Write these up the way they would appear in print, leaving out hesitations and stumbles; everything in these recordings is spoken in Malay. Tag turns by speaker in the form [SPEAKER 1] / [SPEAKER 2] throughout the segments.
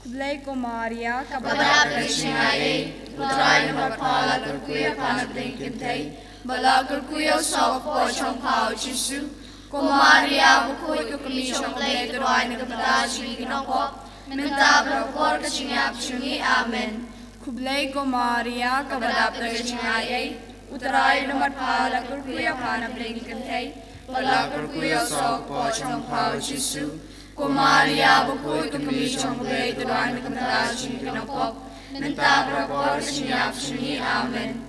[SPEAKER 1] Kublai Komaria
[SPEAKER 2] Kabada Krishnai, Utrai Napala Kurkuya Panablinkintai, Bala Kurkuya Sopo Chong Pao Chisu, Komaria Bukui Commission Lake the Rhine of Padashi Ginoko, Mentabra Porta Chingap Chungi, Amen.
[SPEAKER 1] Kublai Komaria
[SPEAKER 2] Kabada Krishnai, Utrai Napala Kurkuya Panablinkintai, Bala Kurkuya Sopo Chong Pao Chisu, Komaria Bukui Commission Lake the Rhine of Padashi Ginoko, Mentabra Porta Chingap Chungi, Amen.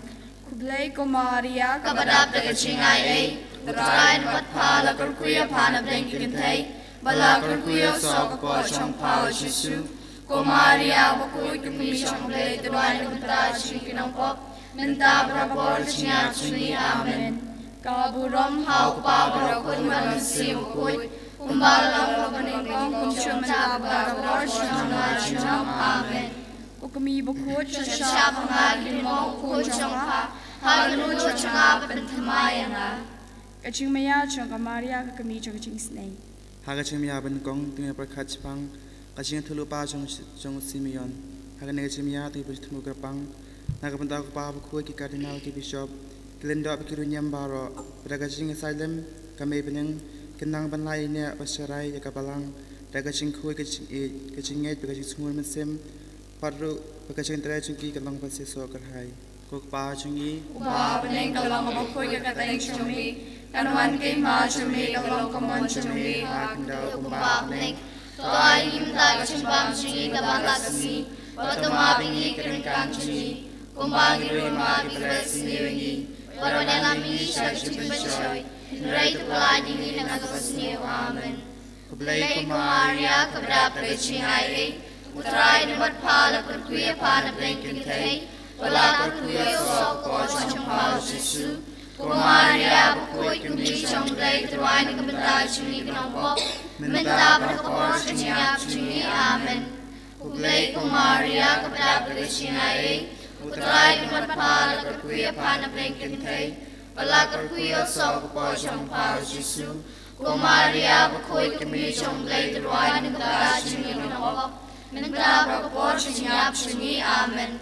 [SPEAKER 1] Kublai Komaria
[SPEAKER 2] Kabada Krishnai, Utrai Napala Kurkuya Panablinkintai, Bala Kurkuya Sopo Chong Pao Chisu, Komaria Bukui Commission Lake the Rhine of Padashi Ginoko, Mentabra Porta Chingap Chungi, Amen.
[SPEAKER 1] Kaburam
[SPEAKER 2] How Pabra Kunman Sim Kui, Umbala Lobaningong Kumshamata Warsham, Amen.
[SPEAKER 1] Ukami Bukut
[SPEAKER 2] Shapangagin Mo Kunchongha, Haganu Changap and Tamayanga.
[SPEAKER 1] Kaching Maya Changamaria Kami Chang Snake.
[SPEAKER 3] Hagachim Yaban Gong, Dinga Kachpang, Kaching Tulupa Jong Simeon, Haganachim Yati Mugapang, Nagapandak Babu Kuiki Cardinal Bishop, Glinda Kirunyam Baro, Ragaching Asylum, Kamabening, Kenang Banlai near Basharai, Yakabalang, Ragaching Kuikaching Kaching 8 because it's more Sim, Padru, Bakaching Trajiki, along Pasiso High, Cook Pachingi,
[SPEAKER 2] Babaning along of Kuikatang Chumi, and one game march to me along Common Chumi, Babaning, so I him like Chimbamchi, the Bandasi, but the Mabini Kanchi, Kumbangi, Magi, Blessing, but when I meet Shachi, right gliding in another new Amen. Kublai Maria, Kabra Preaching I, Utrai Namat Pala, Kurkuya Pana Blinking Tay, Bala Kurkuya Sopo, Champao Shisu, Kumaria, Bukui Commission Blade, the Wine of Badashi, Ginoko, Mentabra Portion Yapchini, Amen. Kublai Maria, Kabra Preaching I, Utrai Namat Pala, Kurkuya Pana Blinking Tay, Bala Kurkuya Sopo, Champao Shisu, Kumaria, Bukui Commission Blade, the Wine of Badashi, Ginoko, Mentabra Portion Yapchini, Amen.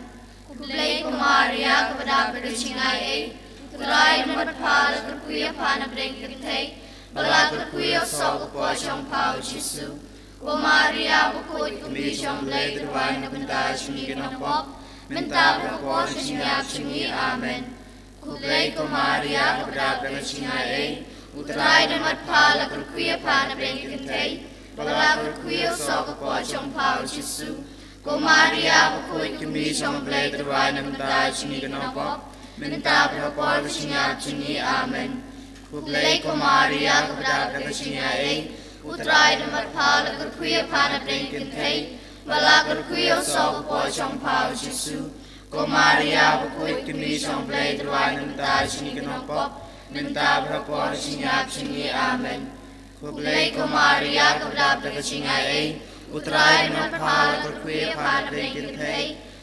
[SPEAKER 2] Kublai Maria, Kabada Preaching I, Utrai Namat Pala, Kurkuya Pana Blinking Bala Kurkuya Sopo, Champao Shisu, Kumaria, Bukui Commission Blade, the Wine of Badashi, Ginoko, Mentabra Portion Yapchini, Amen. Kublai Maria, Kabada Preaching I, Utrai Namat Pala, Kurkuya Pana Blinking Bala Kurkuya Sopo, Champao Shisu, Kumaria, Bukui Commission Blade, the Wine of Badashi, Ginoko, Mentabra Portion Yapchini, Amen. Kublai Maria, Kabada Preaching I, Utrai Namat Pala, Kurkuya Pana Blinking Bala Kurkuya Sopo, Champao Shisu, Kumaria, Bukui Commission Blade, the Wine of Badashi, Ginoko, Mentabra Portion Yapchini, Amen. Kublai Maria, Kabada Preaching I, Utrai Namat Pala, Kurkuya Pana Blinking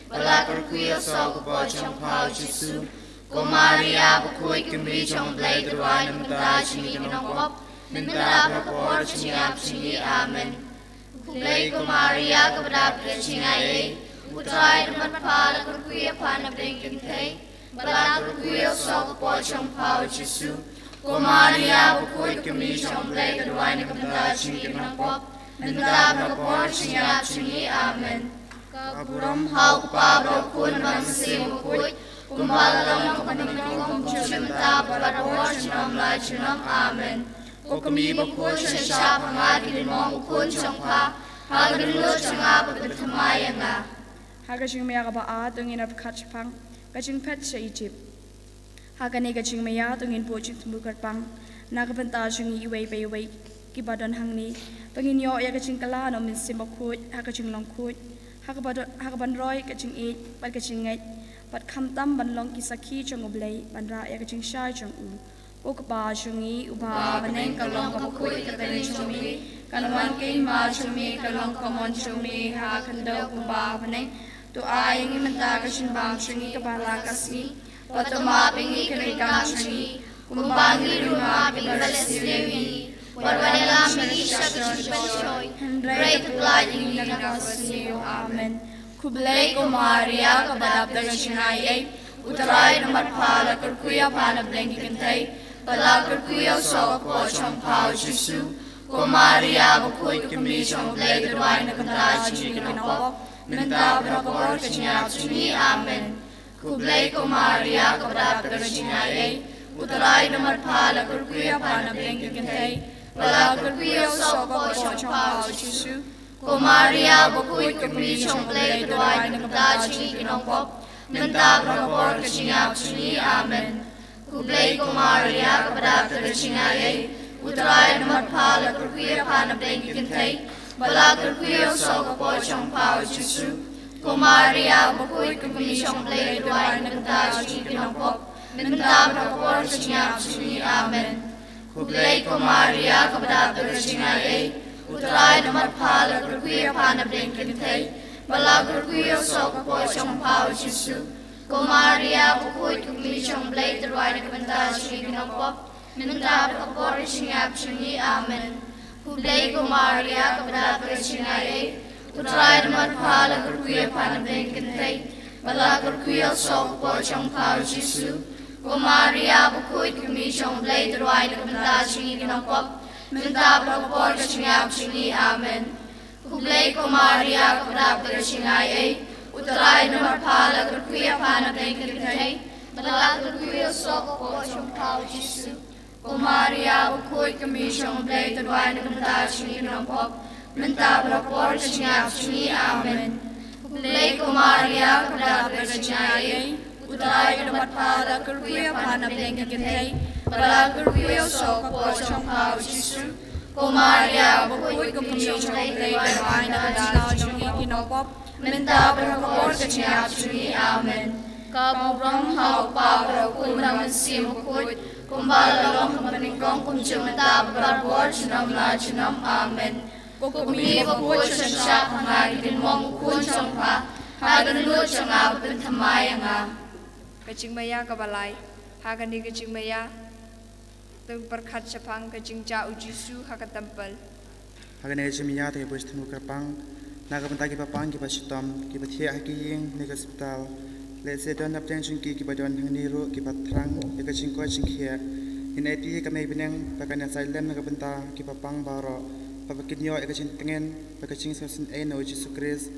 [SPEAKER 2] Bala Kurkuya Sopo, Champao Shisu, Kumaria, Bukui Commission Blade, the Wine of Badashi, Ginoko, Mentabra Portion Yapchini, Amen. Kublai Maria, Kabada Preaching I, Utrai Namat Pala, Kurkuya Pana Blinking Bala Kurkuya Sopo, Champao Shisu, Kumaria, Bukui Commission Blade, the Wine of Badashi, Ginoko, Mentabra Portion Yapchini, Amen. Kaburam How Pablo Kunman Sim Kui, Kumbalang Kumaningong Chimtabra Portion Lachinam, Amen. Ukami Bakusha Shapangagin Mong Kunchangpa, Haganu Changapa Tamayanga.
[SPEAKER 1] Hagaching Maya Ba Dung of Kachpang, Gaching Pet Egypt. Hagane Gaching Maya Dung in Poaching Mukarpang, Nagapantajing Iway by Way, Kibadon Hangni, Bangin Yo Yagaching Kalano, Miss Simakut, Hagaching Longkut, Hagaban Roy, Gaching 8, but Gaching 8, but Kamtam Banlong Kisaki Changoblay, Bandra Yagaching Shai Chang U, Ukba Chungi, Uba, Banang Kalong Kapukui, Katani Chumi, Kanawan King Ma Chumi, Kalong Kamon Chumi, Hakando, Uba, Banang, to Aying Imantagachin Bang Chungi, Kabala Kasi, but the mapping Ikarikan Chungi, Kumbangi Ruma, Pingalesi,
[SPEAKER 2] Warwala Misha Kachipashoy, Great Lighting Nagakasniyo, Amen.
[SPEAKER 1] Kublay ko Maria, kabadap na sinayay, utaray na marpala, kurkuya panab lengki kantay, pala kurkuya sa ko siyang pao Jesu. Ko Maria, bukoy kumli siyang blay, turuay na kantay, chikin ang pop, minta brakor kanyap suni, Amen. Kublay ko Maria, kabadap na sinayay, utaray na marpala, kurkuya panab lengki kantay, pala kurkuya sa ko siyang pao Jesu. Ko Maria, bukoy kumli siyang blay, turuay na kantay, chikin ang pop, minta brakor kanyap suni, Amen. Kublay ko Maria, kabadap na sinayay, utaray na marpala, kurkuya panab lengki kantay, pala kurkuya sa ko siyang pao Jesu. Ko Maria, bukoy kumli siyang blay, turuay na kantay, chikin ang pop, minta brakor kanyap suni, Amen. Kublay ko Maria, kabadap na sinayay, utaray na marpala, kurkuya panab lengki kantay, pala kurkuya sa ko siyang pao Jesu. Ko Maria, bukoy kumli siyang blay, turuay na kantay, chikin ang pop, minta brakor kanyap suni, Amen. Kublay ko Maria, kabadap na sinayay, utaray na marpala, kurkuya panab lengki kantay, pala kurkuya sa ko siyang pao Jesu. Ko Maria, bukoy kumli siyang blay, turuay na kantay, chikin ang pop, minta brakor kanyap suni, Amen. Kublay ko Maria, kabadap na sinayay, utaray na marpala, kurkuya panab lengki kantay, pala kurkuya sa ko siyang pao Jesu. Ko Maria, bukoy kumli siyang blay, turuay na kantay, chikin ang pop, minta brakor kanyap suni, Amen. Kublay ko Maria, kabadap na sinayay, utaray na marpala, kurkuya panab lengki kantay, pala kurkuya sa ko siyang pao Jesu. Ko Maria, bukoy kumli siyang blay, turuay na kantay, chikin ang pop, minta brakor kanyap suni, Amen. Kaburang hau pabra kunang simukut, kumbalalong kamaningkong kumjumata barbor chinam la chinam, Amen. Kukumi bukut siya hangagin mong ukun siyang pa, hagan lut siyang abot tamay nga.
[SPEAKER 4] Kajing maya kabalay, hagan ni kajing maya, tung perkat sapang kajing ja ujisu hakatampal.
[SPEAKER 3] Hagan ay simiya tayo pwes temu kapang, nakapantay kipapang kipasitom, kipathia hakiying nagaspital, lese don napteng sungki kipadon hangniro kipatrang, yakaching ko singkia, inaiti kami bineng pakanya silent nakapanta kipapang baro, papakinyo yakaching tengen, pakaching sasin ay no Jesu Christ,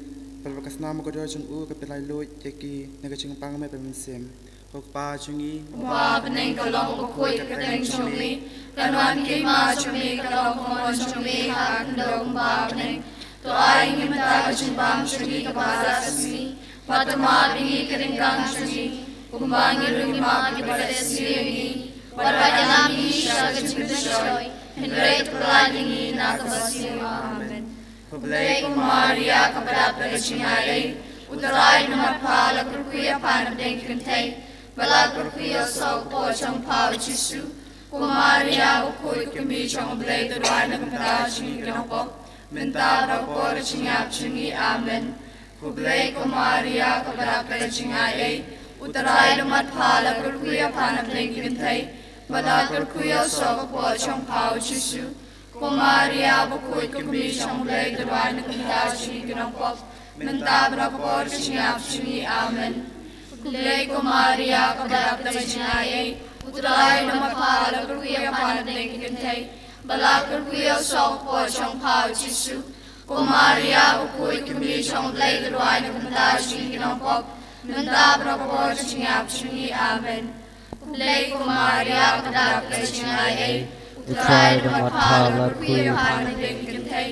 [SPEAKER 3] papakas nama kodor jung kapilay lo yaki nagaching pang may paminsim. Hokpa jungi,
[SPEAKER 1] Wa beneng kalong bukoy kakateng chumi, kanwan kay ma chumi, kalong kumon chumi, hakandong ba beneng, to ay ngimata kaching bang chumi kabala kasi, patama bingi keringkang chumi, kumbangi rungi ma kipares niyongi, warwajalami siya kaching bishoy, henry tuladingi nakabasiyo, Amen. Kublay ko Maria, kabadap na sinayay, utaray na marpala, kurkuya panab lengki kantay, pala kurkuya sa ko siyang pao Jesu. Ko Maria, bukoy kumli siyang blay, turuay na kantay, chikin ang pop, minta brakor kanyap suni, Amen. Kublay ko Maria, kabadap na sinayay, utaray na marpala, kurkuya panab lengki kantay, pala kurkuya sa ko siyang pao Jesu. Ko Maria, bukoy kumli siyang blay, turuay na kantay, chikin ang pop, minta brakor kanyap suni, Amen. Kublay ko Maria, kabadap na sinayay, utaray na marpala, kurkuya panab lengki kantay, pala kurkuya sa ko siyang pao Jesu. Ko Maria, bukoy kumli siyang blay, turuay na kantay, chikin ang pop, minta brakor kanyap suni, Amen. Kublay ko Maria, kabadap na sinayay, utaray na marpala, kurkuya panab lengki kantay,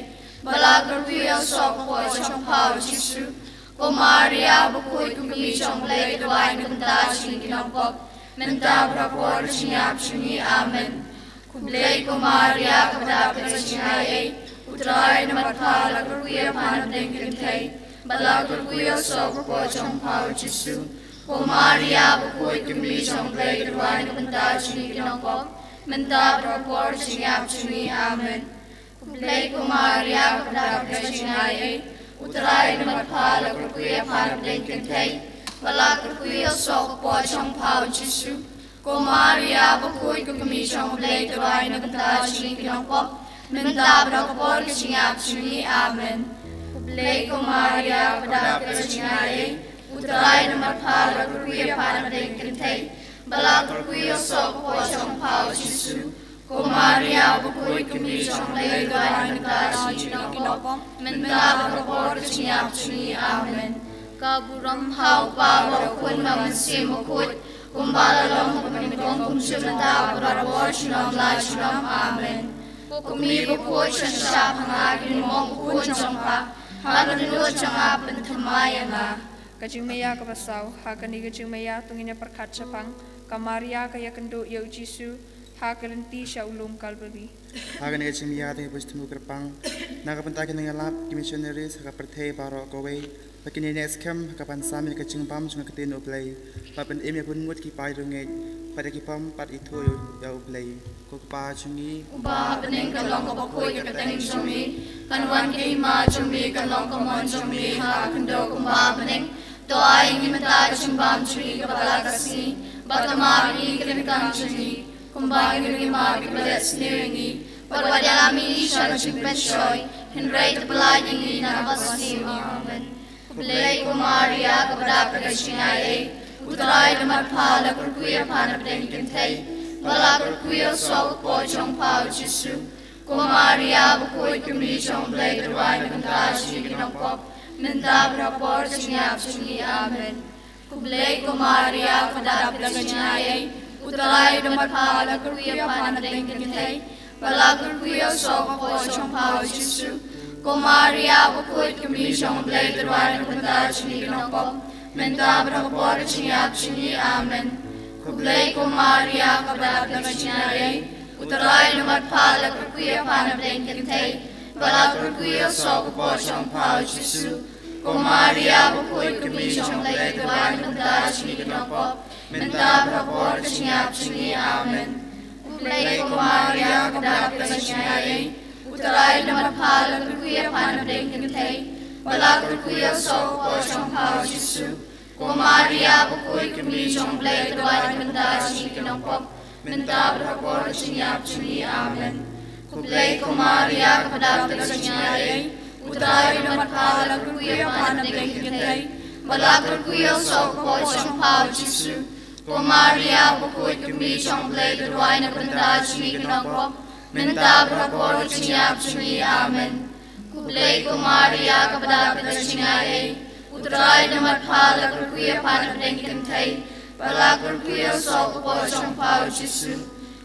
[SPEAKER 1] pala kurkuya sa ko siyang pao Jesu. Ko Maria, bukoy kumli siyang blay, turuay na kantay, chikin ang pop, minta brakor kanyap suni, Amen. Kublay ko Maria, kabadap na sinayay, utaray na marpala, kurkuya panab lengki kantay, pala kurkuya sa ko siyang pao Jesu. Ko Maria, bukoy kumli siyang blay, turuay na kantay, chikin ang pop, minta brakor kanyap suni, Amen. Kublay ko Maria, kabadap na sinayay, utaray na marpala, kurkuya panab lengki kantay, pala kurkuya sa ko siyang pao Jesu. Ko Maria, bukoy kumli siyang blay, turuay na kantay, chikin ang pop,
[SPEAKER 2] minta berkapor kecingap cumi amen. Kublai ko Maria pada kecingay, utray na marpala kuya para madengkintay, balak kuya sok po siyang pao Jesu. Ko Maria bukoy kami siyang layuan ng kasi ng kinopom, minta berkapor kecingap cumi amen. Kaburam hau pa wakun mamansim ukut, kumbalalong pamimigong kumsumata berkapor sinam lajram amen. Kumi bukut siya pangagin mong bukut siyang pa, haganunod siyang apan tamayan na.
[SPEAKER 4] Kajing maya kabasaw, hakani kajing maya tungin perkat sapang, kamaria kaya kendo yau Jisu, hakalenti siya ulum kalbari.
[SPEAKER 3] Hagan nga chimiya tayo pwes tumugrapang, nakapantagin ng alap, missionaries, hakapertay para kaway, pakinines kam, hakapansami kaching pam, sunga katin oblay, papan imya punmut ki pairungay, pada ki pam, pat ito ya oblay, kukpa chungi,
[SPEAKER 2] Uba pening kalong kabakoy kakateng chumi, kanwan kay ma chumi, kalong kamon chumi, hakando kumba pening, doay ngimata chumbam chumi kabalakasi, batamari kinikang chumi, kumbang ngimagi palet sniringi, padwadami siya chimpetshoy, hinray tapalayin na kabasim, amen. Kublay ko Maria kapada kagasingay, utray na marpala kurkuya panapdeng kintay, balak kuya sok po siyang pao Jesu. Ko Maria bukoy kami siyang blay darway ng kasi kinapop, minta berapor singap singi amen. Kublay ko Maria kadap lagasingay, utray na marpala kuya panapdeng kintay, balak kuya sok po siyang pao Jesu. Ko Maria bukoy kami siyang blay darway ng kasi kinapop, minta berapor singap singi amen. Kublay ko Maria kabalak na sinayay, utaray na magpala kuya panapdeng kintay, balak kuya sok po siyang pao Jesu. Ko Maria bukoy kami siyang layuan ng dasi kinapop, minta berapor singap singi amen. Kublay ko Maria kabalak na sinayay, utaray na magpala kuya panapdeng kintay, balak kuya sok po siyang pao Jesu. Ko Maria bukoy kami siyang blay darway ng dasi kinapop, minta berapor singap singi amen. Kublay ko Maria kapadap na sinayay, utray na magpala kuya panapdeng kintay, balak kuya sok po siyang pao Jesu. Ko Maria bukoy kami siyang blay darway ng dasi kinapop, minta berapor singap singi amen. Kublay ko Maria kapadap na sinayay, utray na magpala kuya panapdeng kintay, balak kuya sok po siyang pao Jesu.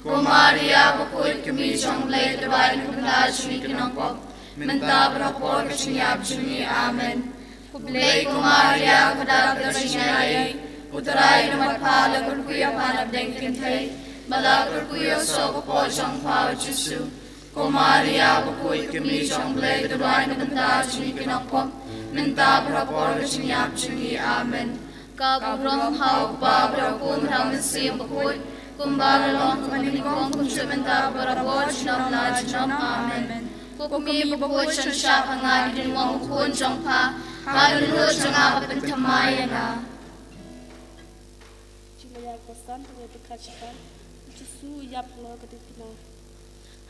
[SPEAKER 2] Ko Maria bukoy kami siyang blay darway ng dasi kinapop, minta berapor singap singi amen. Kublay ko Maria kapadap na sinayay, utray na magpala kuya panapdeng kintay, balak kuya sok po siyang pao Jesu. Ko Maria bukoy kami siyang blay darway ng dasi kinapop, minta berapor singap singi amen. Kaburang hau pa berapun ramesim bukoy, kumbalalong kumaningkong kumsumenta berapor sinam lajnam amen. Kukumi bukoy siyang siya pangagin mong ukun siyang pa, halunod siyang apapan tamayan na.
[SPEAKER 5] Chimaya kosan tuwe pekachikan, Jesu yap lo ketitina.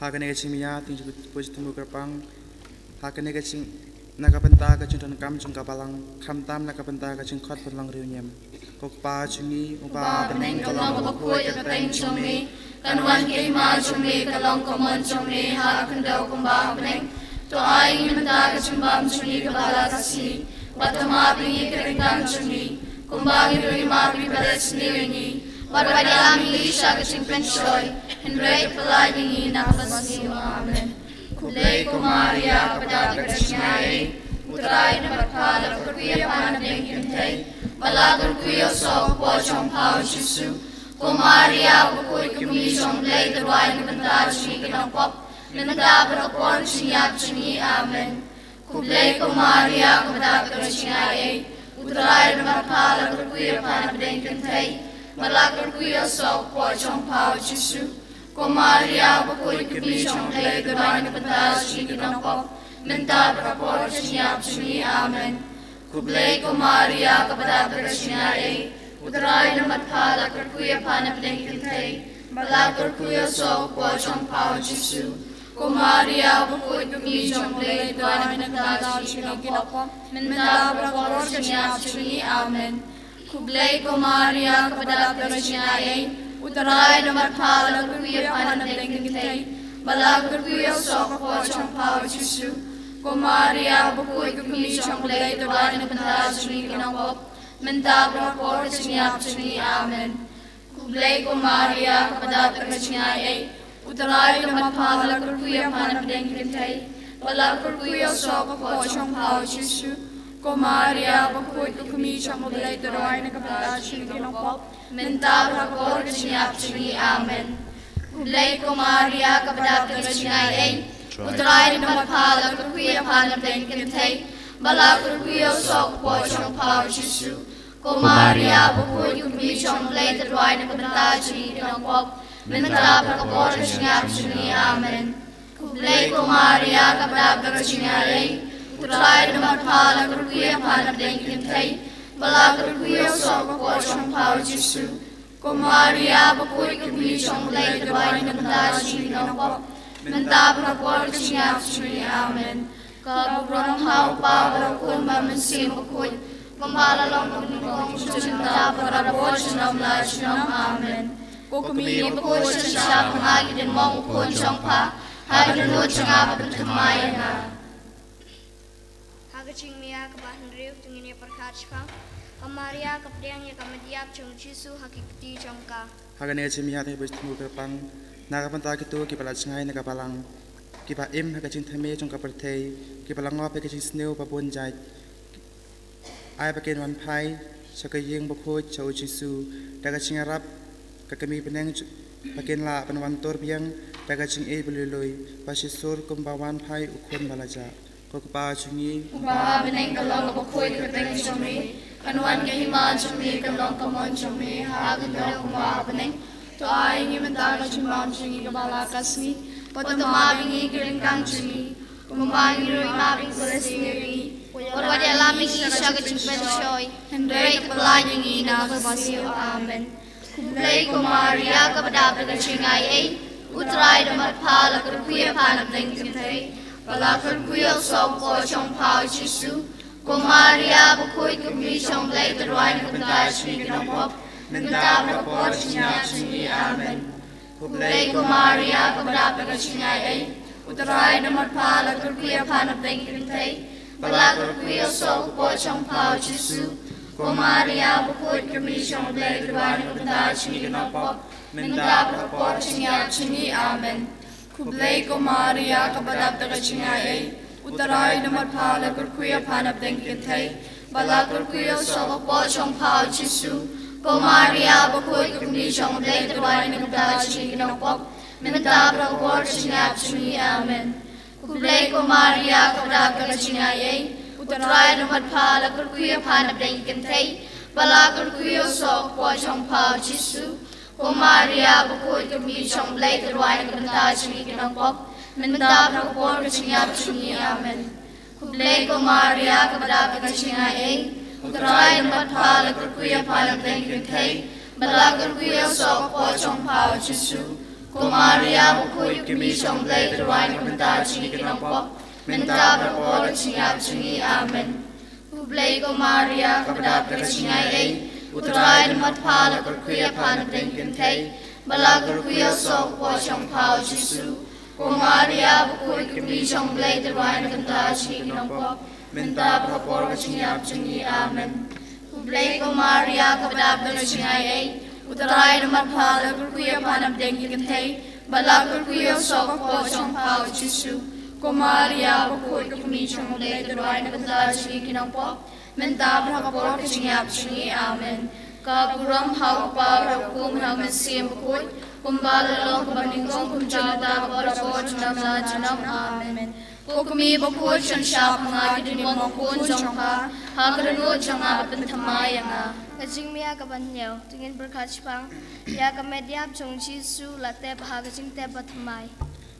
[SPEAKER 3] hagan nga chimiya tayo pwes tumugrapang, hagan nga ching nakapanta ka chung kam chung kapalang, kamtam nakapanta ka chung kot palang riunyam, kukpa chungi, uba
[SPEAKER 2] Pening kalong kabakoy kakateng chumi, kanwan kay ma chumi, kalong kamon chumi, hakandao kumba pening, to ay ngimanda kachumbam chumi kabalakasi, batama pingi karikang chumi, kumba ngirui ma pipalet sniringi, barwadami isya kaching pensyoy, hinray palayingi nakapasiyo amen. Kublay ko Maria kapada kasinayay, utray na magpala kuya panapdeng kintay, balagan kuya sok po siyang pao Jesu. Ko Maria bukoy kami siyang blay darway ng banda singi kinapop, minta berapor singap singi amen. Kublay ko Maria kapada kasinayay, utray na magpala kuya panapdeng kintay, balagan kuya sok po siyang pao Jesu. Ko Maria bukoy kami siyang blay darway ng banda singi kinapop, minta berapor singap singi amen. Kublay ko Maria kapada kasinayay, utray na magpala kuya panapdeng kintay, balak kuya sok po siyang pao Jesu. Ko Maria bukoi kami trong lay tuan nagdala sini kinapom. Mendabra ko siya sini amen. Kublay ko Maria kapadalap na siya ay. Utaray na marpala kuya panam lengkintay. Balag kuya sok ko trong pao Jesu. Ko Maria bukoi kami trong lay tuan nagdala sini kinapom. Mendabra ko siya sini amen. Kublay ko Maria kapadalap na siya ay. Utaray na marpala kuya panam lengkintay. Balag kuya sok ko trong pao Jesu. Ko Maria bukoi kami trong lay tuan nagdala sini kinapom. Mentabra ko siya sini amen. Kublay ko Maria kapadalap na siya ay. Utaray na marpala kuya panam lengkintay. Balag kuya sok ko trong pao Jesu. Ko Maria bukoi kami trong lay tuan nagdala sini kinapom. Mentabra ko siya sini amen. Kublay ko Maria kapadalap na siya ay. Utaray na marpala kuya panam lengkintay. Balag kuya sok ko trong pao Jesu. Ko Maria bukoi kami trong lay tuan nagdala sini kinapom. Mentabra ko siya sini amen. Kaburan hau pa kun mamansim bukoi. Pembalalong pagdugong cinta para po sinam la sinam amen. Ko kami bukoi siya pangagi din mong kun trong pa. Hadunod sa nga pagtamayan na.
[SPEAKER 6] Hagaching miya kabahan riw tungin niya perkachpang. Kamaria kapdeng ya kamadiap chung Jesu hakikti chung ka.
[SPEAKER 3] Hagane chimiya te bistmu kerpang nakapanta kitu kipalat singai nakapalang kipa im hagaching thame chung kaperthei kipalang ngop hagaching sneu papun jai ai paken wan phai sakayeng bokho chau Jesu dagaching arab kakami peneng paken la panwan tor biang dagaching e bululoi pasisur kumbawan phai ukhon balaja kokpa chungi
[SPEAKER 2] Kumbaha beneng kalong bukoi kateng chumi. Kanuan kahima chumi kalong kamon chumi. Hagan daw kumbaha beneng. To ay ngimentaga chumam chungi kabala kasmi. Patamabingi kiringkang chumi. Kumbahangi roi mabing kulesiri.
[SPEAKER 6] Wala lamig isa kaching pensyoy.
[SPEAKER 2] Hendray kapalanyang ina kabasiyo amen.
[SPEAKER 6] Kublay ko Maria kapadalap na singay ay. Utray na marpala kuya panam lengkintay. Balakar kuya sok ko trong pao Jesu. Ko Maria bukoi kami trong lay tuan nagdala sini kinapom. Mentabra ko siya sini amen. Kublay ko Maria kapadalap na singay ay. Utaray na marpala kuya panam lengkintay. Balakar kuya sok ko trong pao Jesu. Ko Maria bukoi kami trong lay tuan nagdala sini kinapom. Mentabra ko siya sini amen. Kublay ko Maria kapadalap na siya ay. Utaray na marpala kuya panam lengkintay. Balakar kuya sok ko trong pao Jesu. Ko Maria bukoi kami trong lay tuan nagdala sini kinapom. Mentabra ko siya sini amen. Kublay ko Maria kapadalap na siya ay. Utaray na marpala kuya panam lengkintay. Balakar kuya sok ko trong pao Jesu. Ko Maria bukoi kami trong lay tuan nagdala sini kinapom. Mentabra ko siya sini amen. Kublay ko Maria kapadalap na siya ay. Utaray na marpala kuya panam lengkintay. Balakar kuya sok ko trong pao Jesu. Ko Maria bukoi kami trong lay tuan nagdala sini kinapom. Mentabra ko siya sini amen. Kublay ko Maria kapadalap na siya ay. Utaray na marpala kuya panam lengkintay. Balakar kuya sok ko trong pao Jesu. Ko Maria bukoi kami trong lay tuan nagdala sini kinapom. Mentabra ko siya sini amen. Kublay ko Maria kapadalap na siya ay. Utaray na marpala kuya panam lengkintay. Balakar kuya sok ko trong pao Jesu. Ko Maria bukoi kami trong lay tuan nagdala sini kinapom. Mentabra ko siya sini amen. Kaburam hau pa rakum hamasim bukoi. Kumbalalong kumaningkong kumjata para po janam amen. Ko kami bukoi siya pangagi din mong kun jong ka. Hagranod jang apat tamaya nga. Kaching miya kabanyaw tungin perkachpang. Ya kamadiap chung Jesu latep hagaching tepat hamay.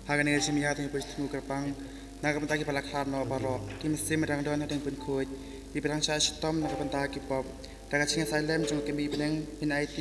[SPEAKER 3] Hagane chimiya te bistmu kerpang nakapanta kipalakhan no baro kimsim rang don na pun khoi ibrang sha stom nakapanta kipop dagaching silem chung kemi beneng in IT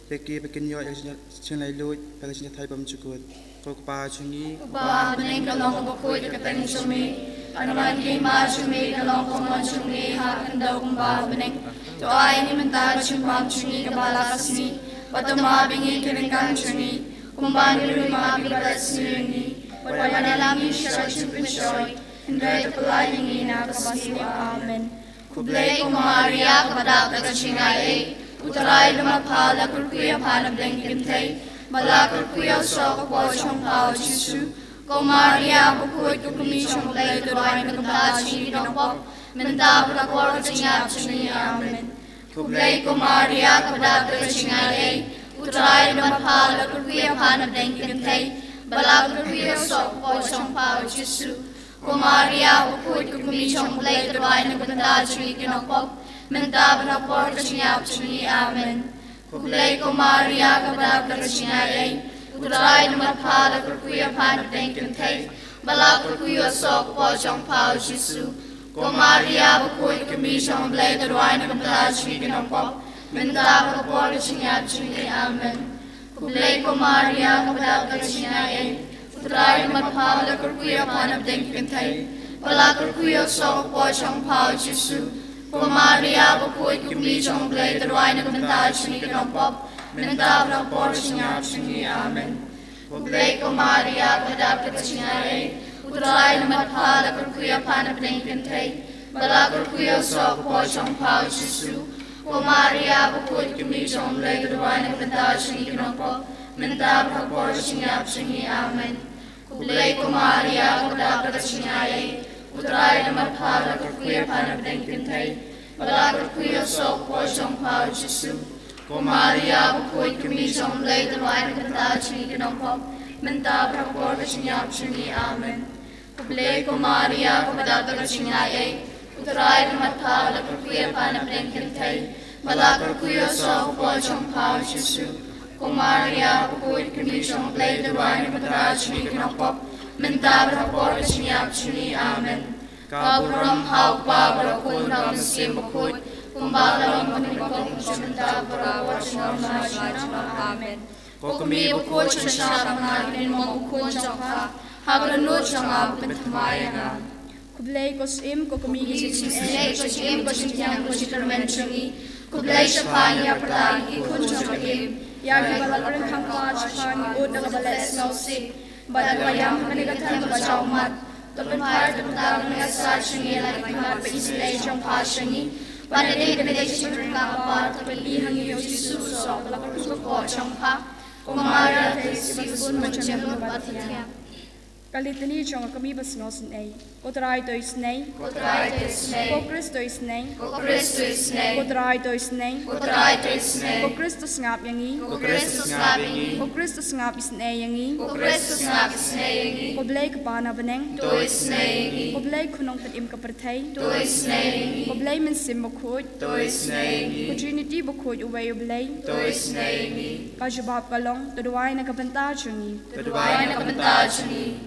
[SPEAKER 3] Peki pekin yo yang chingai lui dagaching thai bam chukut ko pa chungi
[SPEAKER 2] Ba bening kalong bakoi ka teng chumi. Anuman kay ma chumi kalong komon chumi ha kanda kumba bening. To ay ni menta chumbang chumi kabala kasmi. Patama bingi kiringkan chumi. Kumban luma bibalas ni. Panalangin siya chupinsoy. Hindi tapalay ni na kabasili. Amen. Kublay ko Maria kapadap na kachingay. Utaray lumapala kurkuya panab deng kintay. Malakul kuya so ko chong pao Jesu. Ko Maria bukod ko kumishong lay duray na kabachi ng pop. Menta para ko tingap chini. Amen. Kublay ko Maria kapadap na kachingay. Utaray lumapala kurkuya panab deng kintay. Malakul kuya so ko chong pao Jesu. Ko Maria bukod ko kumishong lay duray na kabachi ng pop. Menta para ko tingap chini. Amen. Kublay ko Maria kapadap na kachingay. Utaray na matpala kurkuya panab deng kintay. Balak kurkuya so ko chong pao Jesu. Ko Maria bukod kumishong lay duray na kabachi ng pop. Menta para ko tingap chini. Amen. Kublay ko Maria kapadap na kachingay. Utaray na matpala kurkuya panab deng kintay. Balak kurkuya so ko chong pao Jesu. Ko Maria bukod kumishong lay duray na kabachi ng pop. Menta para ko tingap chini. Amen. Kublay ko Maria kapadap na kachingay. Utaray na matpala kurkuya panab deng kintay. Balak kurkuya so ko chong pao Jesu. Ko Maria bukod kumishong lay duray na kabachi ng pop. Menta para ko tingap chini. Amen. Kublay ko Maria kapadap na kachingay. Utaray na matpala kurkuya panab deng kintay. Balak kurkuya so ko chong pao Jesu. Ko Maria bukod kumishong lay duray na kabachi ng pop. Menta para ko tingap chini. Amen. Kublay ko Maria kapadap na kachingay. Utaray na matpala kurkuya panab deng kintay. Balak kurkuya so ko chong pao Jesu. Ko Maria bukod kumishong lay duray na kabachi ng pop. Menta para ko tingap chini. Amen. Kaburam hau pa para kun ham sim bukod. Kumbalang manipakong sumenta para wasyong Amen. Ko kami bukod siya mga mo bukod siya ka. Hagranod siya nga pinatamayan.
[SPEAKER 1] Kublay ko sim ko kumigil
[SPEAKER 2] Kublay ko siyem ko siyang ko si Carmen Chungi. Kublay siya pa niya patang ikon siya magim.
[SPEAKER 1] Yagi balal rin kang pa chupang ud na kabales no si. Badagayang kanigatan ba siya umat. Tupin par tupin mga sa chungi lang imat pa isilay siyang pa chungi. Panaday kanaday siya rin kakapar tupin ihang iyo Jesus so balakar ko siyang pa. Kumara tayo si Basbun macam mabatiya. Kalitani chong kami bas no snay. Kotray to snay.
[SPEAKER 2] Kutray to snay.
[SPEAKER 1] Ko Kristo snay.
[SPEAKER 2] Ko Kristo snay.
[SPEAKER 1] Kotray to snay.
[SPEAKER 2] Kutray to snay.
[SPEAKER 1] Ko Kristo ngap yangi.
[SPEAKER 2] Ko Kristo snabingi.
[SPEAKER 1] Ko Kristo ngap snay yangi.
[SPEAKER 2] Ko Kristo snab snayingi.
[SPEAKER 1] Ko blay ka pana baneng.
[SPEAKER 2] To snayingi.
[SPEAKER 1] Ko blay kunong patim ka pertay.
[SPEAKER 2] To snayingi.
[SPEAKER 1] Ko blay min sim bukod.
[SPEAKER 2] To snayingi.
[SPEAKER 1] Ko trinity bukod uway ublay.
[SPEAKER 2] To snayingi.
[SPEAKER 1] Ka jabab kalong tuduay na kabanta chungi.
[SPEAKER 2] Tuduay na kabantajani.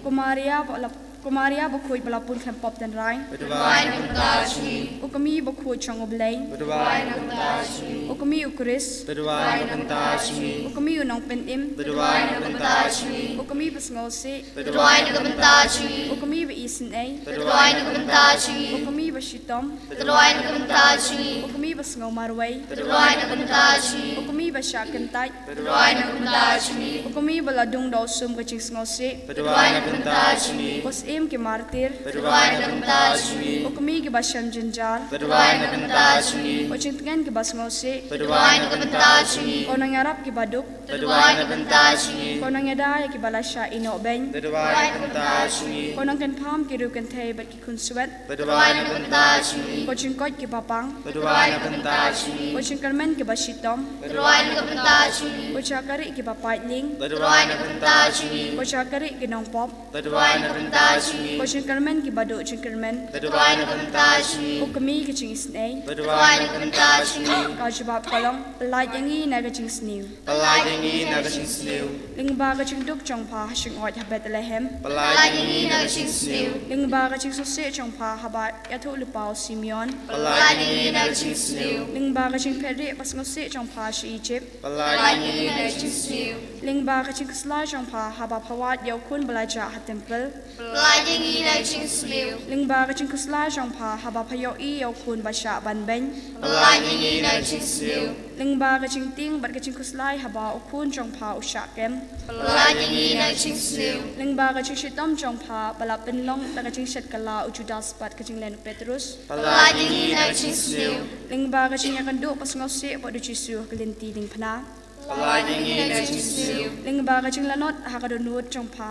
[SPEAKER 1] Kumaria bukod palapun kan pop dan rai.
[SPEAKER 2] Tuduay na kabantajani.
[SPEAKER 1] O kami bukod chong ublay.
[SPEAKER 2] Tuduay na kabantajani.
[SPEAKER 1] O kami ukris.
[SPEAKER 3] Tuduay na kantashmi
[SPEAKER 1] O kami unong penim.
[SPEAKER 2] Tuduay na kabantajani.
[SPEAKER 1] O kami pasngolsi.
[SPEAKER 2] Tuduay na kabantajani.
[SPEAKER 1] O kami ba isin ay.
[SPEAKER 2] Tuduay na
[SPEAKER 1] O
[SPEAKER 2] kabantajani.
[SPEAKER 1] kami ba shitom.
[SPEAKER 2] Tuduay na kabantajani.
[SPEAKER 1] O kami ba sngaw marway.
[SPEAKER 2] Tuduay na kabantajani.
[SPEAKER 1] O kami ba syakantay.
[SPEAKER 2] Tuduay na kabantajani.
[SPEAKER 1] O kami ba ladung daw sum kaching sngosi.
[SPEAKER 2] Tuduay na kabantajani.
[SPEAKER 1] O im ki martir.
[SPEAKER 2] Tuduay na kabantajani.
[SPEAKER 1] O kami ki ba siyam janjar.
[SPEAKER 2] Tuduay na kabantajani.
[SPEAKER 1] O chingtingan ki ba sngosi.
[SPEAKER 2] Tuduay na kabantajani.
[SPEAKER 1] O nangarap ki ba duk.
[SPEAKER 2] Tuduay na kabantajani.
[SPEAKER 1] O nangyadaya ki ba lasya inobeng.
[SPEAKER 3] Tuduay na kantashmi
[SPEAKER 1] O nang kanpam ki rukan tay bat ki kunsuet.
[SPEAKER 2] Tuduay na kabantajani.
[SPEAKER 1] O chingkot ki papang.
[SPEAKER 3] Tuduay na kantashmi
[SPEAKER 1] O chingkarmen ki ba shitom.
[SPEAKER 2] Tuduay na kabantajani.
[SPEAKER 1] O chakari ki ba paitling.
[SPEAKER 2] Tuduay na kabantajani.
[SPEAKER 1] O chakari ki nong pop.
[SPEAKER 3] Tuduay na kantashmi
[SPEAKER 1] O chingkarmen ki ba do chingkarmen.
[SPEAKER 2] Tuduay na kabantajani.
[SPEAKER 1] O kami ki ching isnay.
[SPEAKER 2] Tuduay na kabantajani.
[SPEAKER 1] Ka jabab kalong pelat yangi na ka ching sniw.
[SPEAKER 3] Palayangi na kasing sliw
[SPEAKER 1] Lingba ka ching duk chong pa shing ot ha Bethlehem.
[SPEAKER 3] Palayangi na kasing sliw
[SPEAKER 1] Lingba ka ching susi chong pa habat yathu lupao Simeon.
[SPEAKER 3] Palayangi na kasing sliw
[SPEAKER 1] Ling ba ka ching phere pas ngosi chong pha shi Egypt.
[SPEAKER 2] Palagi na chisliw.
[SPEAKER 1] Ling ba ka ching kasla chong pha haba phawat yaw kun balaja ha temple.
[SPEAKER 2] Palagi na chisliw.
[SPEAKER 1] Ling ba ka ching kasla chong pha haba phayo I yaw kun basha ban ben.
[SPEAKER 2] Palagi na chisliw.
[SPEAKER 1] Ling ba ka ching ting bat ka ching kuslai haba ukun chong pha usha kem.
[SPEAKER 2] Palagi na chisliw.
[SPEAKER 1] Ling ba ka ching shitom chong pha bala penlong ta ka ching shet kala ujudas bat ka ching len Petrus.
[SPEAKER 2] Palagi na chisliw.
[SPEAKER 1] Ling ba ka ching yakandu pas ngosi pa du Jisu kelinti ling phana.
[SPEAKER 2] Palagi na chisliw.
[SPEAKER 1] Ling ba ka ching lanot ha ka donut chong pha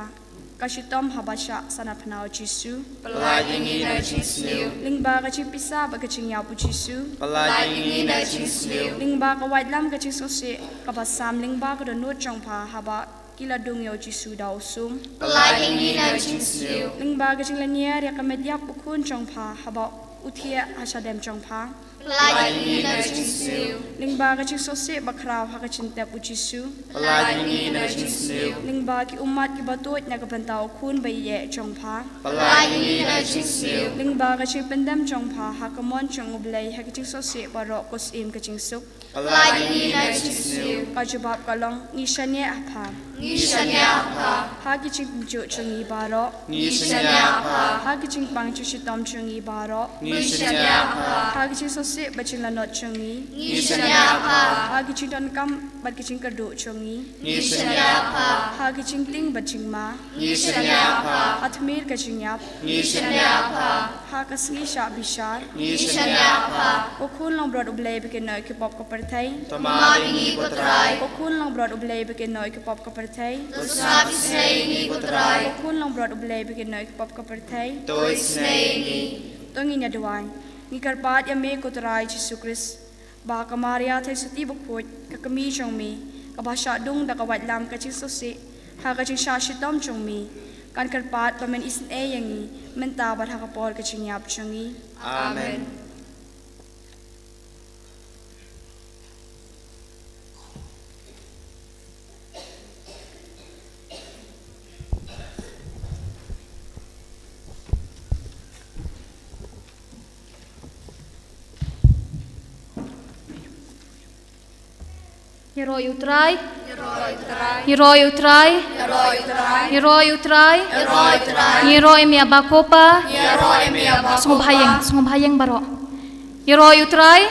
[SPEAKER 1] ka shitom haba sha sana phana Jisu.
[SPEAKER 2] Palagi na chisliw.
[SPEAKER 1] Ling ba ka ching pisa ba ka ching yapu Jisu.
[SPEAKER 2] Palagi na chisliw.
[SPEAKER 1] Ling ba ka white lam ka ching ngosi ka basam ling ba ka donut chong pha haba kila dung yaw Jisu da usum.
[SPEAKER 2] Palagi na chisliw.
[SPEAKER 1] Ling ba ka ching lanier ya ka medyak ukun chong pha haba uthia hasadem chong pha.
[SPEAKER 2] Palagi na chisliw.
[SPEAKER 1] Ling ba ka ching sosi bakraw ha ka ching tep Jisu.
[SPEAKER 2] Palagi na chisliw.
[SPEAKER 1] Ling ba ki umat ki batut na ka bantaw kun ba ye chong pha.
[SPEAKER 2] Palagi na chisliw.
[SPEAKER 1] Ling ba ka ching pendam chong pha ha ka mon chong ublay ha ka ching sosi baro kos im ka ching suk.
[SPEAKER 2] Palagi na chisliw.
[SPEAKER 1] Ka jubab ka long ni shanye apha.
[SPEAKER 2] Ngishanya pa.
[SPEAKER 1] Ha ki ching ju chung I baro.
[SPEAKER 2] Ngishanya pa.
[SPEAKER 1] Ha ki ching pang chu shitom chung I baro.
[SPEAKER 2] Ngishanya pa.
[SPEAKER 1] Ha ki ching sosi ba ching lanot chung I.
[SPEAKER 2] Ngishanya pa.
[SPEAKER 1] Ha ki ching don kam ba ki ching kadu chung I.
[SPEAKER 2] Ngishanya pa.
[SPEAKER 1] Ha ki ching ting ba ching ma.
[SPEAKER 2] Ngishanya pa.
[SPEAKER 1] Atmir ka ching yap.
[SPEAKER 2] Ngishanya pa.
[SPEAKER 1] Ha ka sngi sha bishar.
[SPEAKER 2] Ngishanya pa.
[SPEAKER 1] Okun long brod ublay bikin no ki pop ka perthai.
[SPEAKER 2] Tomabingi kotray.
[SPEAKER 1] Okun long brod ublay bikin no ki pop ka perthai.
[SPEAKER 2] Tosabi snayingi kotray.
[SPEAKER 1] Okun long brod ublay bikin no ki pop ka perthai.
[SPEAKER 2] Toy snayingi.
[SPEAKER 1] Tongin ya duwai. Ngi karpat ya me kotray Jisu Kris. Ba ka Maria thai suti bukput ka kami chong mi. Ka ba sha dung da ka wat lam ka ching sosi. Ha ka ching sha shitom chong mi. Kan karpat pa men isin e yangi. Men tabat ha ka pol ka ching yap chong I.
[SPEAKER 2] Amen.
[SPEAKER 7] Heroi utrai, heroi utrai, heroi utrai, heroi mi abakopa, sungguh hayang baro. Heroi utrai,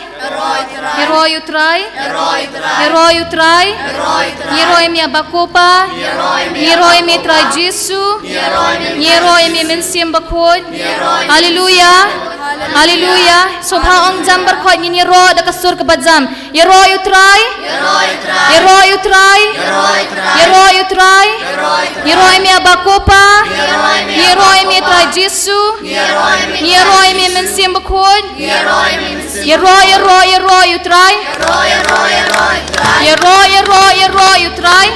[SPEAKER 7] heroi utrai, heroi utrai, heroi mi abakopa, heroi mi trai Jisu, heroi mi mensim bakod. Haleluya. Haleluya. Sobha ong jam berkhot ngin yero da kasur ke bajam. Yero utrai. Yero utrai. Yero utrai. Yero mi abakopa. Yero mi trai Jisu. Yero mi mensim bakod. Yero utrai. Yero utrai. Yero utrai.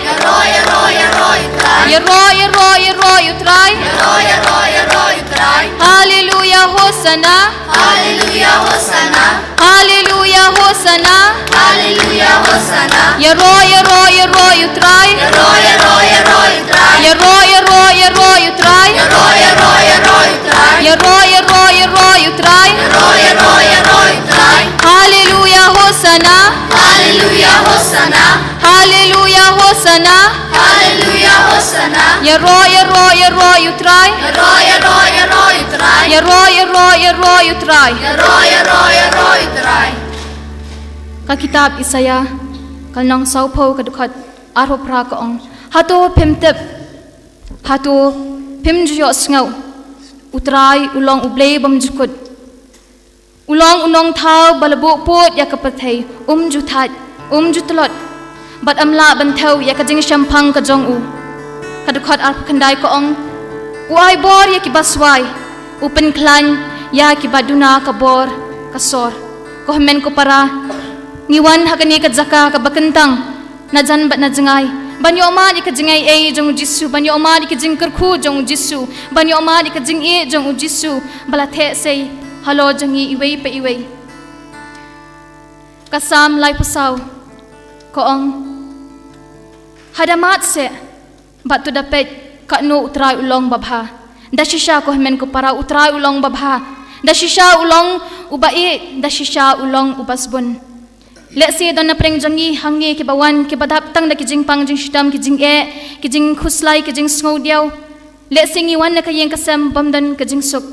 [SPEAKER 7] Haleluya hosana.
[SPEAKER 2] Hallelujah, Hosanna.
[SPEAKER 7] Haleluya hosana.
[SPEAKER 2] Hallelujah, Hosanna.
[SPEAKER 7] Yero utrai.
[SPEAKER 2] Yero utrai.
[SPEAKER 7] Yero utrai.
[SPEAKER 2] Yero utrai.
[SPEAKER 7] Yero utrai.
[SPEAKER 2] Utrai.
[SPEAKER 7] Haleluya hosana.
[SPEAKER 2] Hallelujah, Hosanna.
[SPEAKER 7] Haleluya hosana.
[SPEAKER 2] Hallelujah, Hosanna.
[SPEAKER 7] Yero utrai.
[SPEAKER 2] Utrai.
[SPEAKER 7] Yero utrai.
[SPEAKER 2] Utrai.
[SPEAKER 7] Ka kitab Isaya kalnang saupo kadukhat aropra kaong hato pimtep hato pimjo sngaw utrai ulong ublay bamjukut ulong unong thau balabuk pot yakapathai juthat jutlot bat amla banthau yakajing shampang ka jong u kadukhat arkandai kaong uai bor yakibaswai upen klan yakibaduna kabor kasor kohmen ko para niwan hakani ka zaka ka bakentang najan bat najengay banyo ma di ka jengay e jong Jisu banyo ma di ka jeng kerku jong Jisu banyo ma di ka jeng e jong Jisu balathe sei halo jengi iwei pe iwei kasam lai pusaw koong hadamat se bat tu dapet ka no utrai ulong babha dashisha ko men ko para utrai ulong babha dashisha ulong ubai da shisha ulong ubasbun. Let's say don na preng jangi hangi ke bawan ke badap tang da kijing pang jing shitam kijing kijing khuslai kijing sngo diaw. Let's say ngi wan na kayeng kasam bamdan kijing suk.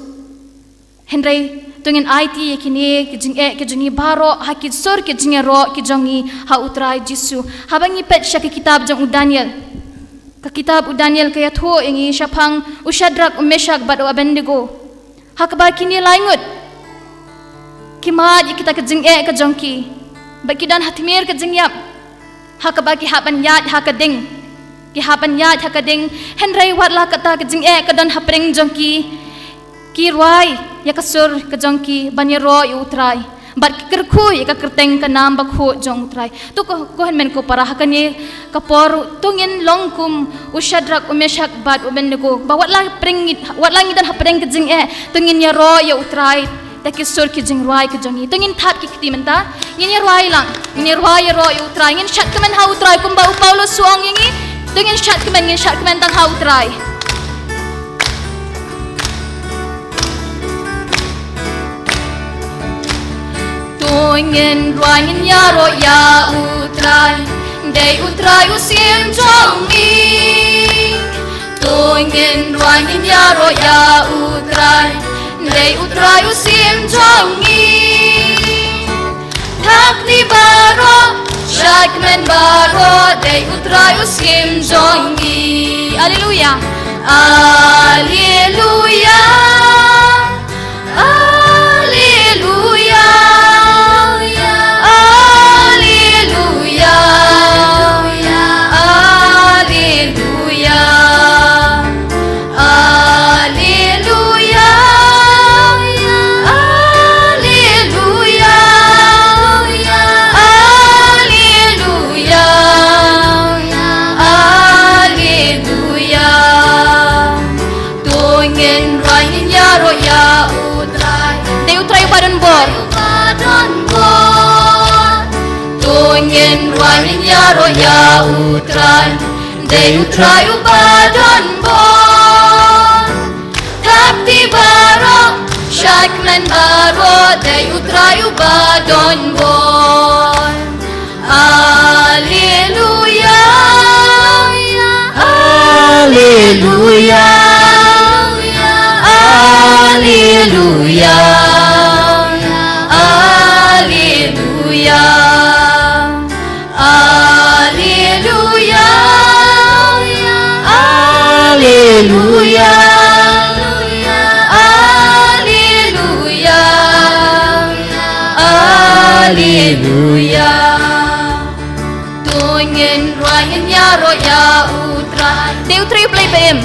[SPEAKER 7] Henry tungin IT kini kijing baro hakid sur kijing ro kijongi ha utrai Jisu. Habangi pet sya ke kitab jang Daniel. Ka kitab Daniel kaya tho ingi syapang Ushadrak Meshach bad Abednego. Hakba kini laingut. Kimad kita kijing ka jongki. Bakidan hatimir ke jingyap hakabaki hapan yat hakading ki hapan yat hakading henry watla kata ke jing ke don hapring jongki ki rwai ya kasur ke jongki banyero yu utrai bat kerku ya ka kerteng ka nam bakho jong utrai to ko men ko para hakani kapor tungin longkum Ushadrak Meshach bad Abednego bawatla pring watla ngidan hapring ke jing tungin ya ro ya utrai takisur ki jing rwai ke jongi tungin tap ki kiti menta ngin rwai lang ngin rwai ro yu utrai ngin shat kemen ha utrai kumba Paulo suang ngi tungin shat kemen tang ha utrai tungin rwai ngin ya ro ya utrai dei utrai usim jongi tungin rwai ngin ya ro ya utrai Dei utrai usim jongi Takni baro Shakmen baro Dei utrai usim jongi Alleluia Alleluia Alleluia Alleluia Alleluia Tungin ruangin yaro ya utrai Dei utrai ubadon bon Takti baro Shakmen baro Dei utrai ubadon bon Alleluia Alleluia Alleluia Alleluia Alleluia Alleluia Alleluia Alleluia Tungin ruangin yaro ya utrai Dei utrai play baem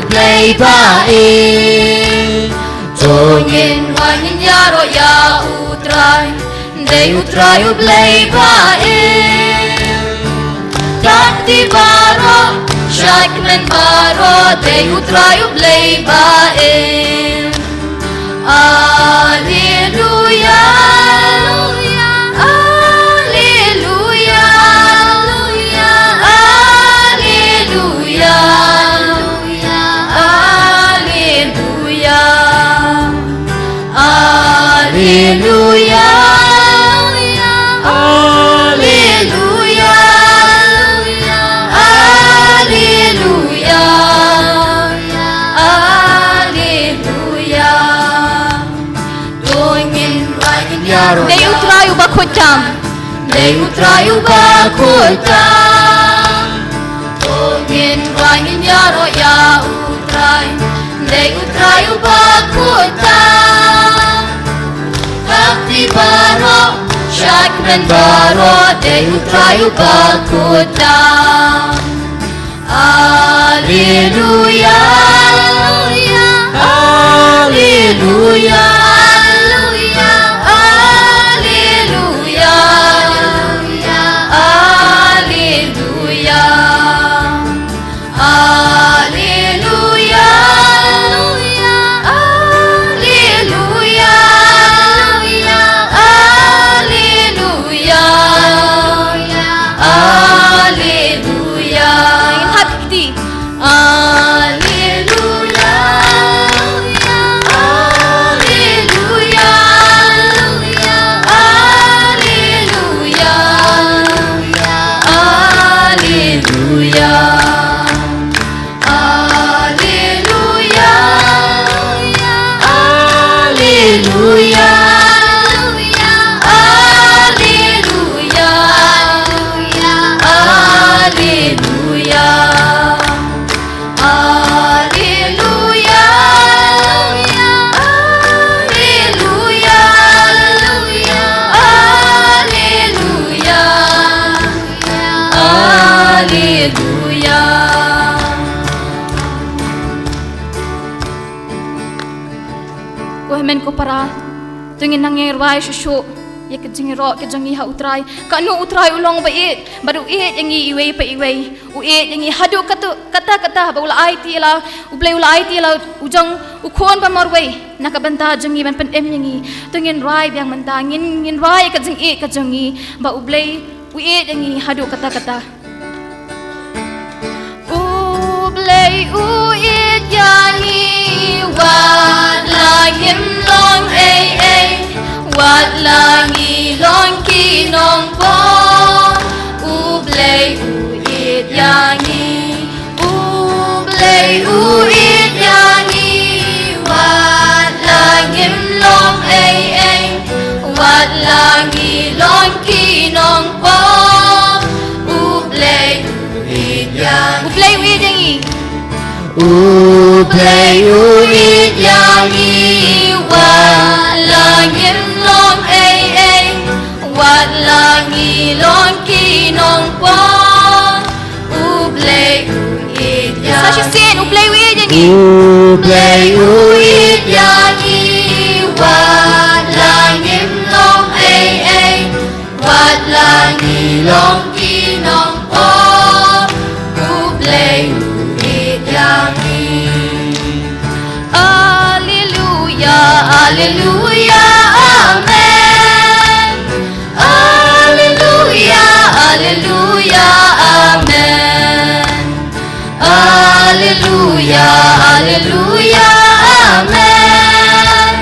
[SPEAKER 7] play baem Tungin ruangin yaro ya utrai Dei utrai play baem Takti baro Shakmen baro Dei utrai play baem Alleluia Alleluia Alleluia Alleluia Alleluia Alleluia Alleluia Alleluia Tungin ruangin yaro Dei utrai ubakutam Dei utrai ubakutam Tungin ruangin yaro ya utrai Dei utrai ubakutam Takti baro Shakmen baro Dei utrai ubakutam Alleluia Alleluia Alleluia Alleluia Alleluia Alleluia Alleluia Alleluia Ingin hati Alleluia Alleluia tungin nangirwai shushu ya kejing ro kejing ha utrai ka nu utrai ulong ba it baru it yang iwe pa iwe u it yang hadu kata ba ulai ti la ublai ulai ti la ujang ukon pa marway nakabanta jengi ban pen em yang tungin rai yang mentangin ngin rai kejing it kejing ba ublai u it yang hadu kata ublai u it yang wat lahim long wat langi long ki nong po ublay uit yangi ublay uit yangi wat langim long wat langi long ki nong po ublay uit yangi ublay uit yangi wat langim long wat langi long ki nong po ublay uit yangi sa sin ublay uit yangi ublay uit yangi wat langim long wat langi long ki nong po ublay uit yangi Alleluia Alleluia Amen Alleluia Alleluia Amen Alleluia Alleluia Amen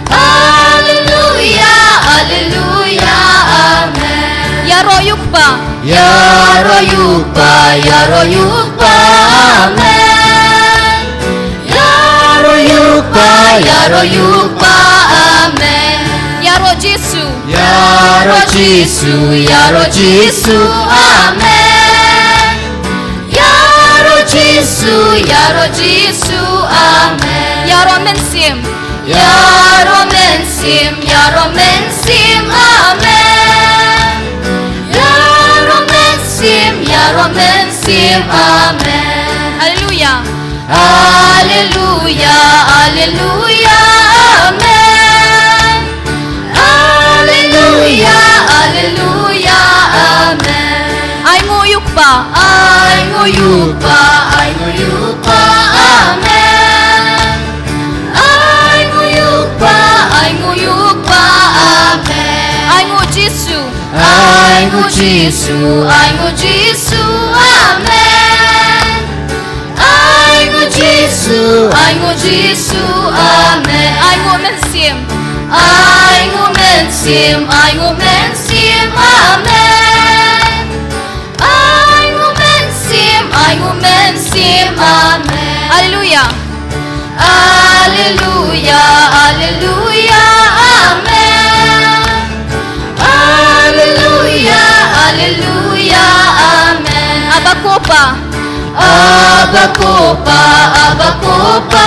[SPEAKER 7] Alleluia Alleluia Amen Ya royukpa Ya royukpa Ya royukpa Amen Ya royukpa Ya royukpa Amen Ya ro Jesu Ya ro Jesu Ya ro Jesu Amen Ya ro Jesu Ya ro Jesu Amen Ya ro mensim Ya ro mensim Ya ro mensim Amen Ya ro mensim Ya ro mensim Amen Alleluia Alleluia Alleluia Amen Alleluia Alleluia Amen Ay nguyuk pa Ay nguyuk pa Ay nguyuk pa Amen Ay nguyuk pa Ay nguyuk pa Amen Ay ngu Jesu Ay ngu Jesu Ay ngu Jesu Amen Ay ngu Jesu Ay ngu Jesu Amen Ay ngu mensim Ay ngu mensim Ay ngu mensim Amen Ay ngu mensim Ay ngu mensim Amen Alleluia Alleluia Alleluia Amen Alleluia Alleluia Amen Abakopa Abakopa Abakopa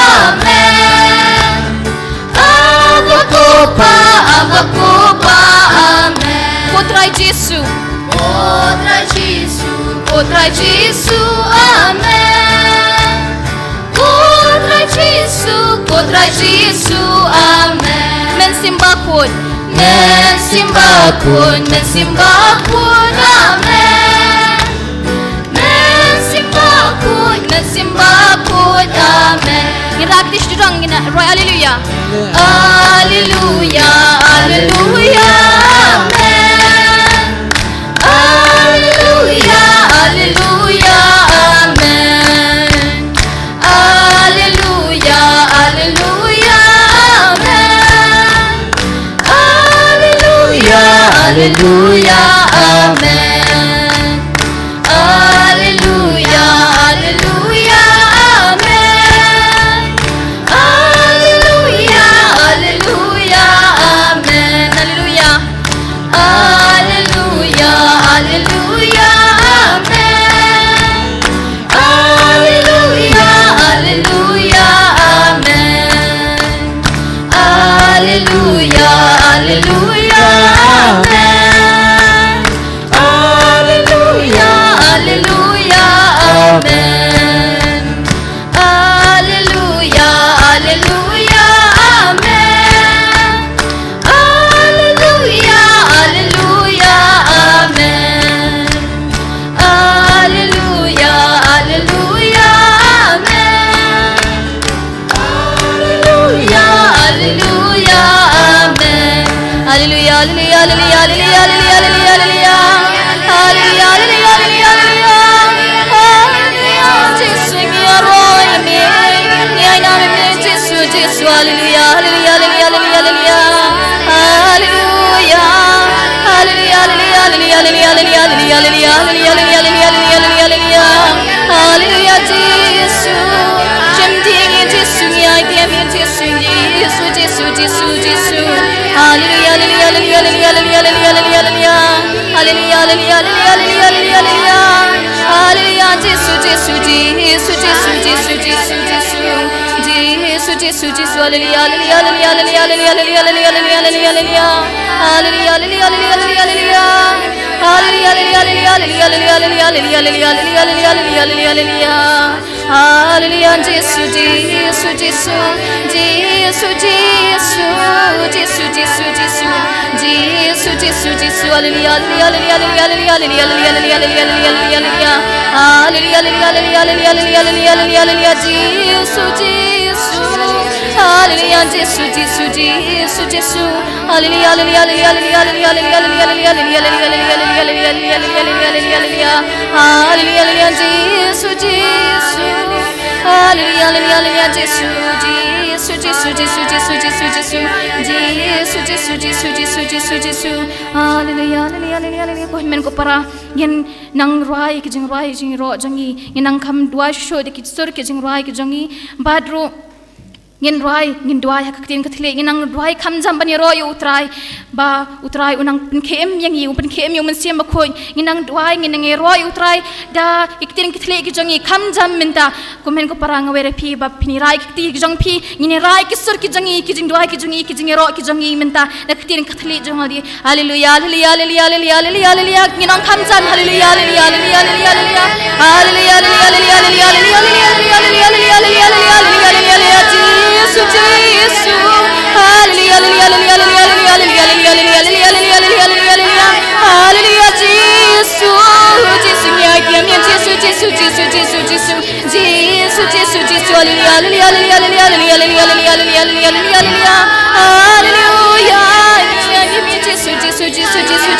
[SPEAKER 7] Amen Abakopa Abakopa Amen Potrai Jesu Potrai Jesu Potrai Jesu Amen Potrai Jesu Potrai Jesu Amen Mensimbakun Mensimbakun Mensimbakun Amen Mensimbakun Mensimbakun Amen Ngiraktis durang ngina Roy Alleluia Alleluia Alleluia Amen Alleluia Alleluia Amen Alleluia Alleluia Amen Alleluia Alleluia Amen Alleluia Alleluia Amen Alleluia Alleluia Amen Alleluia Alleluia Alleluia Amen Alleluia Alleluia Amen Alleluia Alleluia Amen hallelujah, hallelujah, hallelujah, hallelujah, hallelujah, hallelujah, hallelujah, hallelujah, hallelujah, Jesus, you are royal, me, I know me, Jesus, Jesus, hallelujah, hallelujah, hallelujah, hallelujah, hallelujah, hallelujah, hallelujah, hallelujah, hallelujah, hallelujah, hallelujah, Jesus, Jemding Jesus, I am Jesus, Jesus, Jesus, Jesus, Jesus, hallelujah, hallelujah, hallelujah, hallelujah, hallelujah, hallelujah, hallelujah, hallelujah, Jesus, Jesus, Jesus, Jesus, Jesus, Jesus, Jesus, Jesus, Jesus, hallelujah, hallelujah, hallelujah, hallelujah, hallelujah, hallelujah, hallelujah, hallelujah, hallelujah, Jesus, Jesus, Jesus, Jesus, Jesus, Jesus, Jesus, Jesus, Jesus, Jesus, hallelujah, hallelujah, hallelujah, hallelujah, hallelujah, Jesus, Jesus, hallelujah, Jesus, Jesus, Jesus, Jesus, hallelujah, hallelujah, hallelujah, hallelujah, Jesus, Jesus, hallelujah, hallelujah, Jesus, Jesus, Jesus, Jesus, Jesus, Jesus, Jesus, Jesus, Jesus, hallelujah, hallelujah, hallelujah, ko men ko para yan nang rai ki jing ro jangi yan nang kham dua sho de ki sur ki jing rai ki jangi badro ngin roi ngin duai ha katin ka thle ngin ang duai kham jam bani ro yu utrai unang pin khem yang yu pin khem yu man siam khoi ngin ang duai ngin nge ro yu utrai da iktin ki thle ki jangi kham jam minta komen ko parang were phi ba pini rai ki ki jang phi ngin rai ki sur ki jangi ki jing duai ki jing ro ki jangi minta da katin ka thle jang di hallelujah hallelujah hallelujah hallelujah hallelujah ngin ang kham jam hallelujah hallelujah hallelujah hallelujah hallelujah hallelujah hallelujah hallelujah Jesus, Jesus, hallelujah, hallelujah, hallelujah, hallelujah, Jesus, Jesus, Jesus, Jesus, Jesus, Jesus, Jesus, Jesus, Jesus, hallelujah, hallelujah, hallelujah, Jesus, Jesus, Jesus, Jesus,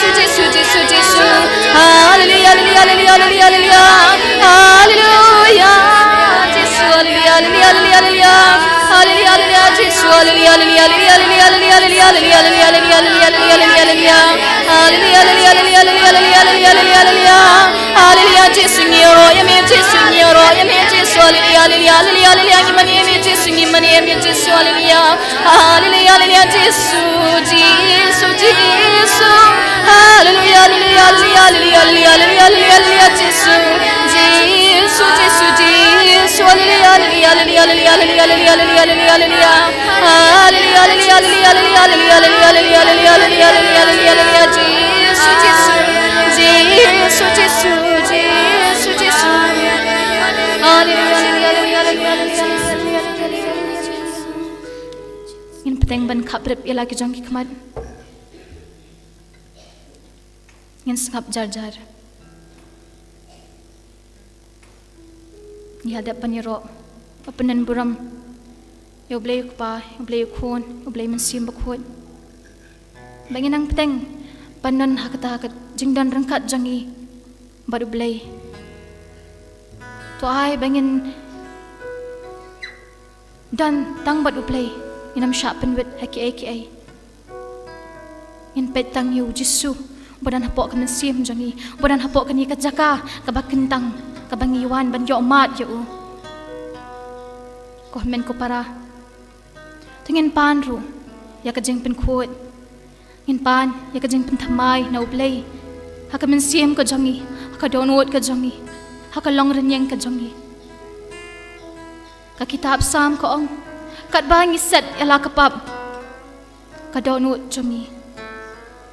[SPEAKER 7] Jesus, Jesus, Jesus, hallelujah, hallelujah, hallelujah, hallelujah, Jesus, hallelujah, hallelujah, hallelujah, Jesus, hallelujah, hallelujah, hallelujah, Jesus, nyoro, yemi Jesus, nyoro, yemi Jesus, hallelujah, hallelujah, hallelujah, yemi Jesus, yemi Jesus, hallelujah, hallelujah, hallelujah, Jesus, Jesus, Jesus, hallelujah, hallelujah, hallelujah, hallelujah, Jesus, Jesus, Jesus, Jesus, hallelujah, hallelujah, hallelujah, hallelujah, hallelujah, in peteng ban kaprep ila ki jang ki khamad in sangap jar jar ni hadap paniro papanan buram yo blay pa yo blay khon yo blay mansim bakhot bangin ang peteng panon hakata hakat jingdan rangkat jangi baru blay to ai bangin dan tang baru blay inam syapen wet haki in petang yu jisu badan hapok kan sim jangi badan hapok kan ikat jaka kabakentang kabangiwan ban yo mat yo ko men ko para tingin panru ya kajeng pen khot in pan ya kajeng pen thamai na ublay hakamen sim ka jangi hakadonot ka jangi hakalong renyeng ka jangi ka kitab sam ko ong kat bangi set ala kapap kadonot jangi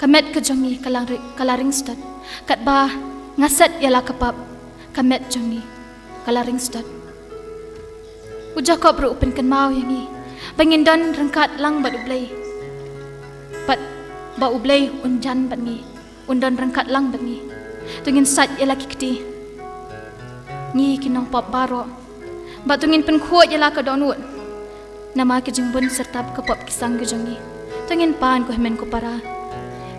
[SPEAKER 7] kamet ka jangi kalaring stat kat ba ngaset ala kapap kamet jangi kalaring stat ujakop ru pen kan mau yangi bangindan rengkat lang bat ublay pat ba ublay unjan bat ngi undan rengkat lang bat ngi tungin sat yala kikti ngi kinong pop baro ba tungin pen khuat yala ka donut nama ke jing bun serta kapop kisang ke jangi tangin pan ko hemen ko para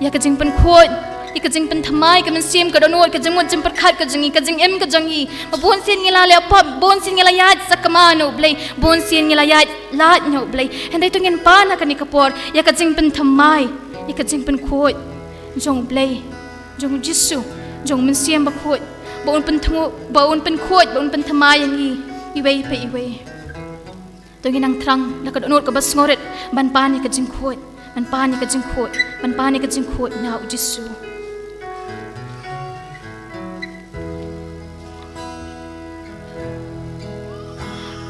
[SPEAKER 7] ya ke jing pen khot ya ke jing pen thamai ke men sim ke donot ke jing mon jing perkhat ke jangi ke jing em ke jangi bon sin ngila le pop bon sin ngila yat sakamano blai bon sin ngila yat lat nyo blai hendai tangin pan ha kani kapor ya ke jing pen thamai ya ke jing pen khot jong blai jong jisu jong men sim ba khot bon pen thu bon pen khot bon pen thamai yang iwei pe iwei tungin ang trang lakad unot ka bas ngoret ban pani ka jingkhot ban pani ka jingkhot ban pani ka jingkhot na ujisu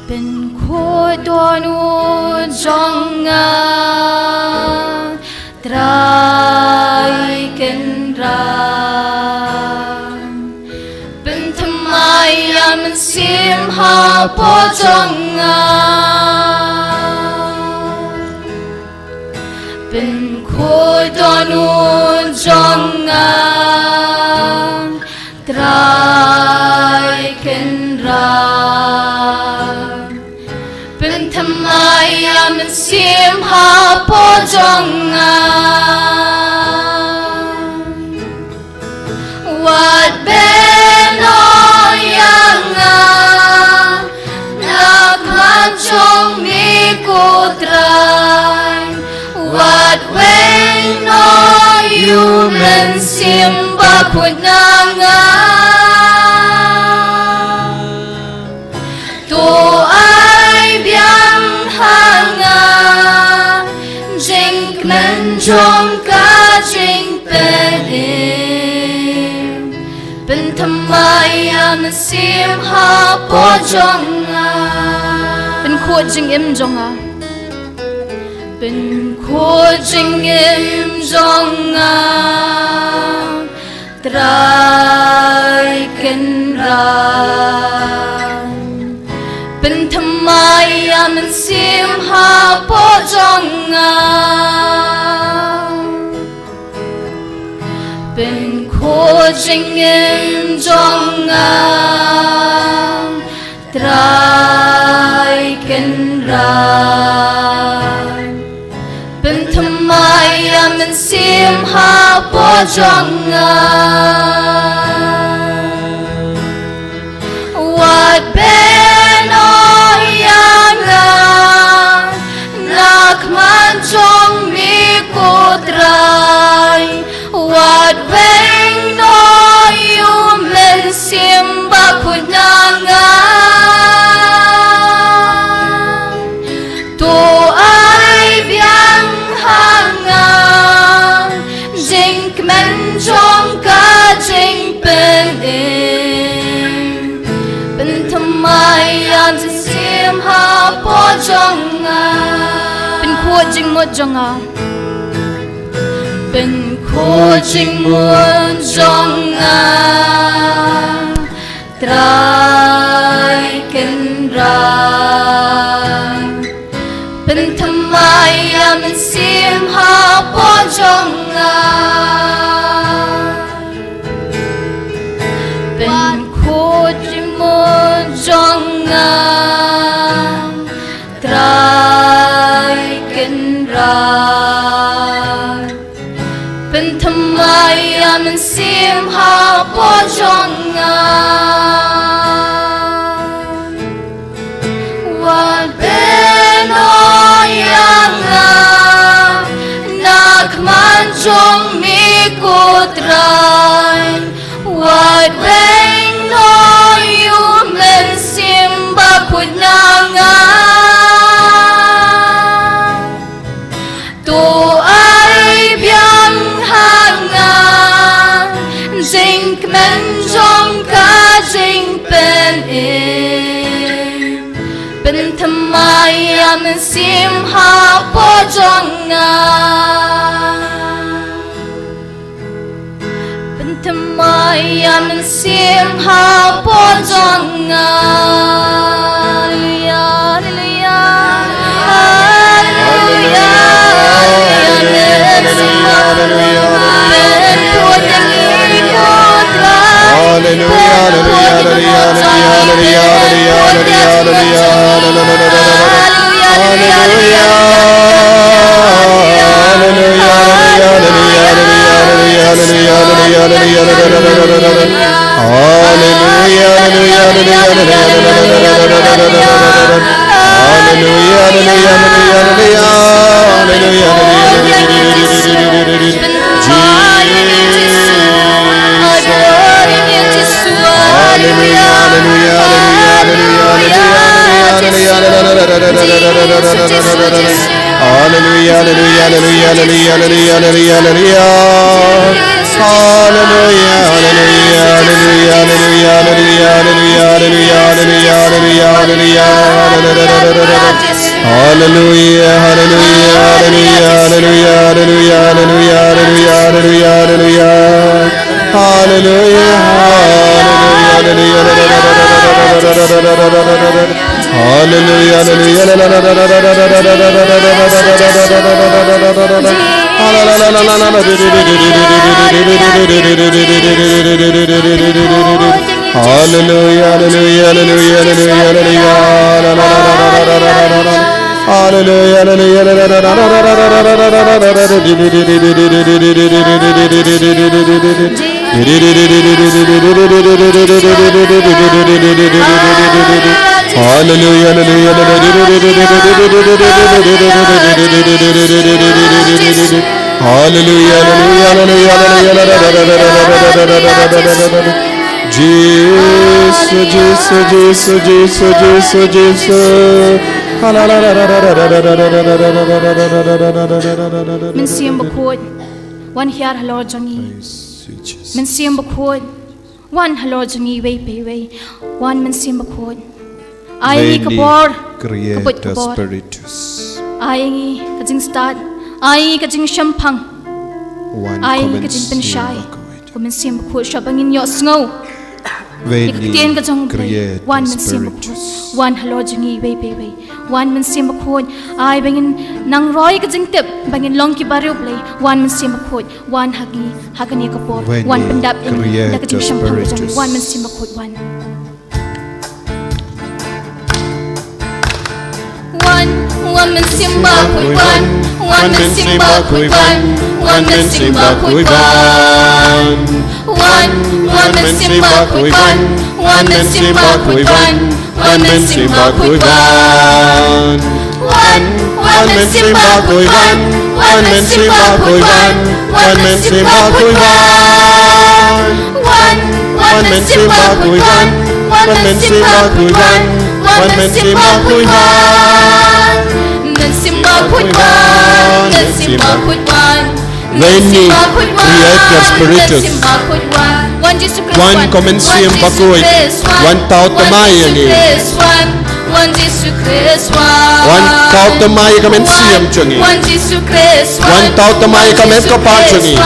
[SPEAKER 7] ben khot donu jonga trai ken ra ben thamai am sim ha po jonga ben khoi donu jonga trai ken ra ben thamai am sim ha po jonga wat ben oyanga nak manchong mi kutrai wat when no human simba punanga to ai biang hanga jing men jong ka jing pedim ben thamai am sim ha po jonga ben khot jing em jonga ben khot jing em jonga trai ken ra ben thamai am sim ha po jonga ben khot jing em jonga trai ken ra ben thamai am sim ha po jonga wat ben oyanga nak man jong mi kutrai wat ben no human simba kunanga to ai biang hanga jing men jong ka jing pen ben thamai am sim ha po jonga ben khot jing mo jonga ben khot jing mo jonga trai ken ra ben thamai am sim ha po jonga ben khot jing mo jonga trai ken ra ben thamai am sim ha po jonga wat ben oyanga nak man jong mi kutrai wat ben no human simba kunanga to ai biang hanga jing men jong ka jing pen ben thamai am sim ha po jonga ben thamai am sim ha po jonga hallelujah hallelujah hallelujah
[SPEAKER 8] Hallelujah, hallelujah, hallelujah, hallelujah, hallelujah, hallelujah, hallelujah. Hallelujah, hallelujah, hallelujah, hallelujah, hallelujah, hallelujah, hallelujah, hallelujah, hallelujah. Hallelujah, hallelujah, hallelujah, hallelujah, hallelujah, hallelujah, hallelujah, hallelujah, hallelujah. Hallelujah,
[SPEAKER 7] Min siam bakod wan hiar halor jangi. Min siam bakod wan halor jangi way pay way. Wan min siam bakod. Ay kabor kaput
[SPEAKER 8] Creator
[SPEAKER 7] kabor.
[SPEAKER 8] Spiritus.
[SPEAKER 7] Ay kajing start. Ay kajing shampang.
[SPEAKER 8] One
[SPEAKER 7] Ay
[SPEAKER 8] common
[SPEAKER 7] kajing
[SPEAKER 8] sin
[SPEAKER 7] penshay.
[SPEAKER 8] bakoid.
[SPEAKER 7] Kumin siam bakod shabangin yo sngow. Ikatien ka jong
[SPEAKER 8] Creator
[SPEAKER 7] wan min siam bakod.
[SPEAKER 8] Spiritus.
[SPEAKER 7] Wan halor jangi way pay way. Wan min siam bakod. Ay bangin nang roy kajing tip. Bangin long ki bariw play. Wan min siam bakod. Wan hagani kapor.
[SPEAKER 8] When
[SPEAKER 7] Wan
[SPEAKER 8] the
[SPEAKER 7] pendap in.
[SPEAKER 8] Creator
[SPEAKER 7] Kajing shampang ka jong.
[SPEAKER 8] Spiritus.
[SPEAKER 7] Wan min siam bakod. Wan. One min simba kui one, one min simba kui one, one min simba kui one. One min simba kui one, one min simba kui one, one min simba kui one. One min simba kui one, one min simba kui one, one min simba kui one. One min simba kui one, one min simba kui one, one min simba kui one.
[SPEAKER 8] Veni, Creator Spiritus. One common siam bakoid. One tautamaya ni. One tautamaya kamen siam chungi. One tautamaya kamen kapal chungi.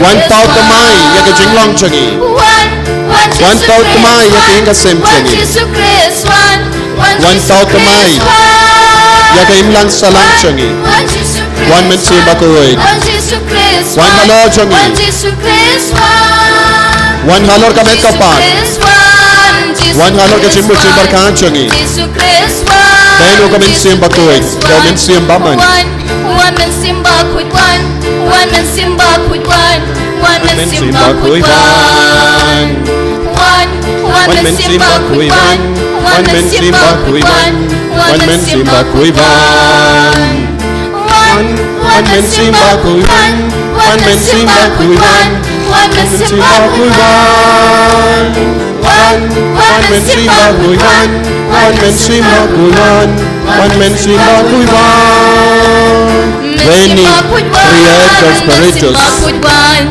[SPEAKER 8] One tautamaya yaka jinglong chungi. One tautamaya yaka hinga sem chungi. One tautamaya yaka imlang salang chungi. One men siam bakoid. One halor chungi. One halor kamen kapal. One halor ka chimbu chimbar kaan chungi. Dahil kamen siam bakoid. Kamen siam baman.
[SPEAKER 6] One man simba quit one, one man simba quit one, one man simba quit one. One man simba quit one, one man simba quit one, one man simba quit one. One man simba quit one, one man simba quit one, one man simba quit one. One man simba quit one, one man simba quit one, one man simba quit one.
[SPEAKER 8] Veni, Creator Spiritus. One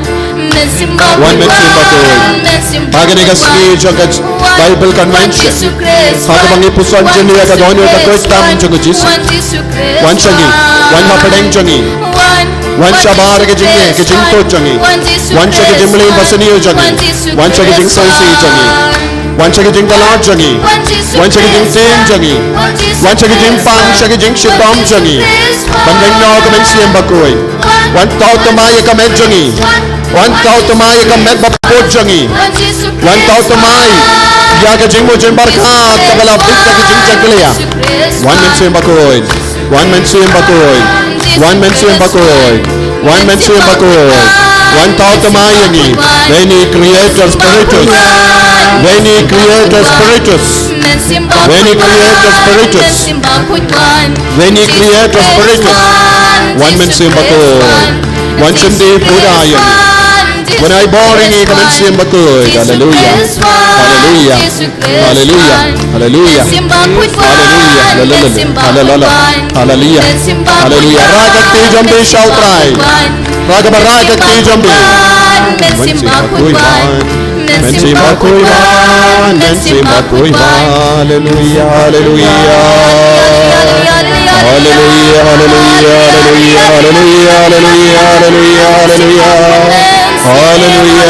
[SPEAKER 8] men simba quit. Hagan ika ski jagat Bible Convention. Hagan bangi pusan jeni ika doni ika koit tam jago jis. One changi, one hapadeng changi. One shabar ke jinge ke jingto changi. One chagi jimli basani changi. One chagi jing sausi changi. One chagi jing talat changi. One chagi jing ten changi. One chagi jing pang chagi jing shitam changi. Bandeng no kamen siam bakoi. One tautamaya kamen changi. One tautamaya kamen bapot changi. One tautamaya yaga jing mo jing barkat kabala bikta ke jing changkliya. One men siam bakoi. One men siam bakoi. One men siam bakoi. One men siam bakoi. One tautamaya ni. Veni Creator Spiritus. Veni Creator Spiritus. Veni Creator Spiritus. Veni Creator Spiritus. One men siam bakoi. One chindi pudaya ni. When I boring I come and see bakoy. Hallelujah. Hallelujah. Hallelujah. Hallelujah. Hallelujah. Hallelujah. Hallelujah. Ragat ti jambi shout right. Raga baragat ti jambi. Mensi bakoy ban. Mensi bakoy ban. Mensi bakoy ban. Hallelujah. Hallelujah. Hallelujah. Hallelujah. Hallelujah. Hallelujah. Hallelujah. Hallelujah.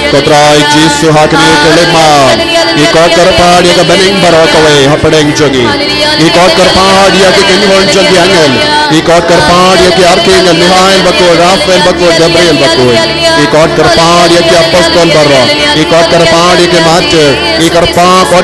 [SPEAKER 8] Kotrai Jisu hakni kelema. Ikot karpadi ka bening barakawe hapadeng jogi. Ikot karpadi ka kinhon jogi angel. Ikot karpadi ka archangel Michael bakoi, Raphael bakoi, Gabriel bakoi. Ikot karpadi ka apostol barra. Ikot karpadi ka martyr. Ikot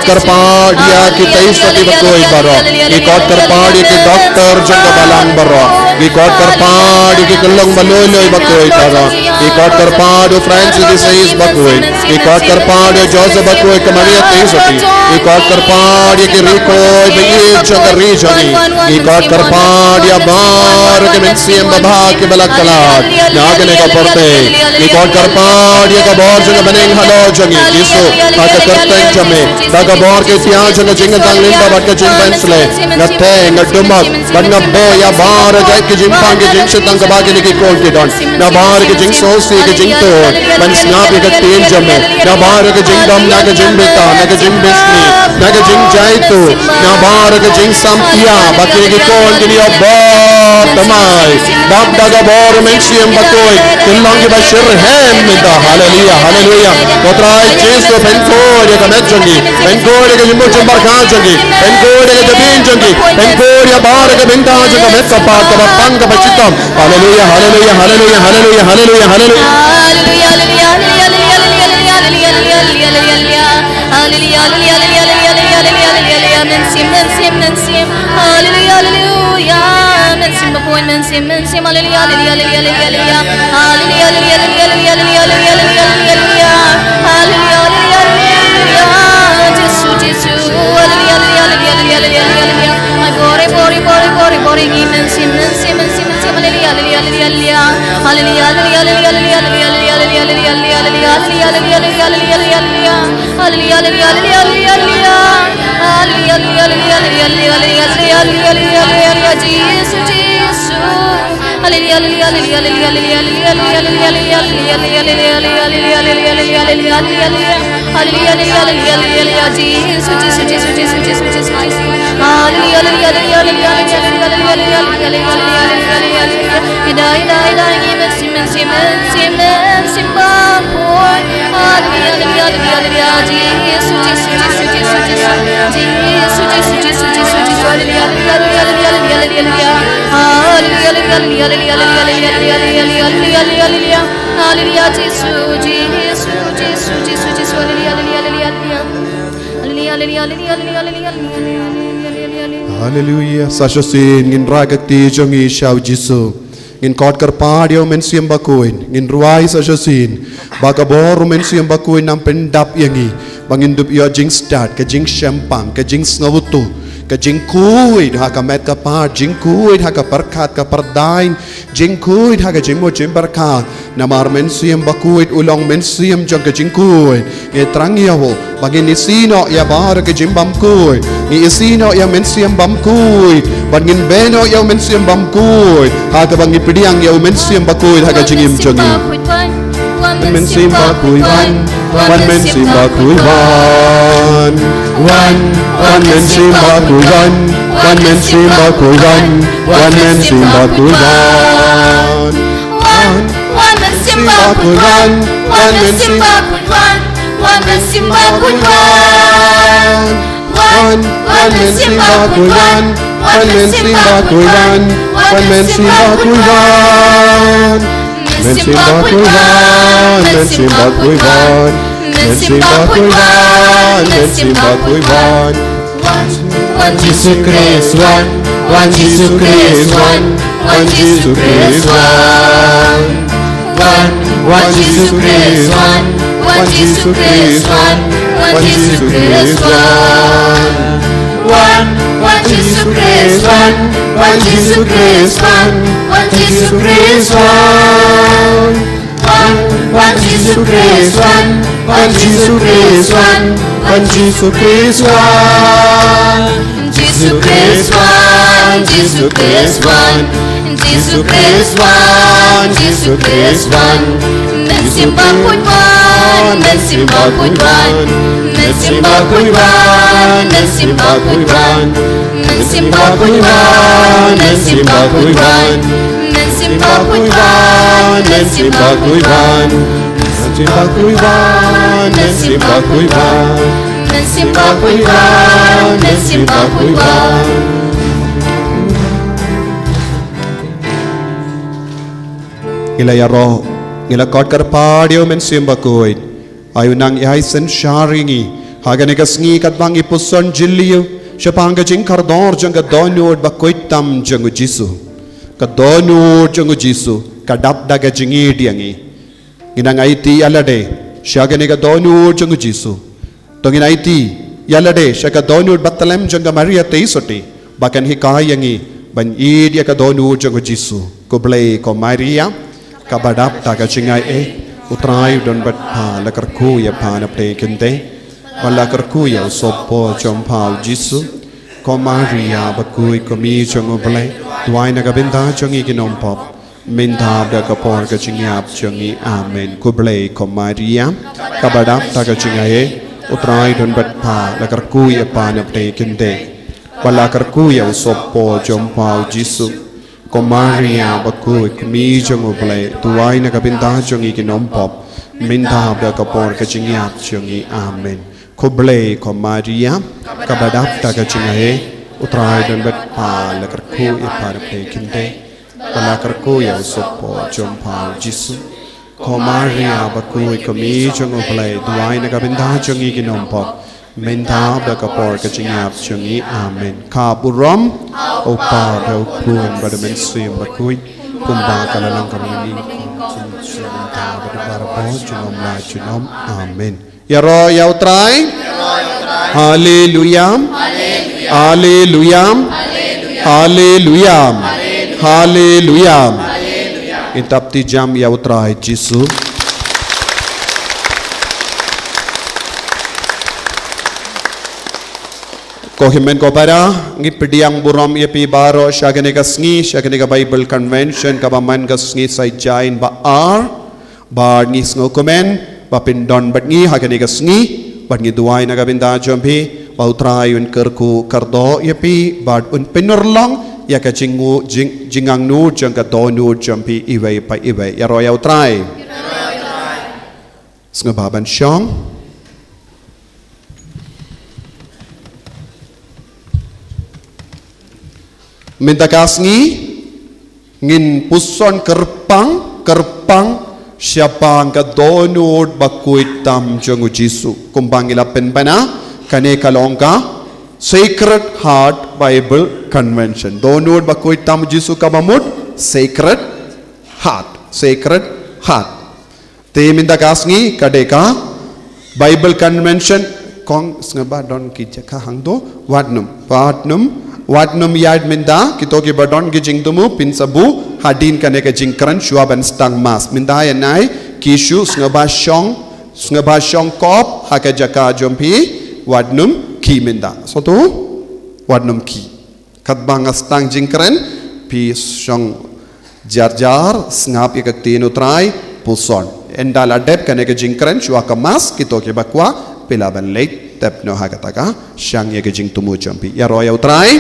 [SPEAKER 8] karpadi ka taisati bakoi barra. Ikot karpadi ka doctor jogi balang barra. Ikot karpadi ka kulong baloloy bakoi barra. Ikot karpadi Francis Disease bakoi. Ikot karpadi Joseph bakoi ka Maria taisati. Ikot karpadi ka Rico bayi jogi regioni. Ikot karpadi bar ke mensiam babha ke balakalat nagane ka porte ikot karpadi ka bor jang baneng halo jangi Yesu aka karteng jame daga bor ke tia jang jing dang linda bat ke jing pensle ngatte ngadumak ban ngabbo ya bar jai ke jing pang ke jing setang ka bagene ki kol ke don na bar ke jing sosi ke jing to ban snap ke tin jame na bar ke jing dam na ke jing beta na ke jing besni na ke jing jai to na bar ke jing sampia bakene ki kol ke ni bar tamai bab daga bor mensiam bakoi tillang ki bashir hem da hallelujah hallelujah kotrai jesu penfor ya kamet jangi penfor ya jimbo jumbar kha jangi penfor ya jabin jangi penfor ya bar ka binta janga met ka pa ka pang ka bachitam hallelujah hallelujah hallelujah hallelujah hallelujah hallelujah Hallelujah. Sasasin ngin ragati jongi shau Jisu. Ngin kot karpadio mensiam bakuin. Ngin ruai sasasin. Bagabor mensiam bakuin nam pendap yangi. Bangin dup yo jing start ke jing shempang ke jing snawutu. Ke jing kuid ha ka met ka par jing kuid ha ka perkat ka perdain jing kuid ha ka jing mo jing berkat namar mensiam bakuid ulong mensiam jang ke jing kuid e trang yawo bangin isino ya bar ke jing bam kuid ni isino ya mensiam bam kuid bangin beno ya mensiam bam kuid ha ka bangi pidiang ya mensiam bakuid ha ka jing im jongi mensiam bakuid one mensiam bakuid one men simba kuivan, one men simba kuivan, one men simba kuivan,
[SPEAKER 6] one men simba kuivan, one men simba kuivan, one men simba kuivan, one men simba kuivan, one men simba kuivan, one men simba kuivan, men simba kuivan, men simba kuivan, men simba kuivan, men simba kuivan. One Jesus Christ, one
[SPEAKER 8] One Jesus Christ, one Jesus Christ, one Jesus Christ, one Jesus Christ, one Jesus Christ, one Jesus Christ, one Jesus Christ, one Jesus Christ, one Jesus Christ, one Jesus Christ, one Jesus Christ,
[SPEAKER 6] Jesus Christ, one, Jesus Christ, one, Jesus Christ, one, Jesus Christ, one. Men simba kun one, men simba kun one, men simba kun one, men simba kun one, men simba kun one, men simba kun one, men simba kun one, men simba kun one, men simba kun one. Men simba kun one, men simba kun one.
[SPEAKER 8] Ngila yaro, ngila kot karpadio men simba kuit. Ayu nang ihai sen sharingi. Hagane kasngi katbang ipuson jiliyo. Shapanga jing kardor jang kadonod bakuit tam jangu jisu. Kadonod jangu jisu. Kadap daga jingi diangi. Nginang aiti alade. Shagane kadonod jangu jisu. Tongin aiti yalade shaka donud batalem janga Maria teisoti bakan hikayangi ban idia ka donud janga Jisu ko blay ko Maria ka badap ta ka chingai utrai don bat pa la karku ya pa na play kente wala karku ya sopo chompau Jisu ko Maria bakui ko mi janga blay tuai na ka binda jangi ginom pop minta da ka por ka chingyap jangi amen ko blay ko Maria ka badap ta ka chingai utrai don bat pa la karku ya pa na play kente wala karku ya sopo chompau Jisu ko Maria bakui kumi jong oblay tuai na kabinta jong ikinom pop minta da kapor ka jingyap jong amen ko blay ko Maria kabadap ta ka jingahe utrai don bat pa la karku ya pa na play kente wala karku ya sopo chompau Jisu ko Maria bakui kami jong oblay tuai na kabinta jong ikinom pop minta da kapor ka jingyap jong amen ka buram o pa da puan bada men sim bakui kumba kalalang kami minta bada para po junom la junom amen yaro yautrai hallelujah hallelujah hallelujah hallelujah intap ti jam yautrai Jisu ko himen ko para ngipidiang buram yapi baro syagane kasngi syagane ka Bible convention ka baman kasngi sai jain ba bar ngis ngo komen ba pindon bat ngi hagane kasngi bat ngi duai na kabinda jombi ba utrai un kerku kardo yapi bad un pinorlong ya ka jingu jingang nu jang ka donu jombi iwei pa iwei ya roya utrai sngababan syong minta kasngi ngin puson kerpang siapa ang kadonod bakuit tam jong Jisu kumbang ilapen bana kane kalongka Sacred Heart Bible Convention donod bakuit tam Jisu kabamut Sacred Heart te minta kasngi kadeka Bible Convention kong snaba don kijaka hangdo Wadnum yard minda kito ki badon ki jingtumu pinsabu hadin kane ka jingkran shuaban stang mas minda yanai kishu snaba shong kop haka jaka jompi wadnum ki minda so tu wadnum ki katbang stang jingkran pi shong jar snap ikak tinu trai puson endala dep kane ka jingkran shuaka mas kito ki bakwa pilaban late tap no hakataka syang ye gejing tumu jampi ya ro yautrai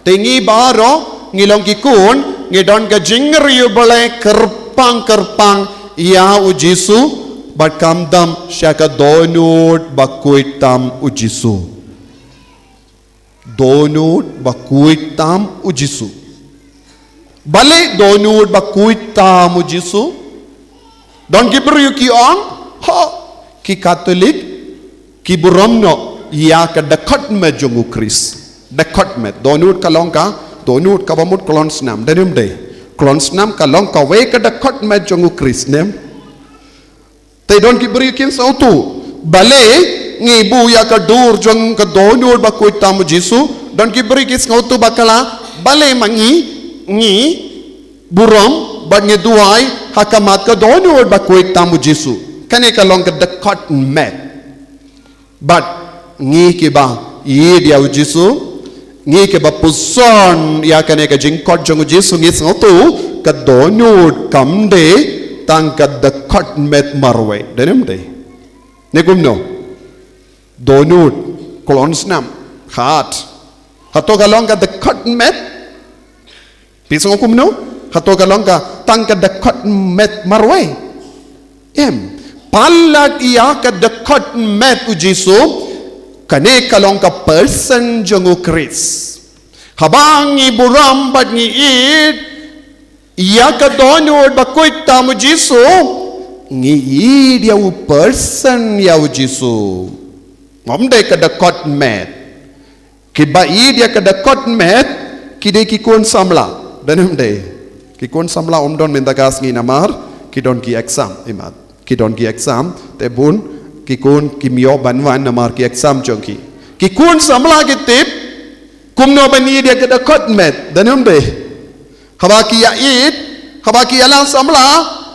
[SPEAKER 8] tingi baro ngilong kikun ngidon gejing riu bale kerpang ya Jisu bat kamdam syaka donut bakuitam Jisu bale donut bakuitam Jisu don gibru ki on ha ki Katolik ki buramno ya ka dakhat me jongu Kris dakhat me donut ka long ka donut ka bamut klon snam denim de klon snam ka long ka we ka dakhat me jongu Kris nem te don ki bri kin sau tu bale ngi bu ya ka dur jong ka donut ba ko tamu Jisu don ki bri kis ngau tu bakala bale mangi ngi buram ba ngi duai hakamat ka donut ba ko tamu Jisu kane ka long ka dakhat me but ngi ke ba ye dia Jisu ngi ke ba puson ya kane ka jingkot jong Jisu ngi ngau tu ka donut kam de tang ka dakhat met marwe denem de ne gumno donut kolon snam hat hato ka long ka dakhat met pisong kumno hato ka long ka tang ka dakhat met marwe em palat iya ka dakhat met u Jisu kane ka long ka person jongu Kris habang iburam bat ni it iya ka donut bakoy tamu Jisu ngi dia u person ya u Jisu ngomde ka dakhat met kiba dia ka dakhat met kide ki kon samla danem de ki kon samla don mendagas ngi namar ki don ki exam imat ki don ki exam te bun ki kon ki mio banwan namar ki exam jongki ki kon samla ki tip kumno bani dia ka dakhat met danem de habaki ya it habaki ala samla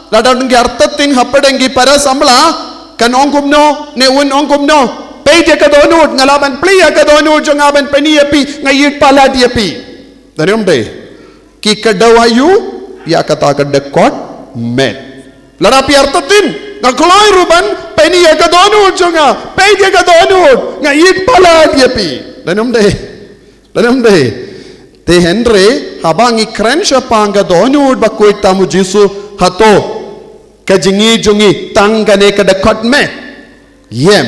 [SPEAKER 8] ladang ngi artatin hapadengi para samla kan ongkumno ne un ongkumno peje ka donut ngalaban plia ka donut jong aban peniapi ngayit pala diapi danem de ki kadawayu ya kata ka dakhat met larapi artatin ngakloi ruban penia ka donut jonga peje ka donut ngayit pala diapi danem de te henre habangi krensha panga donut bakoy tamu Jisu hato kajingi jungi tangane ka dakhat me yem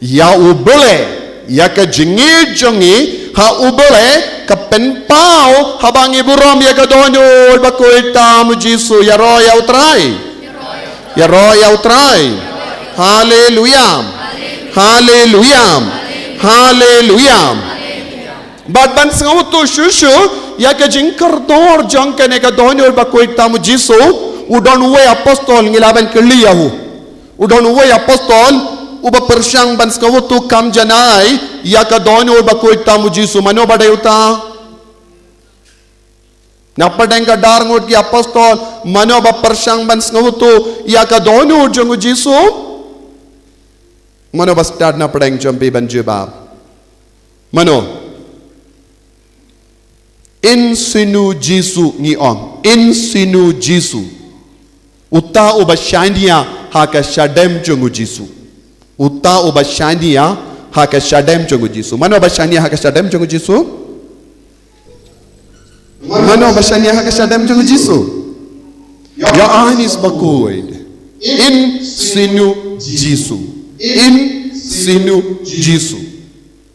[SPEAKER 8] ya ubole ya kajingi jungi ha ubole ka penpao habangi buram ya ka donut bakoy tamu Jisu ya roya utrai hallelujah hallelujah hallelujah But ban sangautu shushu ya ka jingkar dor jong kane ka donyor bakoy tamu Jisu udon uwe apostol ngilaban keliyahu udon uwe apostol uba persyang ban sangautu kam janai ya ka donyor bakoy tamu Jisu mano badayuta napadeng ka darngot ki apostol mano ba persyang ban sangautu ya ka donyor jong Jisu mano ba start na padeng jombi ban jebab mano insinu Jisu ni on insinu Jisu uta ubashania haka shadem jongu Jisu uta ubashania haka shadem jongu Jisu mano ubashania haka shadem jongu Jisu mano ubashania haka shadem jongu Jisu ya anis bakoid insinu Jisu insinu Jisu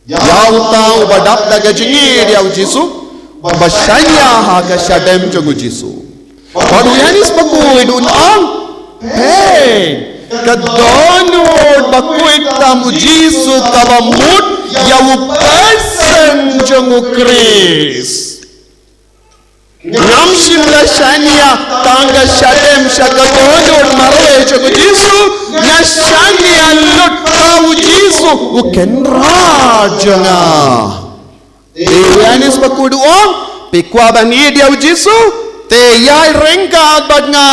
[SPEAKER 8] ya uta ubadap daga jingir ya Jisu Basanya haka shadem jongu Jisu. Baru yanis bakuid unang. Hey, kadonod bakuid tamu Jisu kabamut yawu person jongu Kris. Namshim la shania tanga shadem shakadonod marwe jongu Jisu. Na shania lut tamu Jisu ukenra jonga. Yanis bakudu ong pikwa bani dia Jisu te yai rengka badnga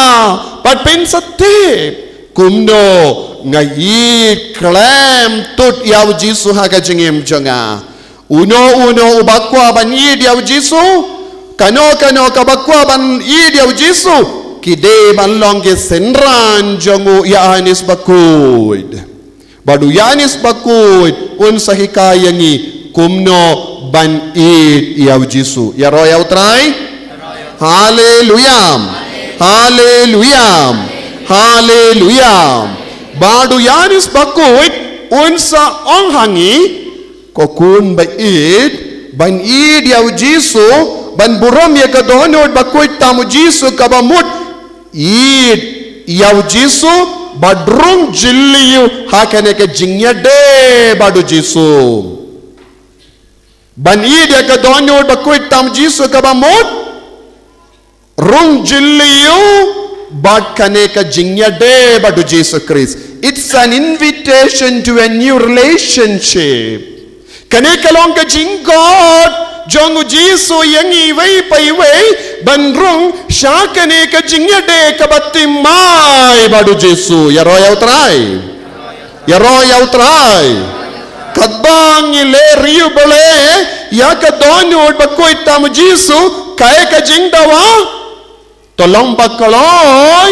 [SPEAKER 8] bad pensatip kumno ngayi klem tut ya Jisu haga jengim jonga uno ubakwa bani dia Jisu kano kabakwa bani dia Jisu kide banlong ke senran jongu ya anis bakud badu yanis bakud un sahikayangi kumno ban it ya Jisu ya roya utrai hallelujah hallelujah hallelujah badu yanis bakuit unsa onghangi kokun ba it ban it ya Jisu ban buram ya kadonod bakuit tamu Jisu kabamut it ya Jisu badrung jilliu hakane ke jingyade badu Jisu. Ban ide ka donyo bakuit tam Jisu ka bamot rung jilliu bad kane ka jingyade badu Jesus Christ. It's an invitation to a new relationship. Kane kalong ka jing God jongu Jisu yang iwei pa iwei banrung syakane ka jingyade ka batimai badu Jisu. Ya roya utrai. Ya roya utrai. Kadbang ile riu bole ya ka donyo bakuit tam Jisu kaya ka jingdawa tolong bakaloy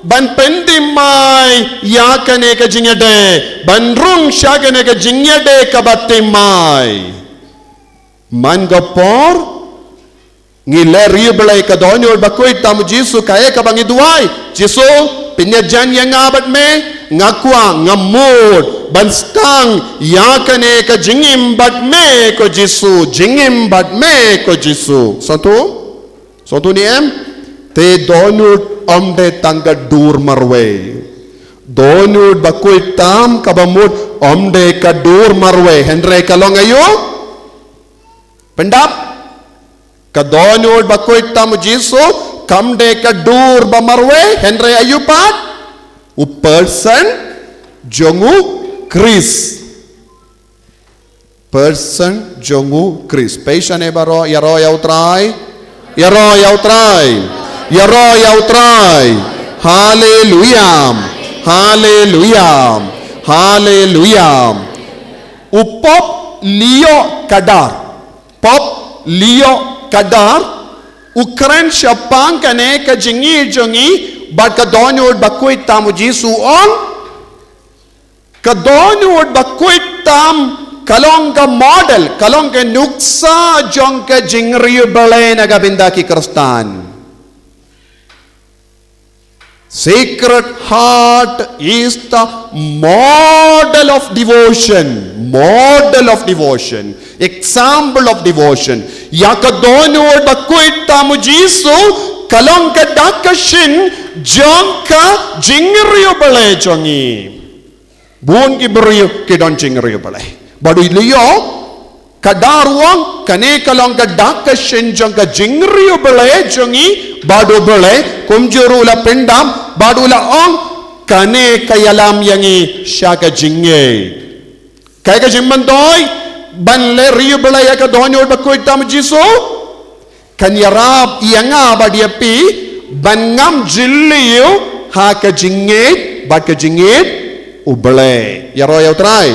[SPEAKER 8] ban pendimai ya kane ka jingade ban rung sya kane ka jingade ka batimai man gapor ngile riu bole ka donyo bakuit tam Jisu kaya ka bangiduai Jisu pinyajan yang ngabat me ngakwa ngamud banstang yakane ka jingim bat me ko Jisu jingim bat me ko Jisu satu ni te donut omde tangga dur marwe donut bakui tam kabamut omde ka dur marwe henre kalong ayo pendap ka donut bakui tam Jisu kamde ka dur ba marwe henre ayo pat u person jongu Chris person jongu Chris peishane baro yaro yautrai hallelujah hallelujah upop leo kadar ukran syapang kane ka jingi jongi bat ka donyo bakuit tamu Jisu on kadonyo bakuit tam kalong ka model kalong ka nuksa jong ka jingriyo balay na gabinda ki Kristan. Sacred Heart is the model of devotion, example of devotion. Ya kadonyo bakuit tamu Jisu kalong ka dakashin jong ka jingriyo balay jongi buon ki beriyo ki don jingriyo balay badu liyo kadaruang kane kalong ka dakashin jong ka jingriyo balay jongi badu balay kumjuru la pendam badu la ong kane kayalam yangi syaka jingge kaya ka jimbantoy ban le riyo balay ka donyo bakuit tam Jisu kanyarab iyanga badiapi ban ngam jilliyo ha ka jingge bat ka jingge ubale yaro yautrai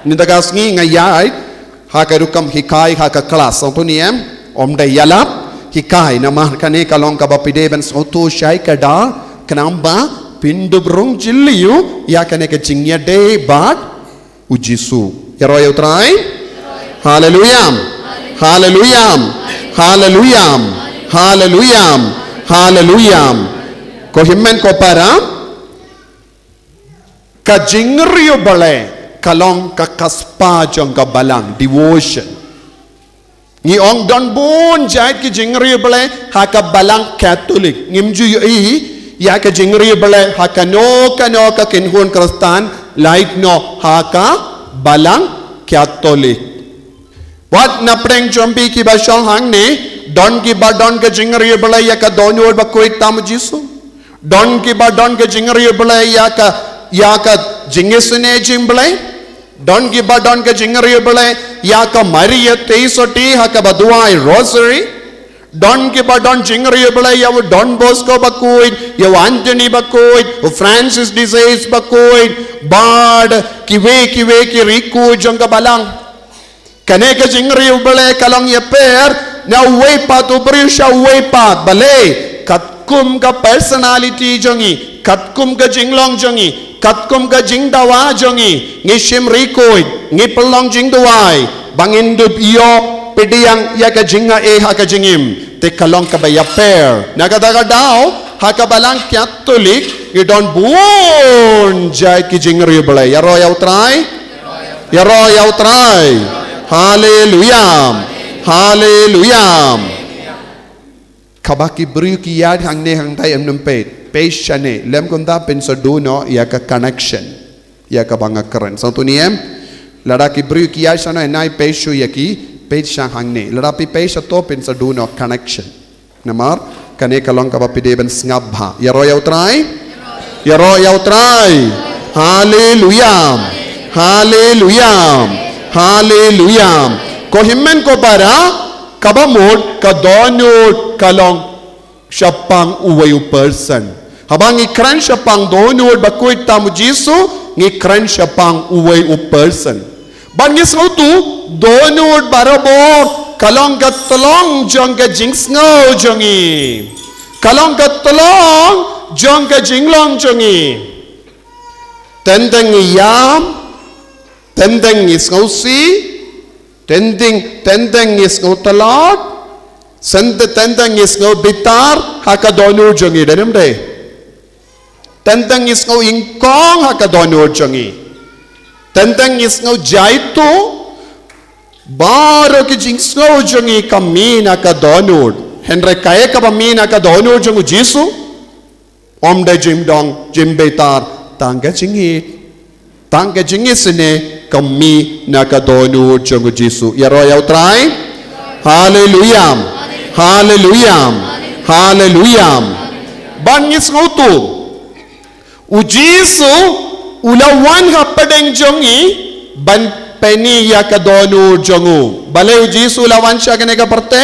[SPEAKER 8] nindagas ngi ngayai haka rukam hikai haka kelas untuk niem omda yalap hikai nama kane kalong ka bapide ben soto syai kada kenamba pindu brung jilliu ya kane ke jingnya de bat ujisu yaro yautrai hallelujah ko himmen ko para ka jingriyo bale kalong ka kaspa jong ka balang devotion ngi ong don bun jait ki jingriyo bale ha ka balang Catholic ngimju ya ka jingriyo bale ha ka no ka kinhun Kristan light no ha ka balang Catholic wat na preng jombi ki ba shong hang ne don ki ba don ka jingriyo bale ya ka donyo ba kuit tam Jisu don ki ba don ka jingriyo bale ya ka jingesune jimble don ki ba don ka jingriyo bale ya ka Maria teisoti ha ka baduai rosary don ki ba don jingriyo bale ya Don Bosco bakuit ya Anthony bakuit Francis disease bakuit bad kiwe ki riku jong ka balang kane ka jingriyo bale kalong ya per na way pa to brisha way pa bale katkum ka personality jongi katkum ka jinglong jongi katkum ka jingdawa jongi ngishim rikoid ngipelong jingdawai bangindup iyo pidiyang ya ka jinga ha ka jingim te kalong ka baya per nakadaga daw ha ka balang Catholic you don't born jai ki jingriyo balay yaro yautrai hallelujah kabaki beriu ki yad hang ne hang dai em nempet patience lem kunta pen saduno ya ka connection ya ka banga keren satu niem lada ki bru ki ya sana nai peshu ya ki pesha hangne lada pi pesha to pen saduno connection namar kane kalong ka papide ben ngabha ya ro ya utrai hallelujah hallelujah hallelujah ko himmen ko para kabamod ka donut kalong syapang uway person habang ikran syapang donut bakuit tamu jisu ngikran syapang uway person bangis tu donut barabot kalong gatlong jong ka jingsngo jongi kalong gatlong jong ka jinglong jongi tendeng yam tendeng is ngausi tendeng is ngautalot sente tendeng is ngau bitar hakadonu jongi danem de tendeng is ngau ingkong hakadonu jongi tendeng is ngau jaitu baro ki jingsngau jongi kamina kadonu henre kae ka pamina kadonu jongu jisu om de jimdong jimbetar tangga jingi sine kami nakadonu jongu jisu ya ro ya utrai hallelujah hallelujah hallelujah bangis ngutu ujisu ulawan hapadeng jongi ban peni ya kadonu jongu bale ujisu ulawan siya kene ka parte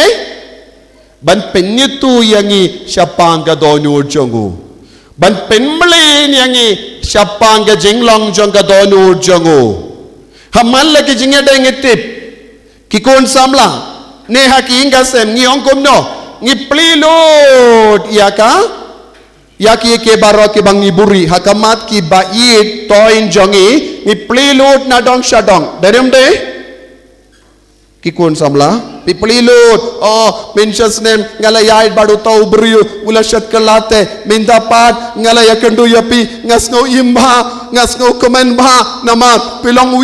[SPEAKER 8] ban penyitu yangi siapang kadonu jongu ban penmlin yangi siapang ka jinglong jong kadonu jongu hamal lagi jinga deng tip kikon samla ne haki inga sem ngi ongkom no ngi plilot ya ki ke baro ki bangi buri hakamat ki bait toin jongi ngi plilot na dong shadong derem de kikon samla pipelilot mentions name ngala yait badu tau beriu ulashat kelate minta pat ngala yakendu yapi ngasno imba ngasno komen ba nama pilong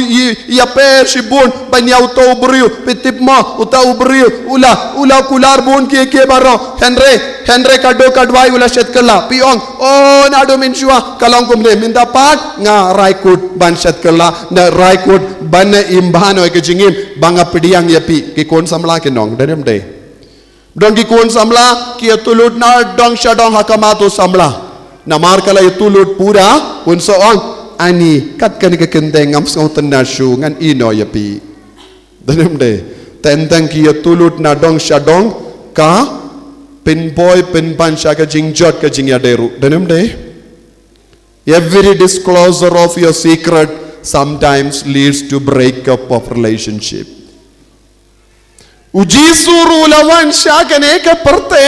[SPEAKER 8] ya per sibun banyau tau beriu pitip ma utau beriu ula kular bun ke baro Henry kado kadwai ulashat kela piong nado minjua kalong kumne minta pat nga raikut banshat kela na raikut ban imbano ke jingim banga pidiang yapi kikon samla kenong danem de dong kikon samla ki tulut na dong shadong hakamato samla namar kala tulut pura unso on ani kat kan ke kendeng ngam song tenashu ngan ino yapi danem de tentang ki tulut na dong shadong ka pin boy pin pansha ka jingjot ka jingya deru danem de every disclosure of your secret sometimes leads to breakup of relationship uji suru lawan syakane ka perte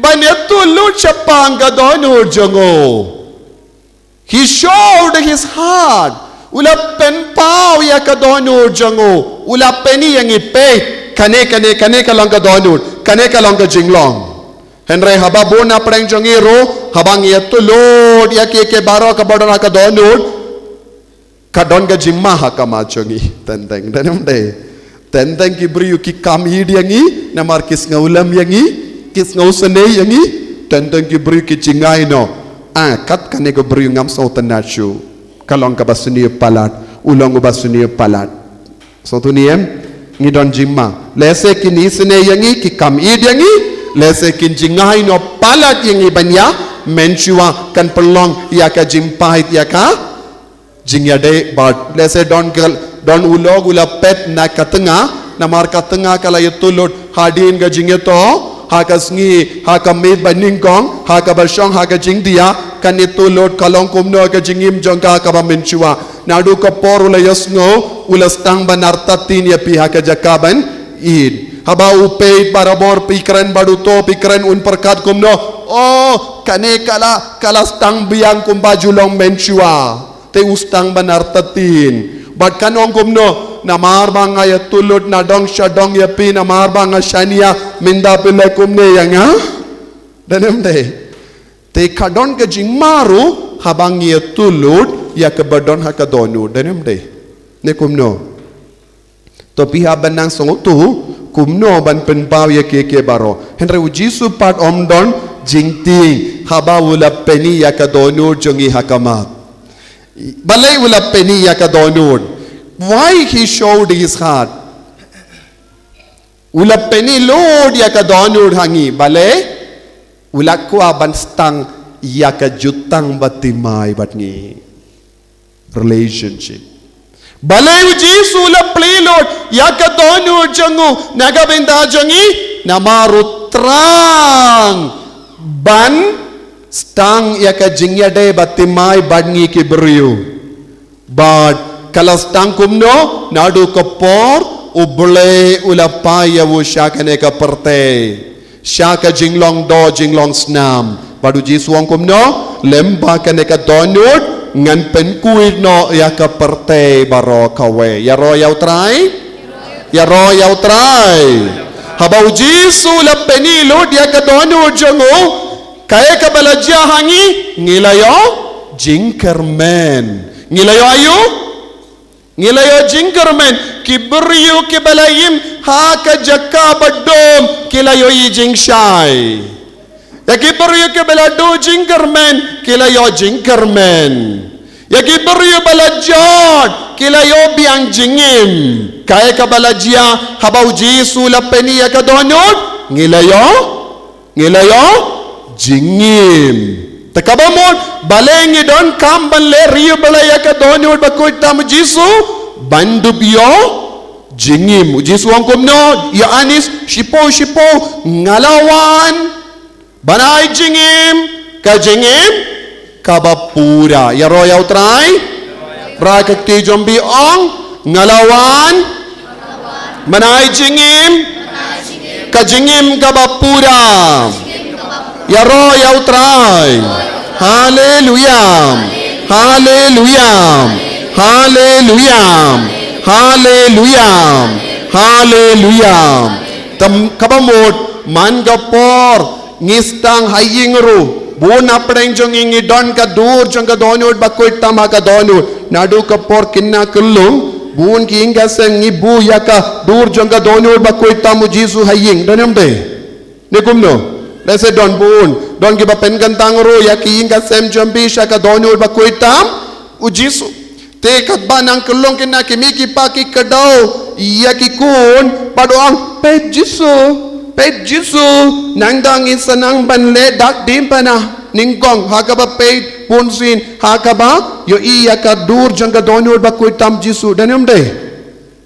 [SPEAKER 8] banetu lut chapang gadonu jongo he showed his heart ula pen pau ya kadonu jongo ula peni yang ipe kane kalong kadonu kane kalong ka jinglong henry hababona preng jongiro habang yetu lut ya ke baro ka bodona kadonu kadon ka jimma hakama jongi tenteng danem de tentang kibriu ki kamid yangi namar kis ngaulam yangi kis ngausane yangi tentang kibriu ki cingai no kat kane ko briu ngam so tanachu kalong ka basuni palat ulong basuni palat so tuniem ngidon jimma lese kini sene yangi ki kamid yangi lese kin cingai no palat yangi banya menchua kan pelong ya ka jimpait ya ka jingyade but lese don ulog ula pet na katenga na mar katenga kala yetulot hadin ga jingeto hakasngi hakamit baningkong hakabasyong hakajingdia kan itulot kalong kumno ga jingim jongka ka menchua nadu ka por ula yasngo ula stang banartatin ya pi hakajakaban id haba upeit barabor pikran baduto pikran un perkat kumno kane kala stang biang kumbajulong menchua te ustang banartatin bat kanong kumno namar banga ya tulot na dong shadong ya pi namar banga shania minda pile kumne yang danem de te kadon ke jingmaru habang ya tulot ya kebadon hakadonu danem de ne kumno to piha banang songotu kumno ban penpaw ya ke baro henry ujisu pat omdon jing ting haba ula peni yaka donur jongi hakamat. Balay ula peni yaka donur. Why he showed his heart? Ula peni Lord yaka donur hangi balay ula kwa banstang yaka jutang batimay batngi relationship. Balay Jesus ula play Lord yaka donur jongu nagabenda jongi namarutrang ban stang yaka jingyade batimay badngi kibriu. But kalastang kumno nadu kapor ubule ulapaya wo shakane ka perte shaka jinglong do jinglong snam badu jisuang kumno lemba kane ka donut ngan penkuit no yaka perte baro kawe yaro yaw try habau jisu la penilo yaka donut jongo kaya ka balajya hangi ngilayo jinkermen ngilayo ayu ngilayo jinkermen kibriyu kibalayim haka jakka badom kilayo jing shai ya kibriyu kibalado jinkermen kilayo jinkermen ya kibriyu balajod kilayo biang jingim kaya kabalajya habau jisu lapeni ya kadonod ngilayo jingim takabamon balengi don kambanle riyo balaya kadonod bakoy tam jisu bandubyo jingim jisu angkomno ya anis shipo ngalawan banay jingim kabapura ya royaw try rakakti jombi ong ngalawan banay jingim kabapura ya royaw try hallelujah tam kabamot man gapor ngistang hayingru bun apdeng jong ingi don ka dur jong ka donut bakoy tama ka donut nadu kapor kinna kullum bun ki inga seng ibu yaka dur jong ka donut bakoy tamu jisu haying donam de nekumno lese don bun don ki bapen gantang ro yaki inga sem jombi shaka donut bakoy tam u jisu te katba nang kulong kina kimiki paki kadaw yaki kun padoang pet jisu nangdang insanang banle dak dimpana ningkong hakaba pet punsin hakaba yo iya ka dur jangga donor bakoy tam jisu danum de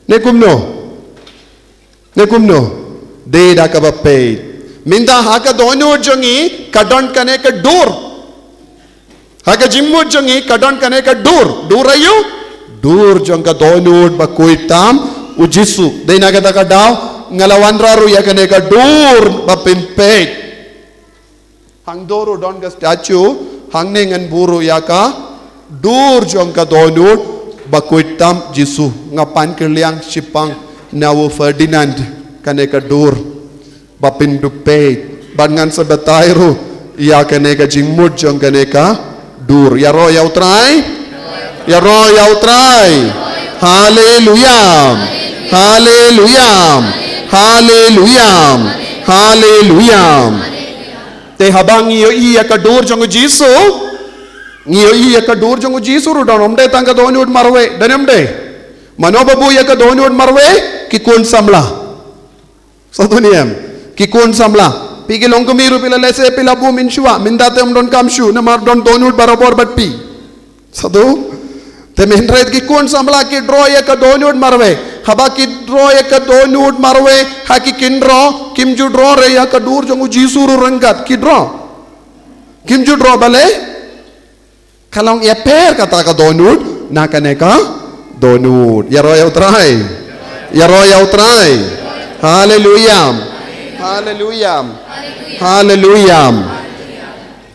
[SPEAKER 8] nekumno de dakaba pet minda haka donor jongi kadon kane ka dur haka jimmu jongi kadon kane ka dur ayu dur jangga donor bakoy tam ujisu de naga ka daw ngalawan raru ya kane ka dur bapimpek hang doro don ka statue hang nengan buru ya ka dur jong ka donut bakoy tam jisu ngapan kerliang sipang nawo Ferdinand kane ka dur bapindupek bangan sabatayro ya kane ka jingmut jong kane ka dur yaro yaw try hallelujah te habang iyo iya ka dur jong jisu ru donom de tanga donut marwe danam de manobabu ya ka donut marwe kikun samla satu niyam kikun samla pigilong kumiru pila lese pila bu min shua mindate don kamshu namar don donut barabor batpi satu te menret kikun samla ki draw ya ka donut marwe haba ki draw ya ka donut marwe haki kindro kimju draw re ya ka dur jong jisu ru rangkat ki draw kimju draw bale kalong ya per kata ka donut nakane ka donut ya royal try hallelujah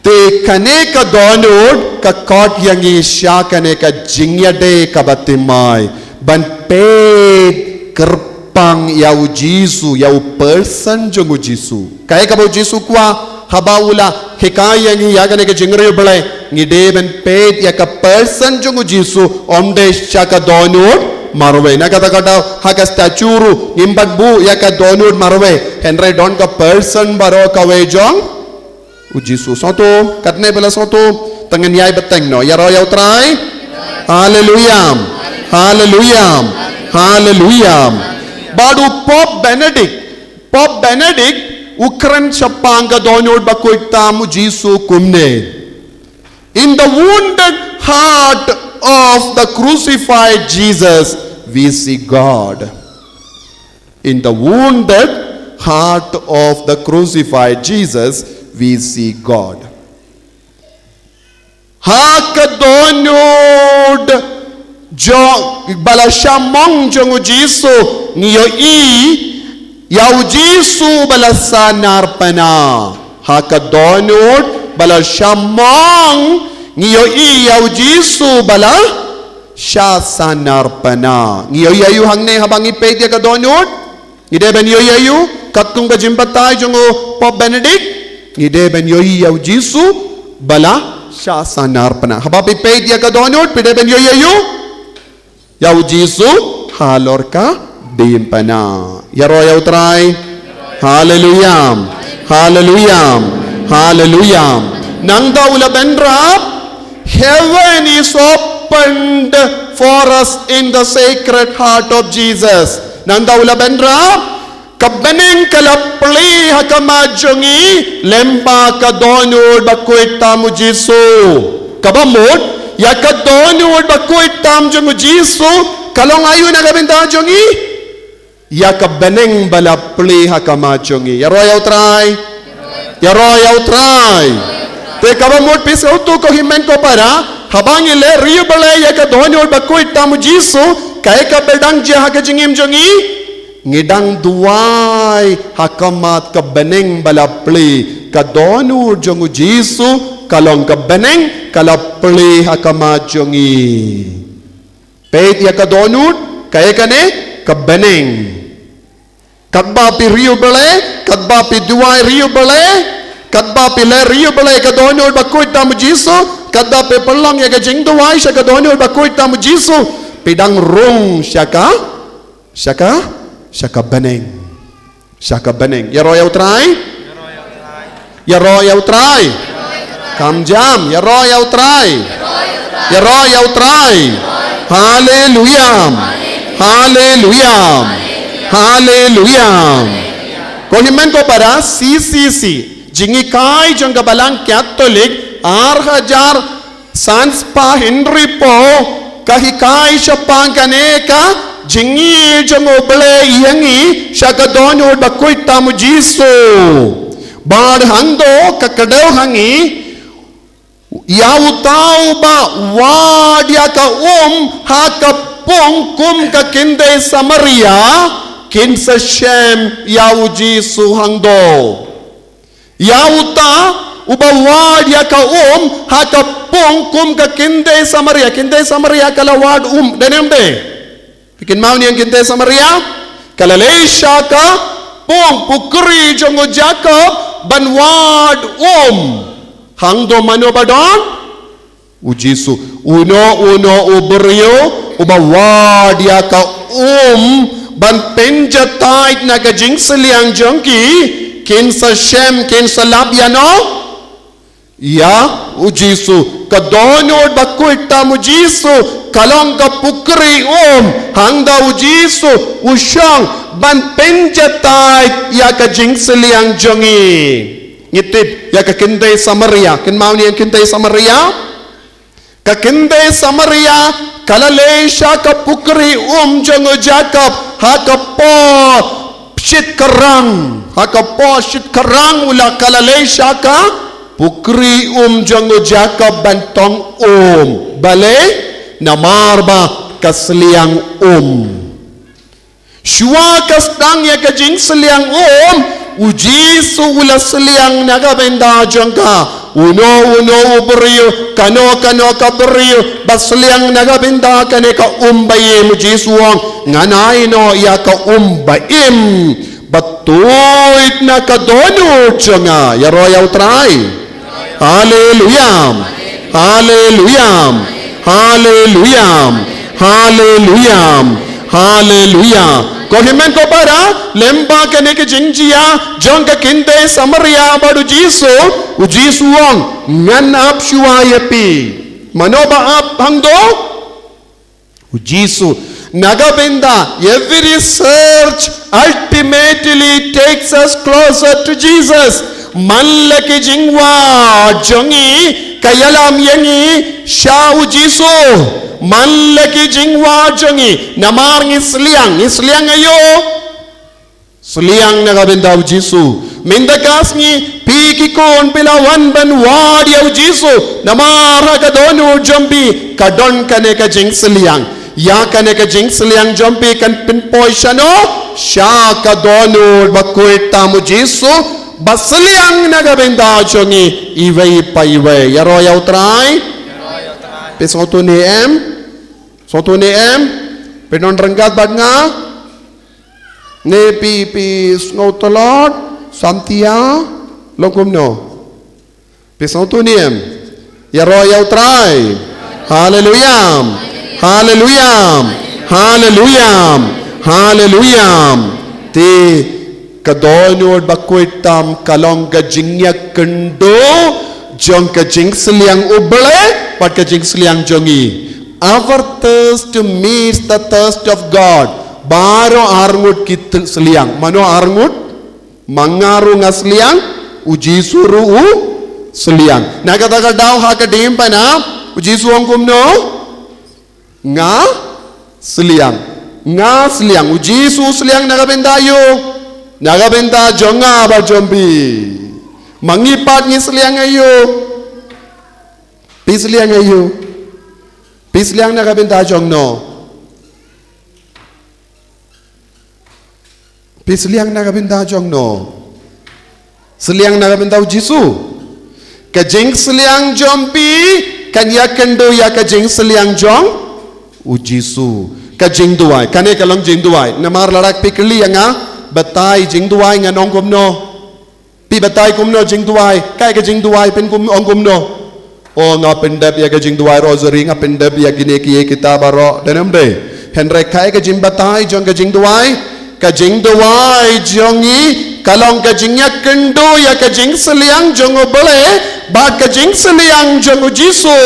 [SPEAKER 8] te kane ka donut ka kot yang isya kane ka jingyade ka batimay ban pet kerpang yau jisu yau person jongu jisu kaya ka jisu kwa habaula hikaya ngi yagane ka jingre bale ngi deben pet ya ka person jongu jisu omde shaka donut marwe na kata haka statue ngimbat bu ya ka donut marwe henry don ka person baro ka wejong Ujisu. Satu, katne bala satu, tangan yai beteng no. Ya royal try. Hallelujah. Hallelujah. Hallelujah. Badu Pope Benedict, ukran sapanga donod bakoy tamu Jisu kumne. In the wounded heart of the crucified Jesus, we see God. In the wounded heart of the crucified Jesus, we see God. Hakadonod jo balashamong jongu Jisu niyo yaw Jisu balasanar pana. Hakadonod balashamong niyo yaw Jisu bala siya sanar pana. Niyo yayu hangne habang ipedya kadonod. Ngideben yo yayu katung bajimbatay jongo Pope Benedict. Ngideben yo yaw Jisu bala siya sanar pana. Habang ipedya kadonod pideben yo yayu yaw Jisu halor ka dim pana. Yaro yaw try. Hallelujah. Hallelujah. Hallelujah. Nang daw labendrap, heaven is opened for us in the sacred heart of Jesus. Nang daw labendrap, kabeneng kalapli hakamajongi lemba kadonod bakuit tamu Jisu. Kabamot, ya kadonod bakuit tamu Jisu, kalong ayo na kabenta jongi. Ya kabeneng balapli hakamajongi. Ya royal try. Ya royal try. Te kabamot pis auto ko himen ko para habang ile rio bale ya kadonod bakuit tamu Jisu kay ka bedang ja hakajingim jongi ngidang duway hakamat kabeneng balapli kadonod jongu Jisu kalong kabeneng kalapli hakamat jongi peit ya kadonod kay kane kabeneng kadbapi rio bale kadbapi duway rio bale kadbapi le rio bale kadonod bakuit tamu Jisu kadbapi pelang ya kajing duway siya kadonod bakuit tamu Jisu pidang rung siya ka beneng ya royal try ya royal try kam jam ya royal try ya royal try hallelujah hallelujah hallelujah ko himen ko para CCC jingikai jong kabalang Catholic 6000 sans pa Henry po kahikai siya pang kaneka jingi jong oble yangi siya kadonod bakuit tamu Jisu bad hangdo kakadaw hangi yaw tao ba wadya ka hakapong kum ka kinde sa Maria kinsa shem yaw Jisu hangdo yauta ubawad ya ka hakapong kum ka kinde sa Maria kalawad denemde pikin mau ni ang kinde sa Maria kalalesya ka pong pukri jongo Jacob banwad hangdo mano badon ujisu uno uberyo ubawad ya ka ban penjatay na gajing seliang jongki kinsa shem kinsa labyano ya ujisu kadonod bakuit tamu Jisu kalong ka pukri hangda ujisu usyang ban penjatay ya ka jingseliang jongi ngitip ya ka kinday sa Maria kin mau ni ang kinday sa Maria ka kinday sa Maria kalale siya ka pukri jongo Jacob hakapo shit karang hakapo shit karang ula kalalay siya ka pukri jango Jacob bantong bale namarba kasliang shua kastang ya kajing seliang ujisu ula seliang nagabenda jangka uno uberiyo kano kaberiyo basliang nagabenda kane ka umbayim ujisuang nganay no ya ka umbayim batuit na kadonod janga ya royal try hallelujah hallelujah hallelujah hallelujah hallelujah Kohimen ko para lemba kane ke jingjia jong ka kinte Samaria baru Jisu ujisu wong ngan ap shuayepi manoba ap hangdo ujisu nagabenda every search ultimately takes us closer to Jesus mallaki jingwa jongi kayalam yangi sha ujisu mallaki jingwa jongi namar ngisliang ayo seliang nagabenda ujisu mindakas ni piki kon pilawan ban wadi ujisu namar kadonu jombi kadon kane ka jing seliang ya kane ka jing seliang jombi kan pinpoy shano sha kadonu bakuit tamu jisu baseliang nagabenda jongi iway pa iway yaro yaw try pesong ni em penon renggat bad nga ne pi snotolod santia longkum no pesong ni em yaro yaw try hallelujah ti kadonod bakoy tam kalong ka jingya kendo jong ka jing seliang ubale pat ka jing seliang jongi our thirst to meet the thirst of God baro arngut kit seliang mano arngut mangaru ngasliang uji suru seliang nagataga daw ha ka dim pa na uji suang kumno nga seliang uji su seliang nagabenda jonga ba jombi mangipat ni seliang ayo pisliang nagabenda jongno pisliang nagabenda jongno seliang nagabenda ujisu kajing seliang jombi kanya kendo ya kajing seliang jong ujisu kajing duai kane kalong jing duai namar larak pikli nga batai jing duai nga nong kumno pi batai kumno jing duai kai ka jing duai pen kum ong kumno o nga pendap ya ka jing duai rosary nga pendap ya gine ki kita baro danam de henry kai ka jing batai jong ka jing duai jongi kalong ka jing ya kendo ya ka jing seliang jong obole ba ka jing seliang jong ujisu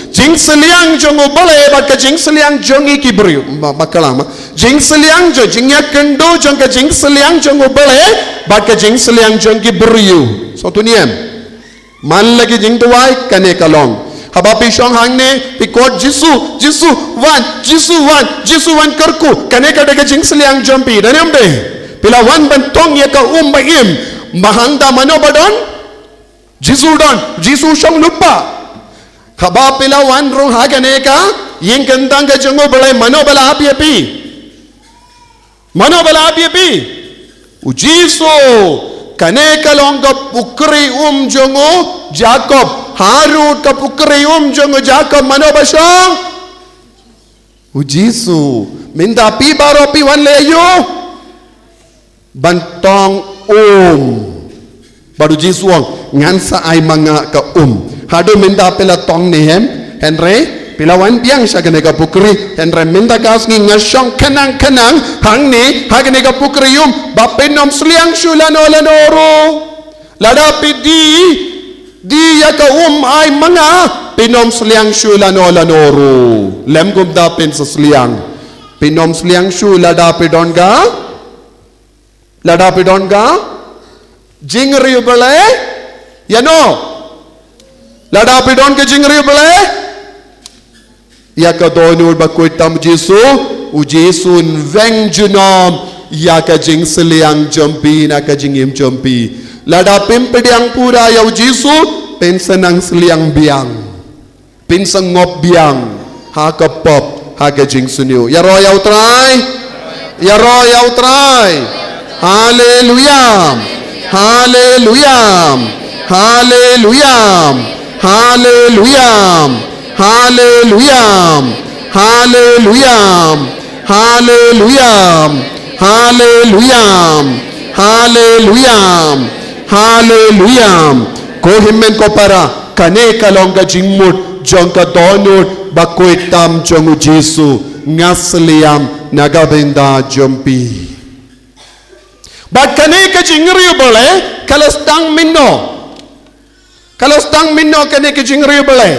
[SPEAKER 8] jing seliang jong obole ba ka jing seliang jongi kibru makalam jing seliang jo jing ya kendo jong ka jing seliang jong obole ba ka jing seliang jong kibru so tuniem man lagi jing tuai kane kalong haba pishong hangne pikot jisu wan karku kane ka daga jing seliang jompi danam de pila wan bantong ya ka baim mahangda mano badon jisu shong lupa haba pila wan rong ha kane ka ying kandang ka jongo balai mano bala api ujisu kane kalong ka pukri jongo Jacob Harut ka pukri jongo Jacob mano ba siyang ujisu minda pi baro pi wan leyo bantong baru jisuang ngansa ay mga ka hado minda pila tong nihem Henry pilawan biang siya gane ka pukri Henry minda kas ngi ngasyong kanang hangni hagane ka pukri bapenom sliang lanoro ladapi di ya ka ay mga pinom sliang lanoro lemgum dapin sa sliang pinom sliang ladapi don ga jingri bale yano ladapi don ka jingri bale ya ka donul bakoy tam ujisun vengjunom ya ka jing seliang jompi na ka jingim jompi ladapim pediang pura ya ujisu pensenang seliang biang pinsang ngop biang ha ka pop ha ka jing suniu ya royal try hallelujah Kohimen ko para kane kalongga jingmut jongka donut bakoy tam jongu Jisu ngasliam nagabinda jumpi. But kane ka jingriyo bole kalastang minno. Kalastang minno kane ka jingriyo bole.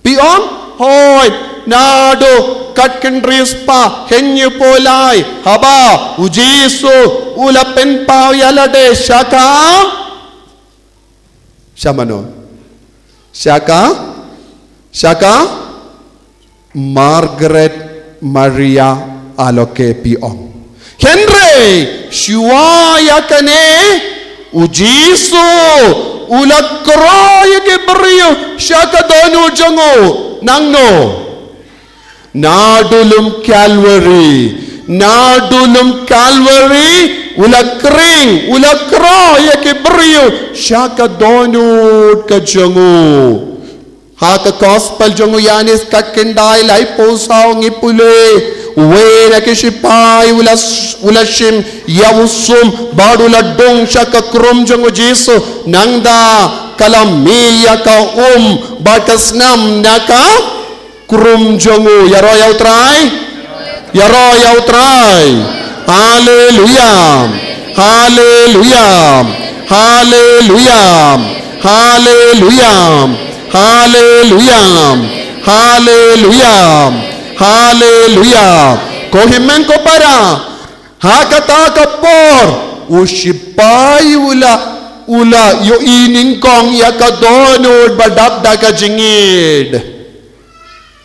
[SPEAKER 8] Pion hoy nado katkendris pa henyu polai haba ujisu ulapen pa yalade shaka shamano shaka Margaret Maria Aloke Piong Henry Shuaya kane ujisu ulakroy ke brio shaka donu jango nangno Nadulum Calvary ulakring ulakro yake brio shaka donut ka jangu haka gospel jangu yanis kakendai lai posao ngipule wena kishipai ulashim yawusum badula dong shaka krum jangu jisu nangda kalami yaka batasnam naka Kurum jongu yaro yautrai hallelujah hallelujah hallelujah hallelujah hallelujah hallelujah hallelujah kohimen ko para hakata kapor usipai ula yo ining kong yakadonod badap daga jingid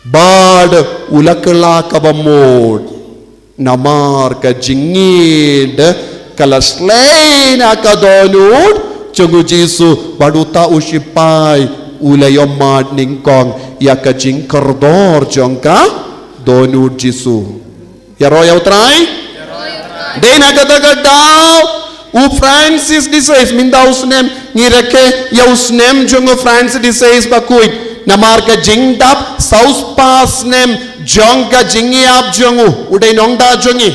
[SPEAKER 8] Bad ulakla kabamod namar ka jingid kalaslein akadonod chungu jisu baduta usipai ulayomad ningkong yakajing kordor jongka donod jisu yaro yautrai dena gadagadaw u Francis disease minda usnem ngireke ya usnem jungu Francis disease bakuit Namarka jingdap saus pas nem jongka jingiap jongu udai nongda jongi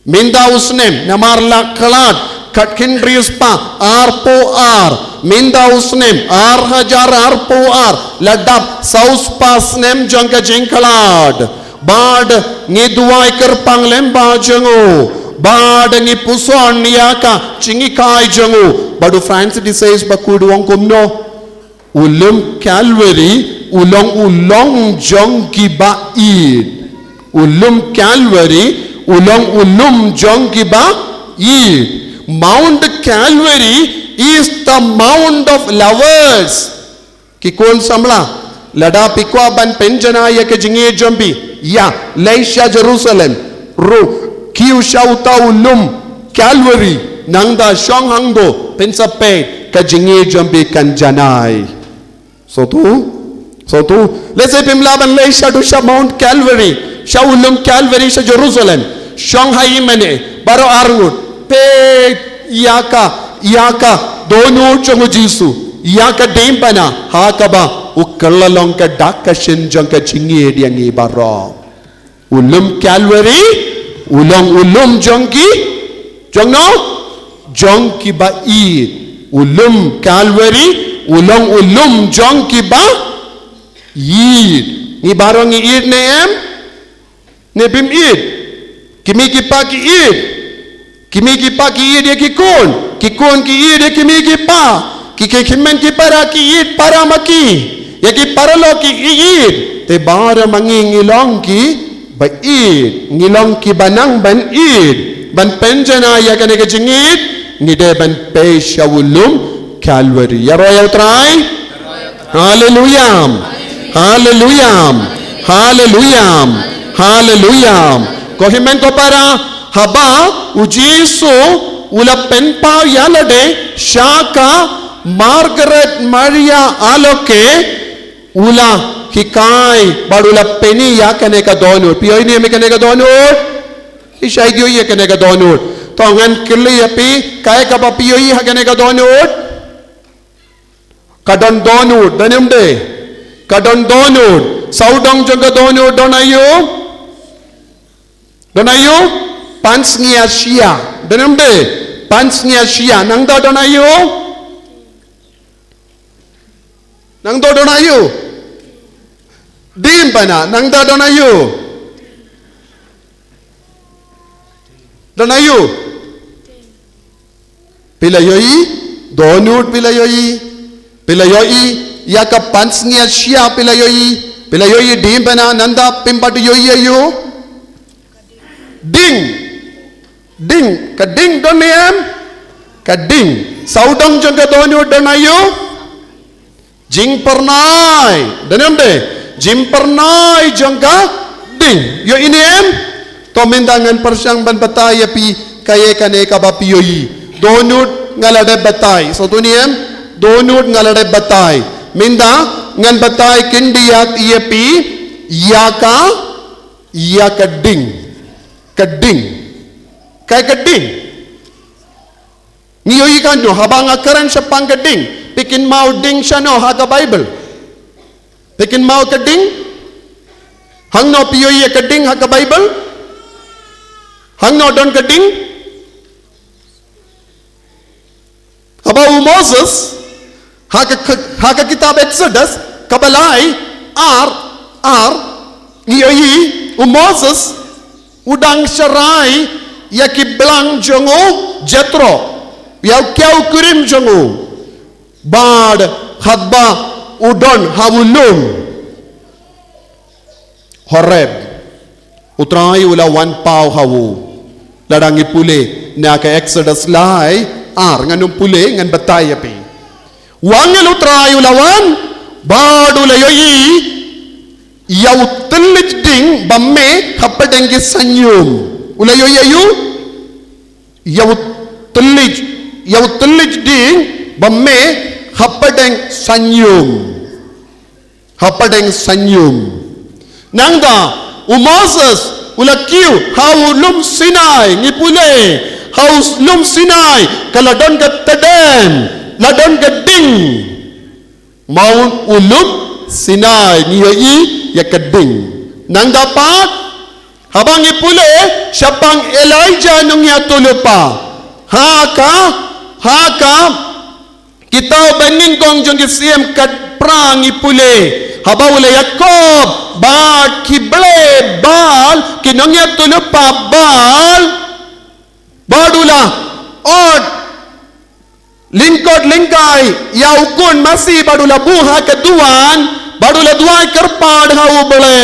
[SPEAKER 8] minda usnem namarla kalat katkindrius pa arpo ar minda usnem hajar arpo ar ladap saus pas nem jongka jingkalad bad ngiduai kerpang lemba jongu bad ngi puson niaka chingikai jongu badu Francis disease bakudu wongkumno Ulum Calvary ulong jong kiba id ulum Calvary ulong jong kiba id Mount Calvary is the mount of lovers kikon samla lada pikwa ban penjana ya ke jinge jombi ya leisha Jerusalem ru kiu shauta ulum Calvary nangda shong hangdo pensape ka jinge jombi kanjanai So tu let's say pimlaban leisha to sha Mount Calvary sha ulum Calvary sha Jerusalem Shanghai mane baro arngut pe yaka donu chungu jisu yaka dempana hakaba ukallalong ka dakashin jangka chingi ediangi baro ulum Calvary ulum jongki ba id ulum Calvary ulum jongki ba id ni barong id ne em ne bim id kimi ki pa ki id ya kikon ki id ya kimi ki pa kimen ki para ki id para maki ya ki paralo ki id te bara mangingilong ki ba id ngilong ki banang ban id ban penjana ya kane ka jingid ngide ban pe shawulum Calvary. Yaro yautrai? Hallelujah. Hallelujah. Hallelujah. Hallelujah. Kohimen ko para haba ujisu ula penpa yalade shaka Margaret Maria Aloke ula hikai badula peni ya kane ka donut piyo ini me kane ka donut ishay gyo ye kane ka donut tongan kili yapi kaya ka papiyo ye kane ka donut kadon donut danim de kadon donut saudong jaga donut donayu pansnia shia danim de pansnia shia nangda donayu donayu dim pana nangda donayu Donayu. Pilayoi. Donut pilayoi. Pilayoi. Yaka pansnya sia pilayoi. Pilayoi dimbana nanda pimpatu yoi ayu. Ding. Ding. Kading doniem. Kading. Saudang jaga donut donayu. Jing pernai. Donem de. Jing pernai jaga ding. Yo ini to mindangan persyang ban batai api kaya kane kabapi yoi. Donut ngalade batai. So tu niem donut ngalade batai. Minda ngan batai kindiak iapi yaka ding. Keding. Kay keding. Ngiyoy kan no habang akaran sa pang keding. Pikin mau ding siya no haga Bible. Pikin mau keding. Hang no piyoy keding haga Bible. Hang no don keding. Habang Moses haga kitab Exodus kabalay ngiyoy Moses udang syarai yakiblang jongo Jethro. Yau kiau kurim jongo bad khadba udon hawulum Horeb utrai ula wan pau hawu ladangi pule na ka Exodus lai nganum pule ngan batai api wangel utrai ula wan bad ula yoi yau telit ding bamme hapadengi sanyum ula yoi ayu yau telit ding bamme hapadeng sanyum nangda Moses ula kiu haulum Sinai ngipule haulum Sinai kaladon ka tedem ladon ka ding Mount ulum Sinai ngiyoi ya keding nangda pat habang ngipule syapang Elijah nung yatulupa haka kita benin kong jong kisiem kat prang ipule habawle Yakob ba kible bal kinongya tulupa bal badula od lingkay yaukun masih badula buha keduan badula duai kerpad hau bole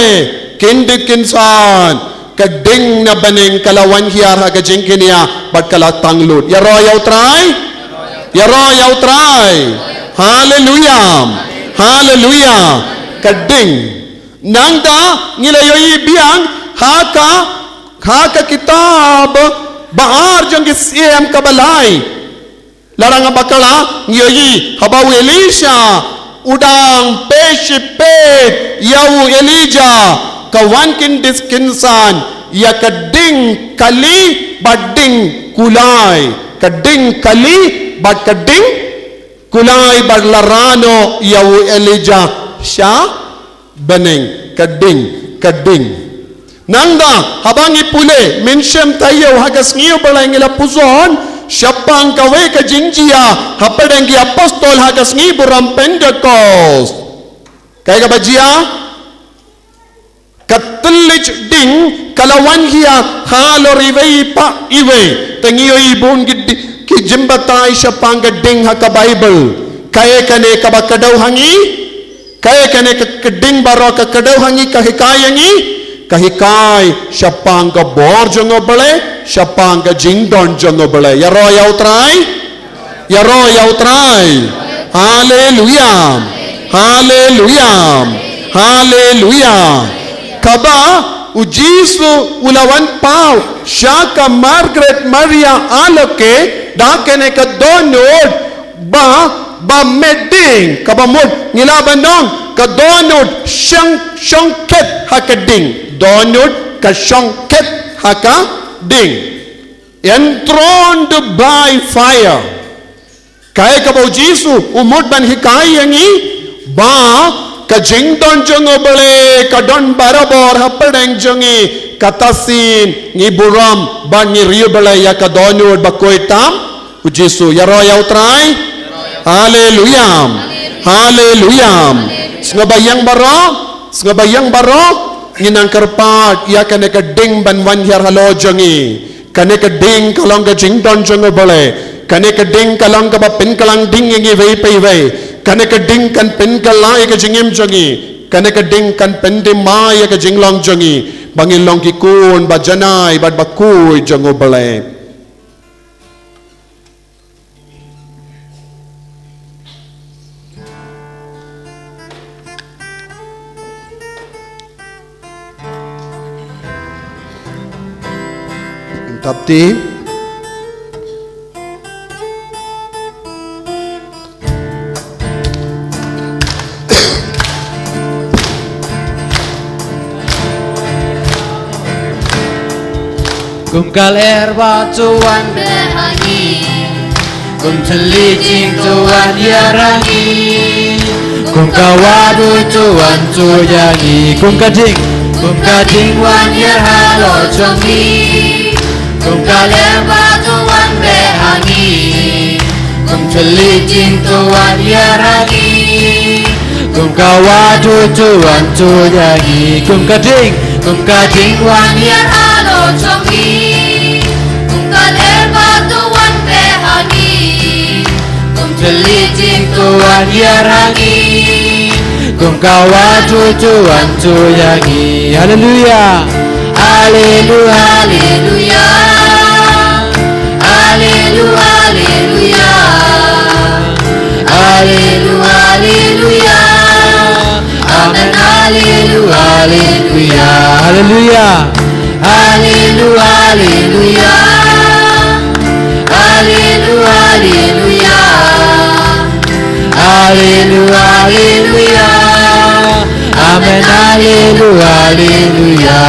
[SPEAKER 8] kindik kinsan kading na baning kalawan hiar haga jengkinia bat kala tanglut ya ro yaw try hallelujah kading nangda ngilayoy biang haka kitab baar jong kisiem kabalay larang bakala ngiyoyi habaw Elisha udang peshipet yaw Elijah kawankin diskinsan ya kading kali bading kulay kading kali bad kading kulay badlarano yaw Elijah siya beneng kading nangda habang ipule mensyem tayo hagas ngiyo balay ngila puzon syapang kawe ka jinjia hapadeng ki apostol hagas ngi buram Pentecost kaya kabajia katelij ding kalawan hiya haloriwei pa iwe tengiyo ibon ki jimbatai siya panggading haka Bible kaya kane kabakadaw hangi kaya kane kading baro kakadaw hangi kahikay siya pangkabor jong obale siya pangkajingdon jong obale yaro yaw try hallelujah kaba ujisu ulawan pau siya ka Margaret Maria Aloke dakene ka donod ba meding kabamod ngilaban nong ka donod syangket hakading donod ka syangket hakading enthroned by fire kaya ka ba ujisu umod ban hikayangi ba kajingdon jongo bale kadon barabor hapadeng jongi katasin ngiburam ban ngiriyo bale ya kadonod bakoitam ujisu yaro yaw try hallelujah ngabayang baro nginang karpat ya kaneka ding ban wan hiar halo jongi Kaneka ding kalong ka jing don jong bole. Kaneka ding kalong ka ba pin kalang ding ingi vei pei vei. Kaneka ding kan pin kalai ka jingim jongi. Kaneka ding kan pen de mai ka jinglong jongi. Bangin long ki kun ba janai ba bakui jong bole. Tapti
[SPEAKER 9] Kum kal erba tuan
[SPEAKER 6] Behangi
[SPEAKER 9] Kum teli jing tuan yarangi Kum kawadu tuan tuyangi Kum kading wan yar halo chongi Kum kal erba tuan behangi Kum teli jing tuan yarangi Kum kawadu tuan tuyangi Kum kading wan yar
[SPEAKER 6] Halo chongi Kum kalerba tuan behangi Kum
[SPEAKER 9] Jeliting tuan yarangi Kum kawadu tuan tuyangi Haleluya Haleluya
[SPEAKER 6] Haleluya Haleluya Haleluya Haleluya Haleluya Amen Haleluya Haleluya
[SPEAKER 9] Haleluya
[SPEAKER 6] Haleluya Haleluya Haleluya Haleluya
[SPEAKER 9] Haleluya Haleluya Amen Haleluya Haleluya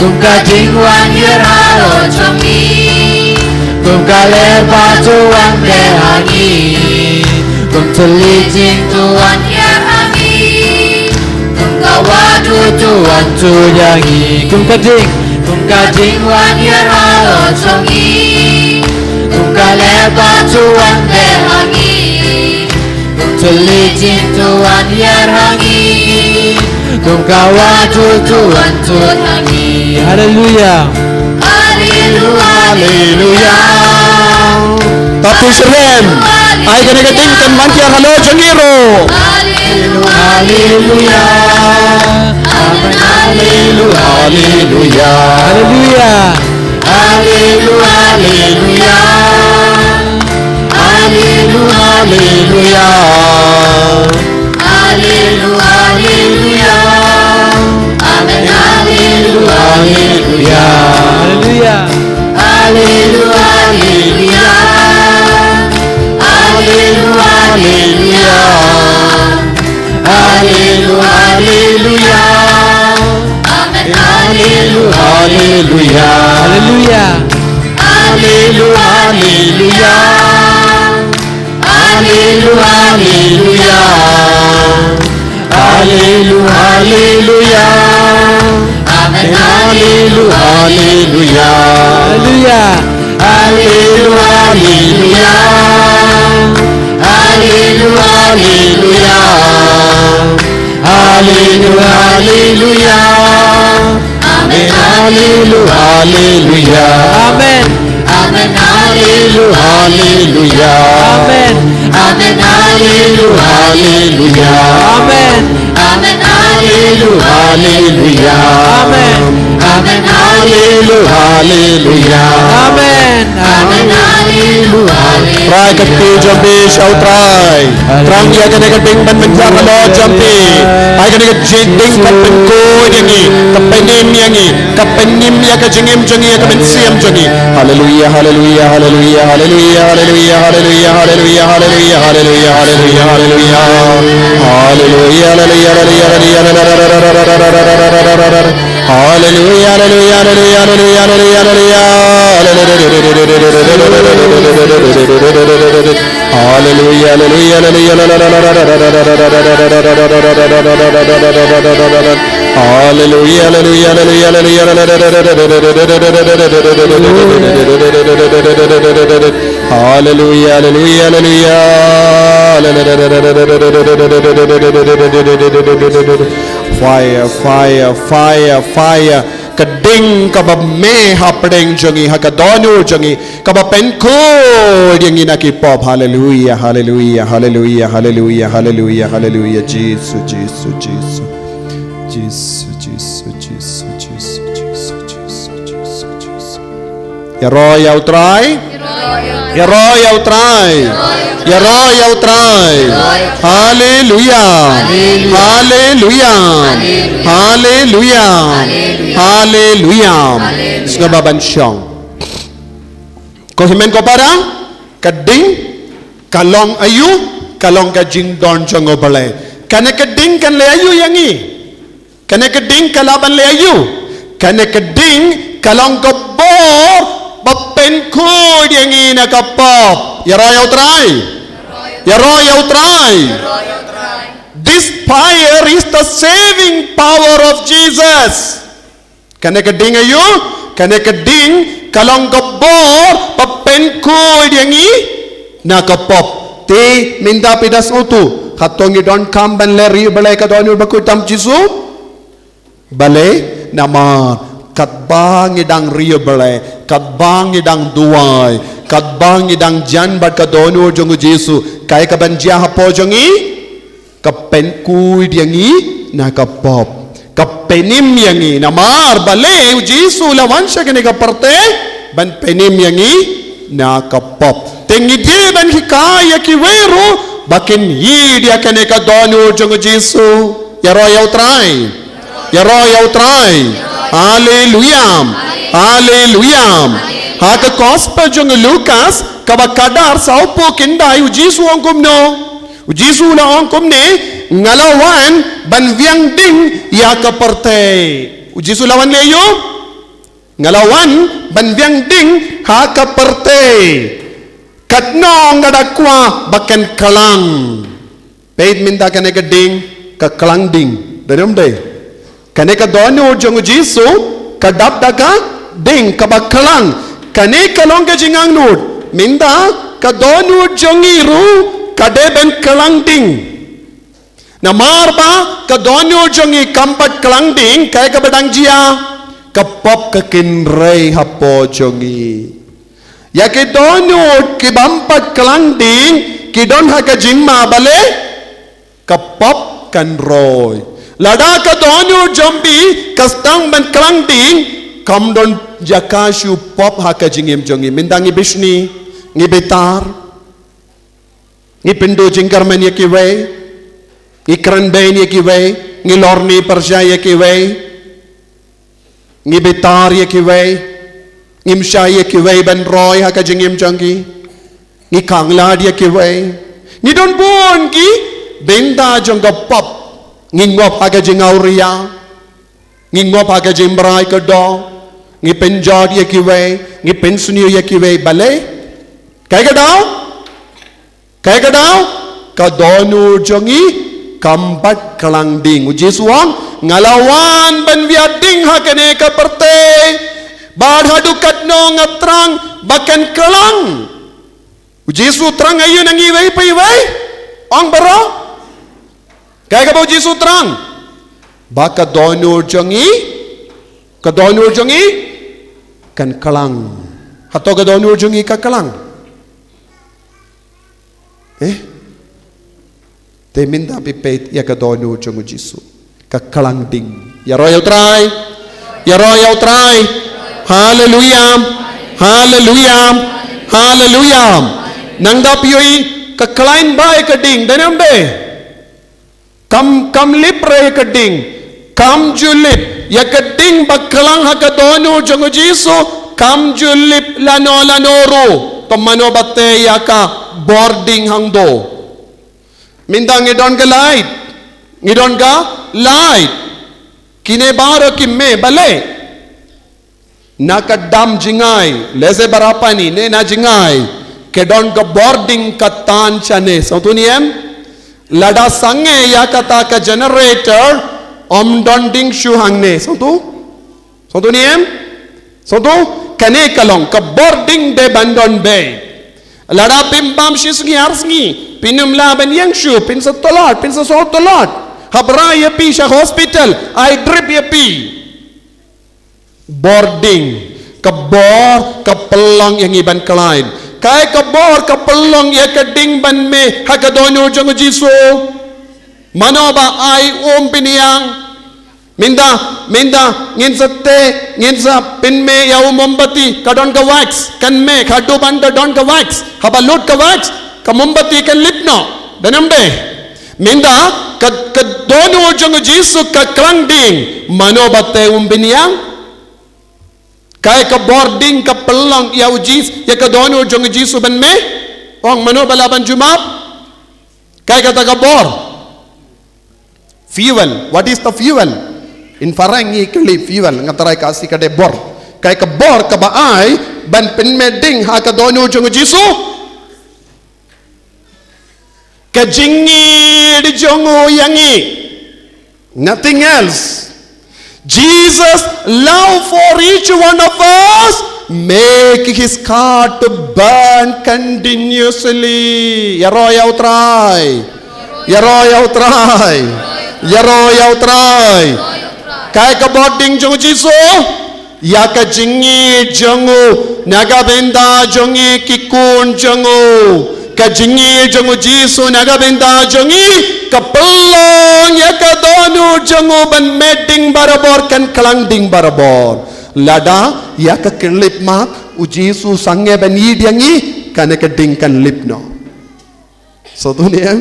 [SPEAKER 9] Kum kading wan yer halo chongi Kum kaler tuan behangi Kum teliting tuan
[SPEAKER 6] Yarangi Kum
[SPEAKER 9] kawadu tuan tuyangi Kum kading wan yer halo chongi Kum kaler tuan behangi Kum teliting tuan yarangi Kum kawadu tuan tuyangi Haleluya
[SPEAKER 6] Haleluya
[SPEAKER 8] Haleluya. Tapi serem. Ay kaneka ding kan mantia halo jangiro.
[SPEAKER 6] Haleluya
[SPEAKER 9] Haleluya
[SPEAKER 8] Amen haleluya haleluya.
[SPEAKER 9] Haleluya
[SPEAKER 8] Haleluya haleluya. Haleluya haleluya.
[SPEAKER 6] Haleluya Haleluya Amen Haleluya
[SPEAKER 8] Haleluya.
[SPEAKER 9] Haleluya
[SPEAKER 6] Haleluya Haleluya Haleluya
[SPEAKER 8] Haleluya. Haleluya haleluya.
[SPEAKER 6] Amen
[SPEAKER 8] Haleluya haleluya.
[SPEAKER 9] Haleluya
[SPEAKER 8] Haleluya haleluya. Haleluya haleluya. Haleluya haleluya.
[SPEAKER 6] Amen
[SPEAKER 8] Haleluya haleluya.
[SPEAKER 9] Haleluya
[SPEAKER 8] Haleluya haleluya. Haleluya haleluya. Haleluya haleluya.
[SPEAKER 6] Amen
[SPEAKER 8] Haleluya haleluya.
[SPEAKER 9] Amen
[SPEAKER 6] Amen
[SPEAKER 8] Haleluya haleluya.
[SPEAKER 9] Amen
[SPEAKER 6] Amen
[SPEAKER 8] Haleluya haleluya.
[SPEAKER 9] Amen
[SPEAKER 6] Amen
[SPEAKER 8] Haleluya haleluya.
[SPEAKER 9] Amen
[SPEAKER 6] Amen
[SPEAKER 8] Haleluya haleluya.
[SPEAKER 9] Amen
[SPEAKER 6] Amen Haleluya
[SPEAKER 8] Try kati jampi shout try. Trang ya kene kating ban menjang lo jampi. Ai kene ke jing ban penko yangi. Kapenim yangi. Kapenim ya ke jingim jangi ya ke siam jangi. Haleluya haleluya haleluya haleluya haleluya haleluya haleluya haleluya haleluya haleluya haleluya. Haleluya haleluya haleluya haleluya. Haleluya haleluya haleluya haleluya haleluya haleluya haleluya haleluya haleluya haleluya. Fire, fire, fire, fire. kading kaba me hapdeng jongi hakadonu jongi kaba penko yangi nakipop. Hallelujah, hallelujah, hallelujah, hallelujah, hallelujah, hallelujah. Jesus, Jesus, Jesus, Jesus, Jesus, Jesus, Jesus, Jesus, Jesus, Jesus. Yaroy outray, yaroy outray, yaroy outray. Hallelujah, hallelujah, hallelujah, hallelujah. Nga babansyong. Ko himen ko para kading kalong ayu kalong kajing don jongo balay. Kana kading kan le ayu yangi. Kana kading kalaban le ayu. Kana kading kalong kabor bapen ko yangi nakapop. Yaroy outray. Yaroy outray. This fire is the saving power of Jesus. Kanekading ayo, kanekading kalong kabor papenko yangi nakapop. Te minda pidas utu. Hatongi don kamban leri balay kadonu bakutam Jisu. Balay nama katbang idang riyo balay, katbang idang duway, katbang idang jan bat kadonu jongu Jisu. Kaya kabanjia hapo jongi kapen kuy diangi nakapop. Kapenim yangi namar bale Jisu lawan siya kini kaparte ban penim yangi nakapop. Tengi di ban hikaya kiwero bakin yi dia kini kadonu jongo Jisu. Yaroy outray, yaroy outray. Hallelujah, hallelujah. Haka gospel jongo Lucas kabakadar saupo kindai Jisu angkum no. Jisu la angkum ne ngalawan ban viang ding ya kaparte. Jisu lawan leyo ngalawan ban viang ding ha kaparte. Katno ngadakwa bakan kalang. Peit minta kane kading ka kalang ding. Danom day. Kane ka donu jong Jisu kadap daka ding kabakalang. Kane kalong ka jingang nud. Minta ka donu jongiru kadeben kalang ding. Namar ba kadonyo jongi kampat kalang ding kaya kabadang jia kapop kakinray hapo jongi. Ya kidonyo kibampat kalang ding kidon hakajing mabale kapop kanroy. Lada kadonyo jombi kastang ban kalang ding kamdon jakasyu pop hakajingim jongi. Mindangi bishni ngibetar ni pindo jingkarman yakiway, ikran bain yakiway, ni lorni persya yakiway, ni betar yakiway, ni msya yakiway ban roy haka jingim jangki, ni kanglad yakiway, ni don buon ki benda jangka pop, ni ngop haka jingauria, ni ngop haka jimbrai kedo, ni penjad yakiway, ni pensunyo yakiway balay, kaya kadao? Kaya kadao kadonu jongi kambat kalang ding Jisu ang ngalawan ban viading hakane kaperte badhadu katno ngatrang bakan kalang Jisu terang ayu nang iway pa iway ang baro kaya ka ba Jisu terang baka kadonu jongi kan kalang hato kadonu jongi ka kalang te minta pipet ya kadonu jongo Jisu kakalang ding yaroy outray hallelujah hallelujah hallelujah nang dapyoy kakalain bay kading danam be kam lipre kading kam julip ya kading bakalang hakadonu jongo Jisu kam julip lanoro pamano bate ya ka boarding hangdo mindang ngidon ka light kine baro kimme bale nakadam jingay lese barapani ne na jingay kedon ka boarding ka tan chane so tuniem lada sange ya kata ka generator don ding shu hangne so tuniem so tu kane kalong ka boarding de bandon bay lada pimpam shisngi arsngi pinum laban yang shu pin sa tolat pin sa so tolat habra ya pi sa hospital I drip ya pi boarding kabor kapelang yang iban kelain kai kabor kapelang ya keding ban me hakadonu jong jisu mano ba ai piniang minda ngin satte ngin sa pin me ya mombati kadon ka wax kan me khadu ban don ka wax habalut ka wax ka mombati kan lipno danam de minda kadonu jong jisu ka klangding mano batte piniang kai ka boarding ka pelang ya ujis ya ka dono jong jisu ban me ong mano balaban jumap kai ka bor fuel. What is the fuel? In farangi kli fuel ngatarai kasi ka de bor kai ka bor ka baai ban pen me ding ha ka dono jong jisu ka jingi di jongo yangi, nothing else. Jesus' love for each one of us make his heart to burn continuously. Yaro yautrai, kai ka boarding jong jisu, ya ka jingi jongu, naga benda jongi kikun jongu. Kajingi jongu jisu naga benda jongi kapelong ya kadonu jongu ban medding barabor kan kelang ding barabor lada ya ka kelip mak u jisu sange ban yidiangi kan ka ding kan lipno. So dunia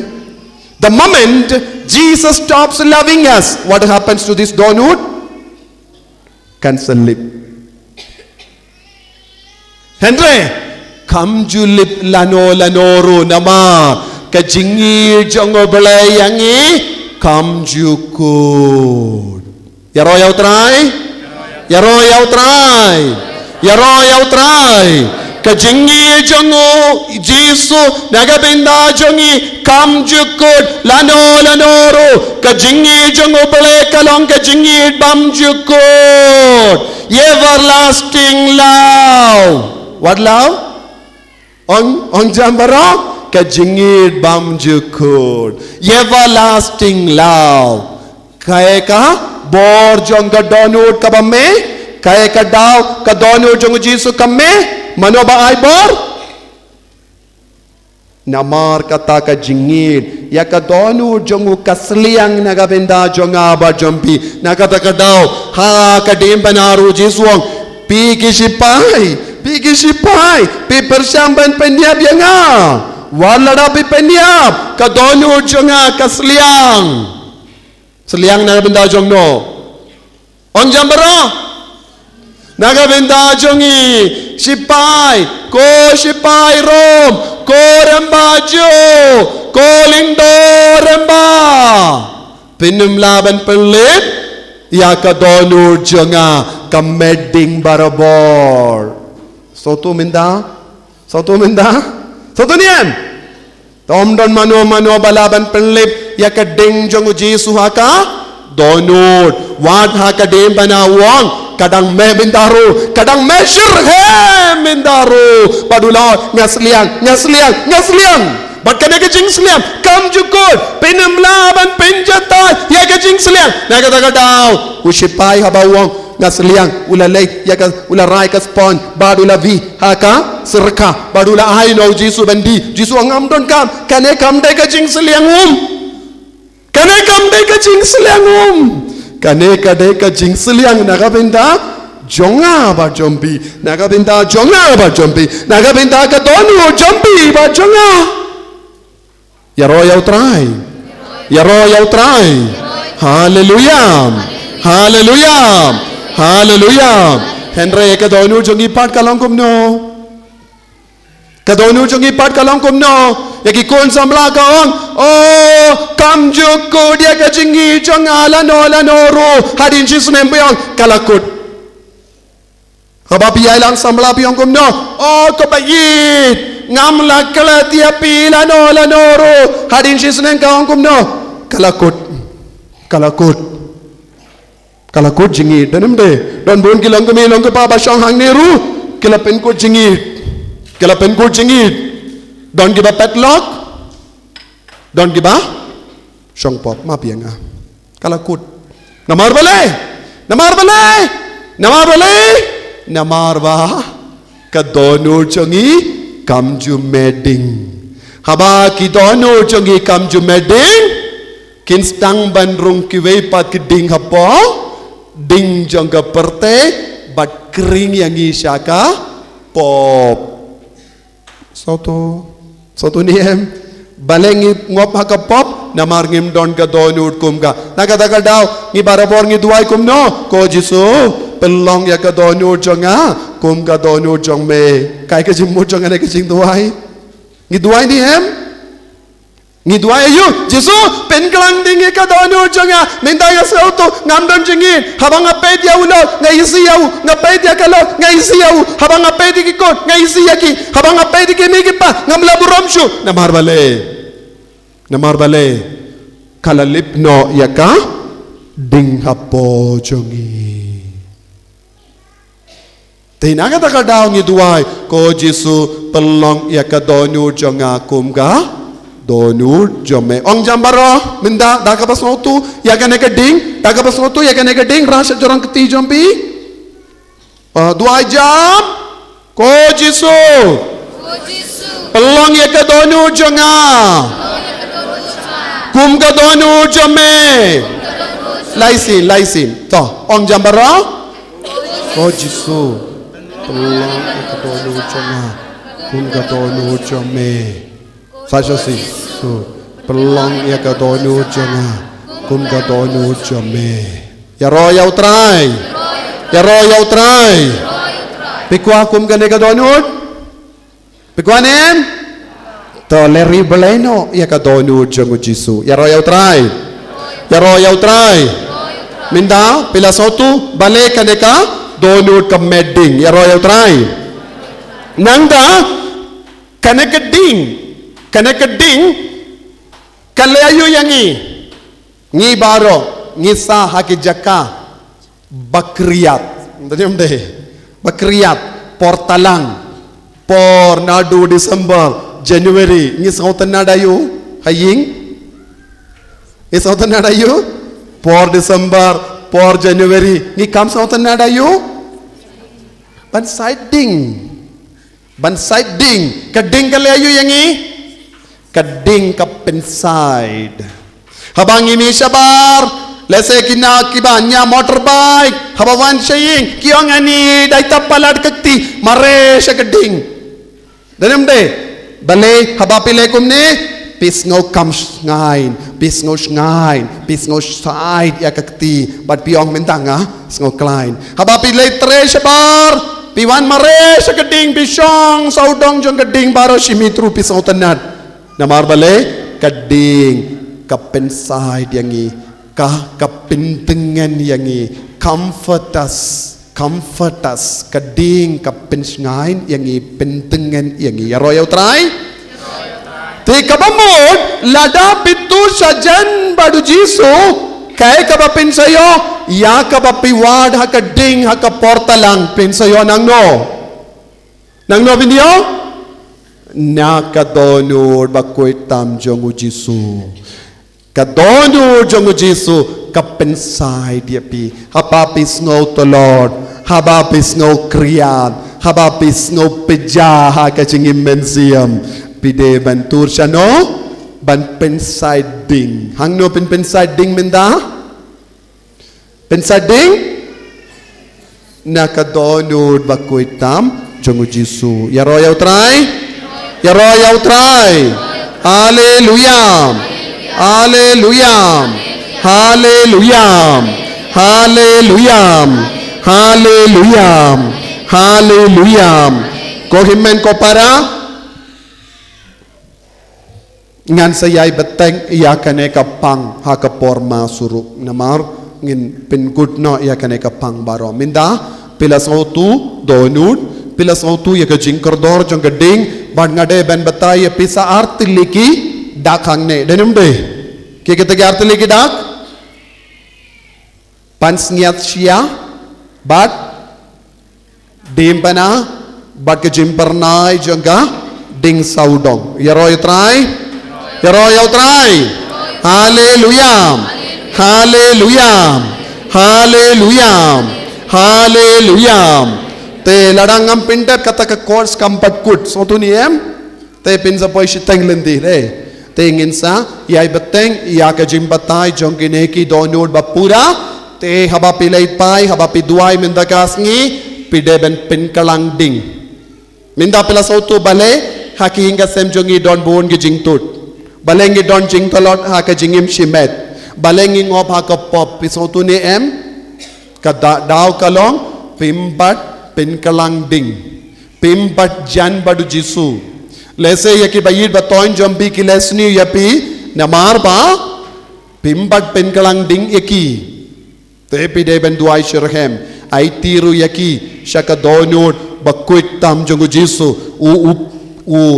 [SPEAKER 8] the moment Jesus stops loving us, what happens to this donut? Kan selip. Henry kam julip lanoru nama kajingi jongo belayangi kam jukun yaro yautrai kajingi jongo jisu nagabenda jongi kam jukun lanoru kajingi jongo belay kalong kajingi bam jukun everlasting love. What love? On jambara kajingid bam jukod everlasting love kaya ka bor jong ka donut ka bamme kaya ka daw ka donut jong jisu kamme mano ba ay bor namar kata ka jingid ya ka donut jong kasliang nagabenda jong aba jompi nakata ka daw ha ka dim banaru jisuang piki sipai pi persamban penyap yang walada pi penyap kadonu jonga kasliang seliang naga benda jong no on jambara naga benda jongi sipai rom ko rembajo ko lindo remba pinum laban pelit ya kadonu jonga kameding barabor. Soto minda nian tom don mano balaban penlip ya ka ding jong jisu haka donut wat haka dem banawang kadang me bindaru kadang measure he bindaru padula ngasliang but kana ka jing sliang kam jukod pinam laban pinjata ya ka jing sliang naga daw usipai habawang ngasliang ulalay ya ka ularai ka spon badula vi haka serka badula ai no jisu bandi jisu angam don kam kane kam dai ka jing sliang kane ka dai ka jing sliang naga benda jonga ba jombi naga benda ka donu jombi ba jonga yaro yautrai hallelujah Henry ka donu jongi pat kalangkum no yaki kon samla ka ong kam jukku dia ka jingi jonga lanoru hadin jisnem buyang kalakut kabapi ailang samla piang kum no ko bayit ngam la kala tia pila lanoru hadin jisnem ka ong kum no kalakut jingi danam de don bon kilang kami long pa ba shang hang neru kilapen ko jingi don giba petlock don giba shang pop ma pianga kalakut namar balai Namar bale, namar ba kadonur chongi kamju meding. Haba ki donur chongi kamju meding. Kinstang bandrung kiwei pat keding hapo, ding jongga perte, bat kering yang isaka pop. Soto niem, balengi ngop haka pop, namar ngim don ka donur kum ka. Nakata daw, ngi barabor ngi duai kum no, ko jisu, pelong ya ka donur jonga, kum ka donur jong me, kai ka jimu jonga ne ka jing duai, ngi duai niem. Ngi dua ayu, Jesu penkelang tinggi ka donur jonga, minta ya sautu ngamdon jengin, habang ngapet ya ulo, ngaisi ya u, ngapet ya kalau, ngaisi ya u, habang ngapet di kikot, ngaisi ya ki, habang ngapet di kimi pa, ngamla buromshu, namar bale, kalalip no ya ka, ding hapo jongi. Tinaga taka daw ngi duai, ko Jesu pelong ya ka donur jonga kumga. Donur jome ong jambaro minda daga pasnotu ya kan ding daga pasnotu ya kan ding rasa jorang keti jompi 2 jam ko Jesu pelong ya ka donur jonga kum ka donur jome laisin to ong jambaro ko Jesu pelong ya ka donur jonga kum ka donur jome Saja si, pelong ya ka donur jonga, kum ka donur jome. Ya royau try, Pikwa kum ka nega donur, pikwa nem. To leri beleno ya ka donur jongu Jesu. Ya royau try, Minda pila sotu balik ka nega donur ka medding. Ya royau try. Nangda kaneka ding. Kana keding kalayu yangi ngi baro ngi sa haki jaka bakriyat bakriyat portalang por nadu December January ngi sautan nadayu haying ngi sautan nadayu por December por January ngi kam sautan nadayu ban side ding keding kalayu yangi kading kapenside habang ini sabar lese kina kibanya motorbike habawan saying kiong ani daita palad kakti mare sa kading danem de bale habapile kumne pisngo comes ngain pisngo side ya kakti bat piong mentanga sngo klein habapile tre sabar piwan mare sa kading pisong saudong jong kading baro simitru pisngo tanad namar bale kading kapenside yangi kapintengan yangi comfort us kading kapensngain yangi pentengan yangi ya royau try ti kabamod lada pitu sajan badu Jesu kay kabapin sayo ya kabapiwad hakading hakaportalang pin sayo nangno binyo nakadonur bakoy tam jongu Jesu kadonur jongu Jesu kapensay diapi habapis no to Lord habapis no kriyan habapis no pejaha kaching immensium pide bantur siya no ban pensay ding hangno pensay ding menda pensay ding nakadonur bakoy tam jongu Jesu ya royau try Hallelujah. Ko himmen ko para ngan sayay beteng iya kane kapang ha kaporma suru namar ngin pingkut no iya kane kapang baro minda pilas autu donut pilas autu ya ka jingkordor jong gading bad ngade ben batai pisa arti liki dakang ne denum de ke kita arti liki dak pans ngiat sia bad dimpana bad ke jimpernai jongga ding saudong ya roy try hallelujah Hallelujah. Te ladangam pindap kataka course kampat kut. So tu ni te pinsa poi shitang lendi le. Te nginsa yai beteng ya ka jimbatai jongkineki donur bapura te haba pilai pai haba piduai mendakas ngi pideben pinkalang ding. Minda pila sautu bale haki hinga sem jongi don bon gi jingtut. Balengi don jing talot haka jingim shimet. Balengi ngop haka pop pisautu ni ka daw kalong pimbat pinkalang ding pimbat jan badu jisu lese yaki bayid batoin jombi ki lesni yapi namar ba pimbat pinkalang ding yaki tepi de ben duai shirhem ai tiru yaki shaka donut bakuit tam jongu jisu u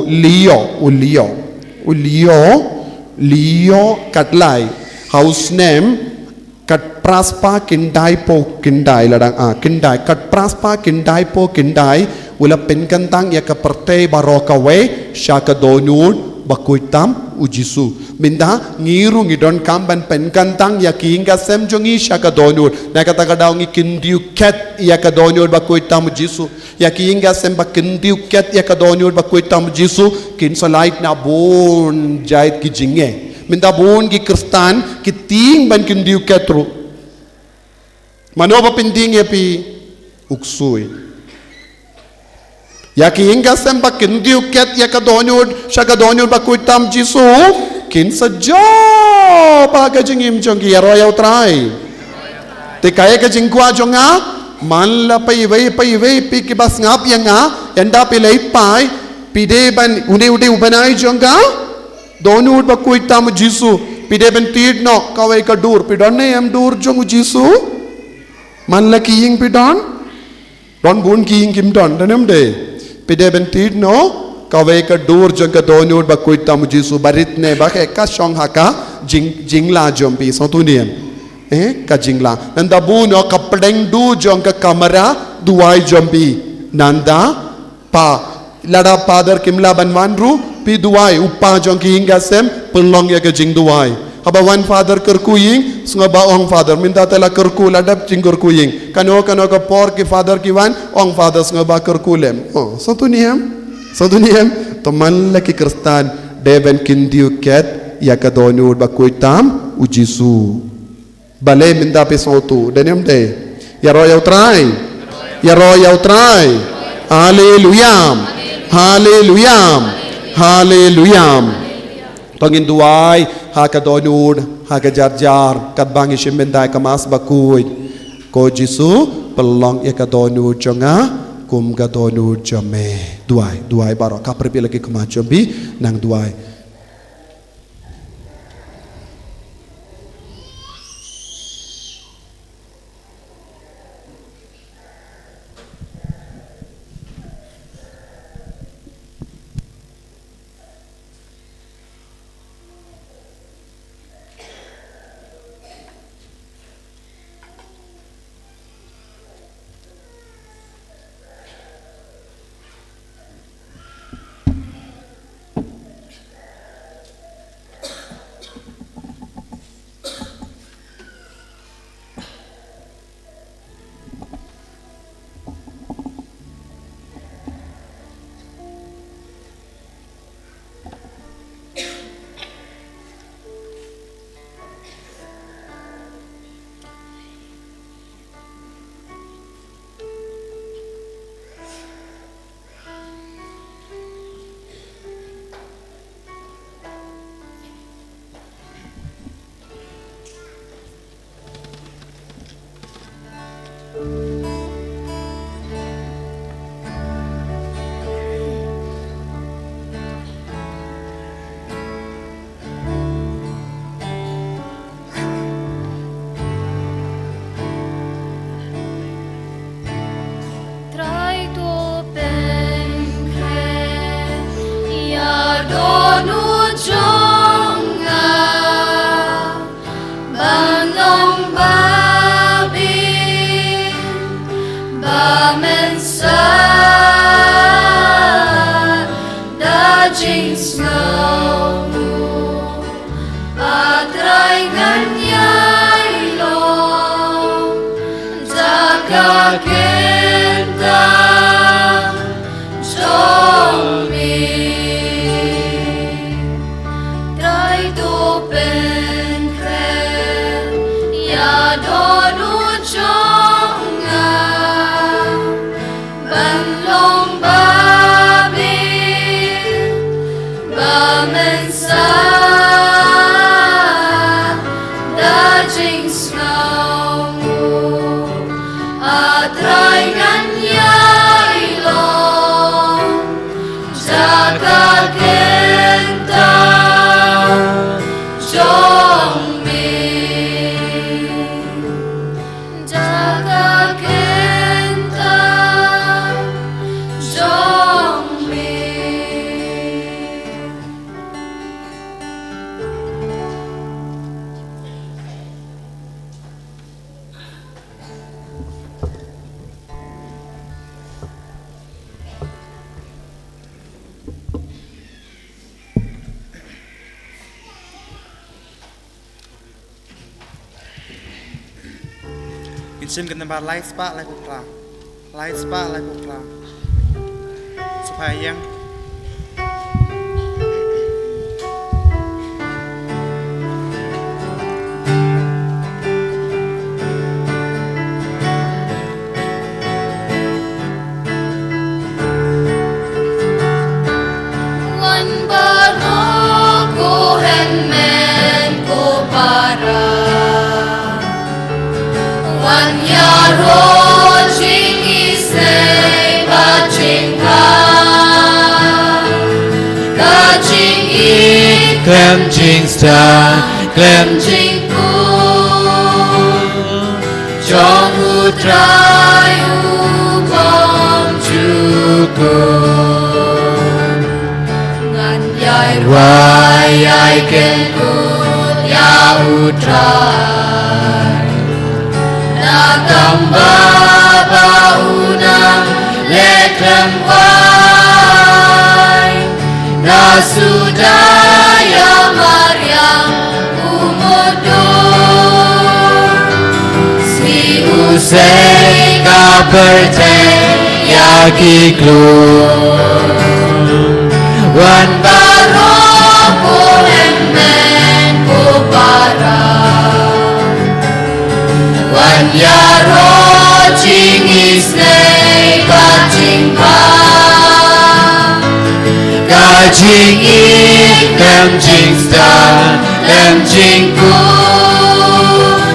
[SPEAKER 8] leo katlai house name kat praspa kindai po kindai ladang kindai kat praspa kindai po kindai ula penkantang ya ka perte baroka we shaka donut bakuitam ujisu minda ngiru ngidon kamban penkantang ya kinga semjongi shaka donut na kata daw ngi kindiu ket ya ka donut bakuitam ujisu ya kinga sem bakindiu ket ya ka donut bakuitam ujisu kin salait na bon jait ki jinge minda bon ki kristan ki ting ban kindiu ketru mano ba pinding yapi uksui ya ki hinga sem ba kindiu ket ya ka donud shaka donud ba kuitam jisu kin sa jo ba ka jingim jong ki royal try te kaya ka jingkwa jonga man la pai wei pi ki bas ngap yanga enda pi lei pai pi de ban ude ubanai jonga donut ba kuitam jisu pide ben tid no kawai ka dur pidon ne dur jong jisu man la ki ying pidon don bun ki ying kim don danem de pide ben tid no kawai ka dur jong ka donut ba kuitam jisu barit ne ba ka shong haka jingla jompi so tu niem ka jingla nanda bu no kapdeng du jong ka kamera duai jompi nanda pa lada padar kimla banwan ru pi duai upa jong ki hinga sem pelong ya ke jing duai haba wan father kerkuying sunga ba ong father minta tela kerku ladap jing kerkuying kano ka por ki father ki wan ong father sunga ba kerkulem oh satu niem to man la ki kristan deben kindiu ket ya ka donur ba kuitam ujisu bale minta pe sotu denem de ya royal try hallelujah hallelujah Hallelujah. Pangin duai haka donud haka jarjar kat bangi shimbendai kamas bakuy ko jisu pelong ya ka donud jonga kum ka donud jome duai baro kapri lagi kemajombi nang duai
[SPEAKER 6] kenta trong mi trai tu bên khen ya đón u trong ngà ban long ba bi ba men sa đã chính snow atrai ngan yai long jaga kenta trong mi jaga kenta trong mi.
[SPEAKER 3] Insim kan tempat light spa lai pukla, light spa lai pukla, supaya yang
[SPEAKER 6] Wan barok ko henmen ko para Wan yaro jing isay kaching ka Kaching ik
[SPEAKER 9] Clem Jing Star, Clem
[SPEAKER 6] jing ku Trong utray ukom chukun Ngan yai
[SPEAKER 9] Wai ai
[SPEAKER 6] ken ut ya utray Nakamba baunang leklem wai Nasudaya Maryam umudur Si usay
[SPEAKER 9] Kaperte Yaki Klum
[SPEAKER 6] Wan barok ko henmen ko para Wan yaro jing isnay kaching ka
[SPEAKER 9] Kajing Ik Clem Jing Star, Clem Jing
[SPEAKER 6] kun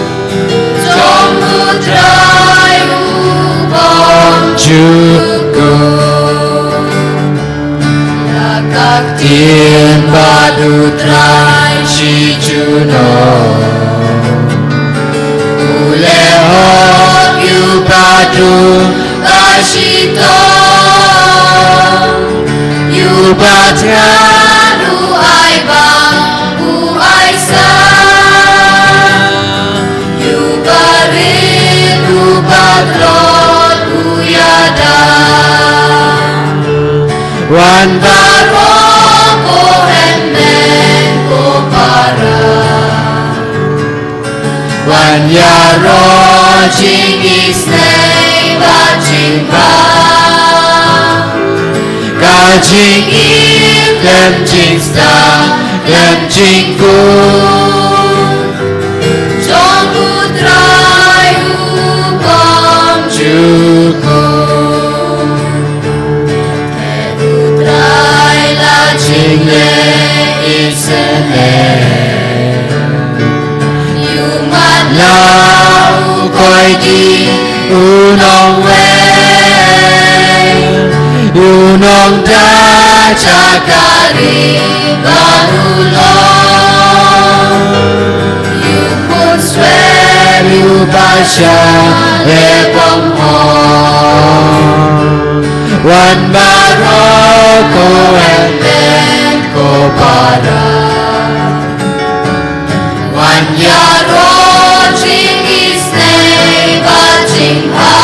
[SPEAKER 6] Trong utray ukom
[SPEAKER 9] Chukun
[SPEAKER 6] Nakak
[SPEAKER 9] Tien Badu Trai Shi Juno
[SPEAKER 6] Ulehok yu badu ashito Yu batran u ay bang u ay sa Yu barin u batrot u yada
[SPEAKER 9] Wan
[SPEAKER 6] Barok ko henmen ko para Wan yaro jing isnay baching ka
[SPEAKER 9] Kajing Ik Clem Jing Star, Clem Jing Kun
[SPEAKER 6] Trong utray ukom
[SPEAKER 9] Chukun
[SPEAKER 6] utray la jing le isene Yuman
[SPEAKER 9] Lau Koi Di Unong Wen Unong Da
[SPEAKER 6] Chakari Banulong Yupun swear
[SPEAKER 9] Yu Basha Lepom Hong Wan Baroko
[SPEAKER 6] Ben ko para Wan yaro jing isnay baching ha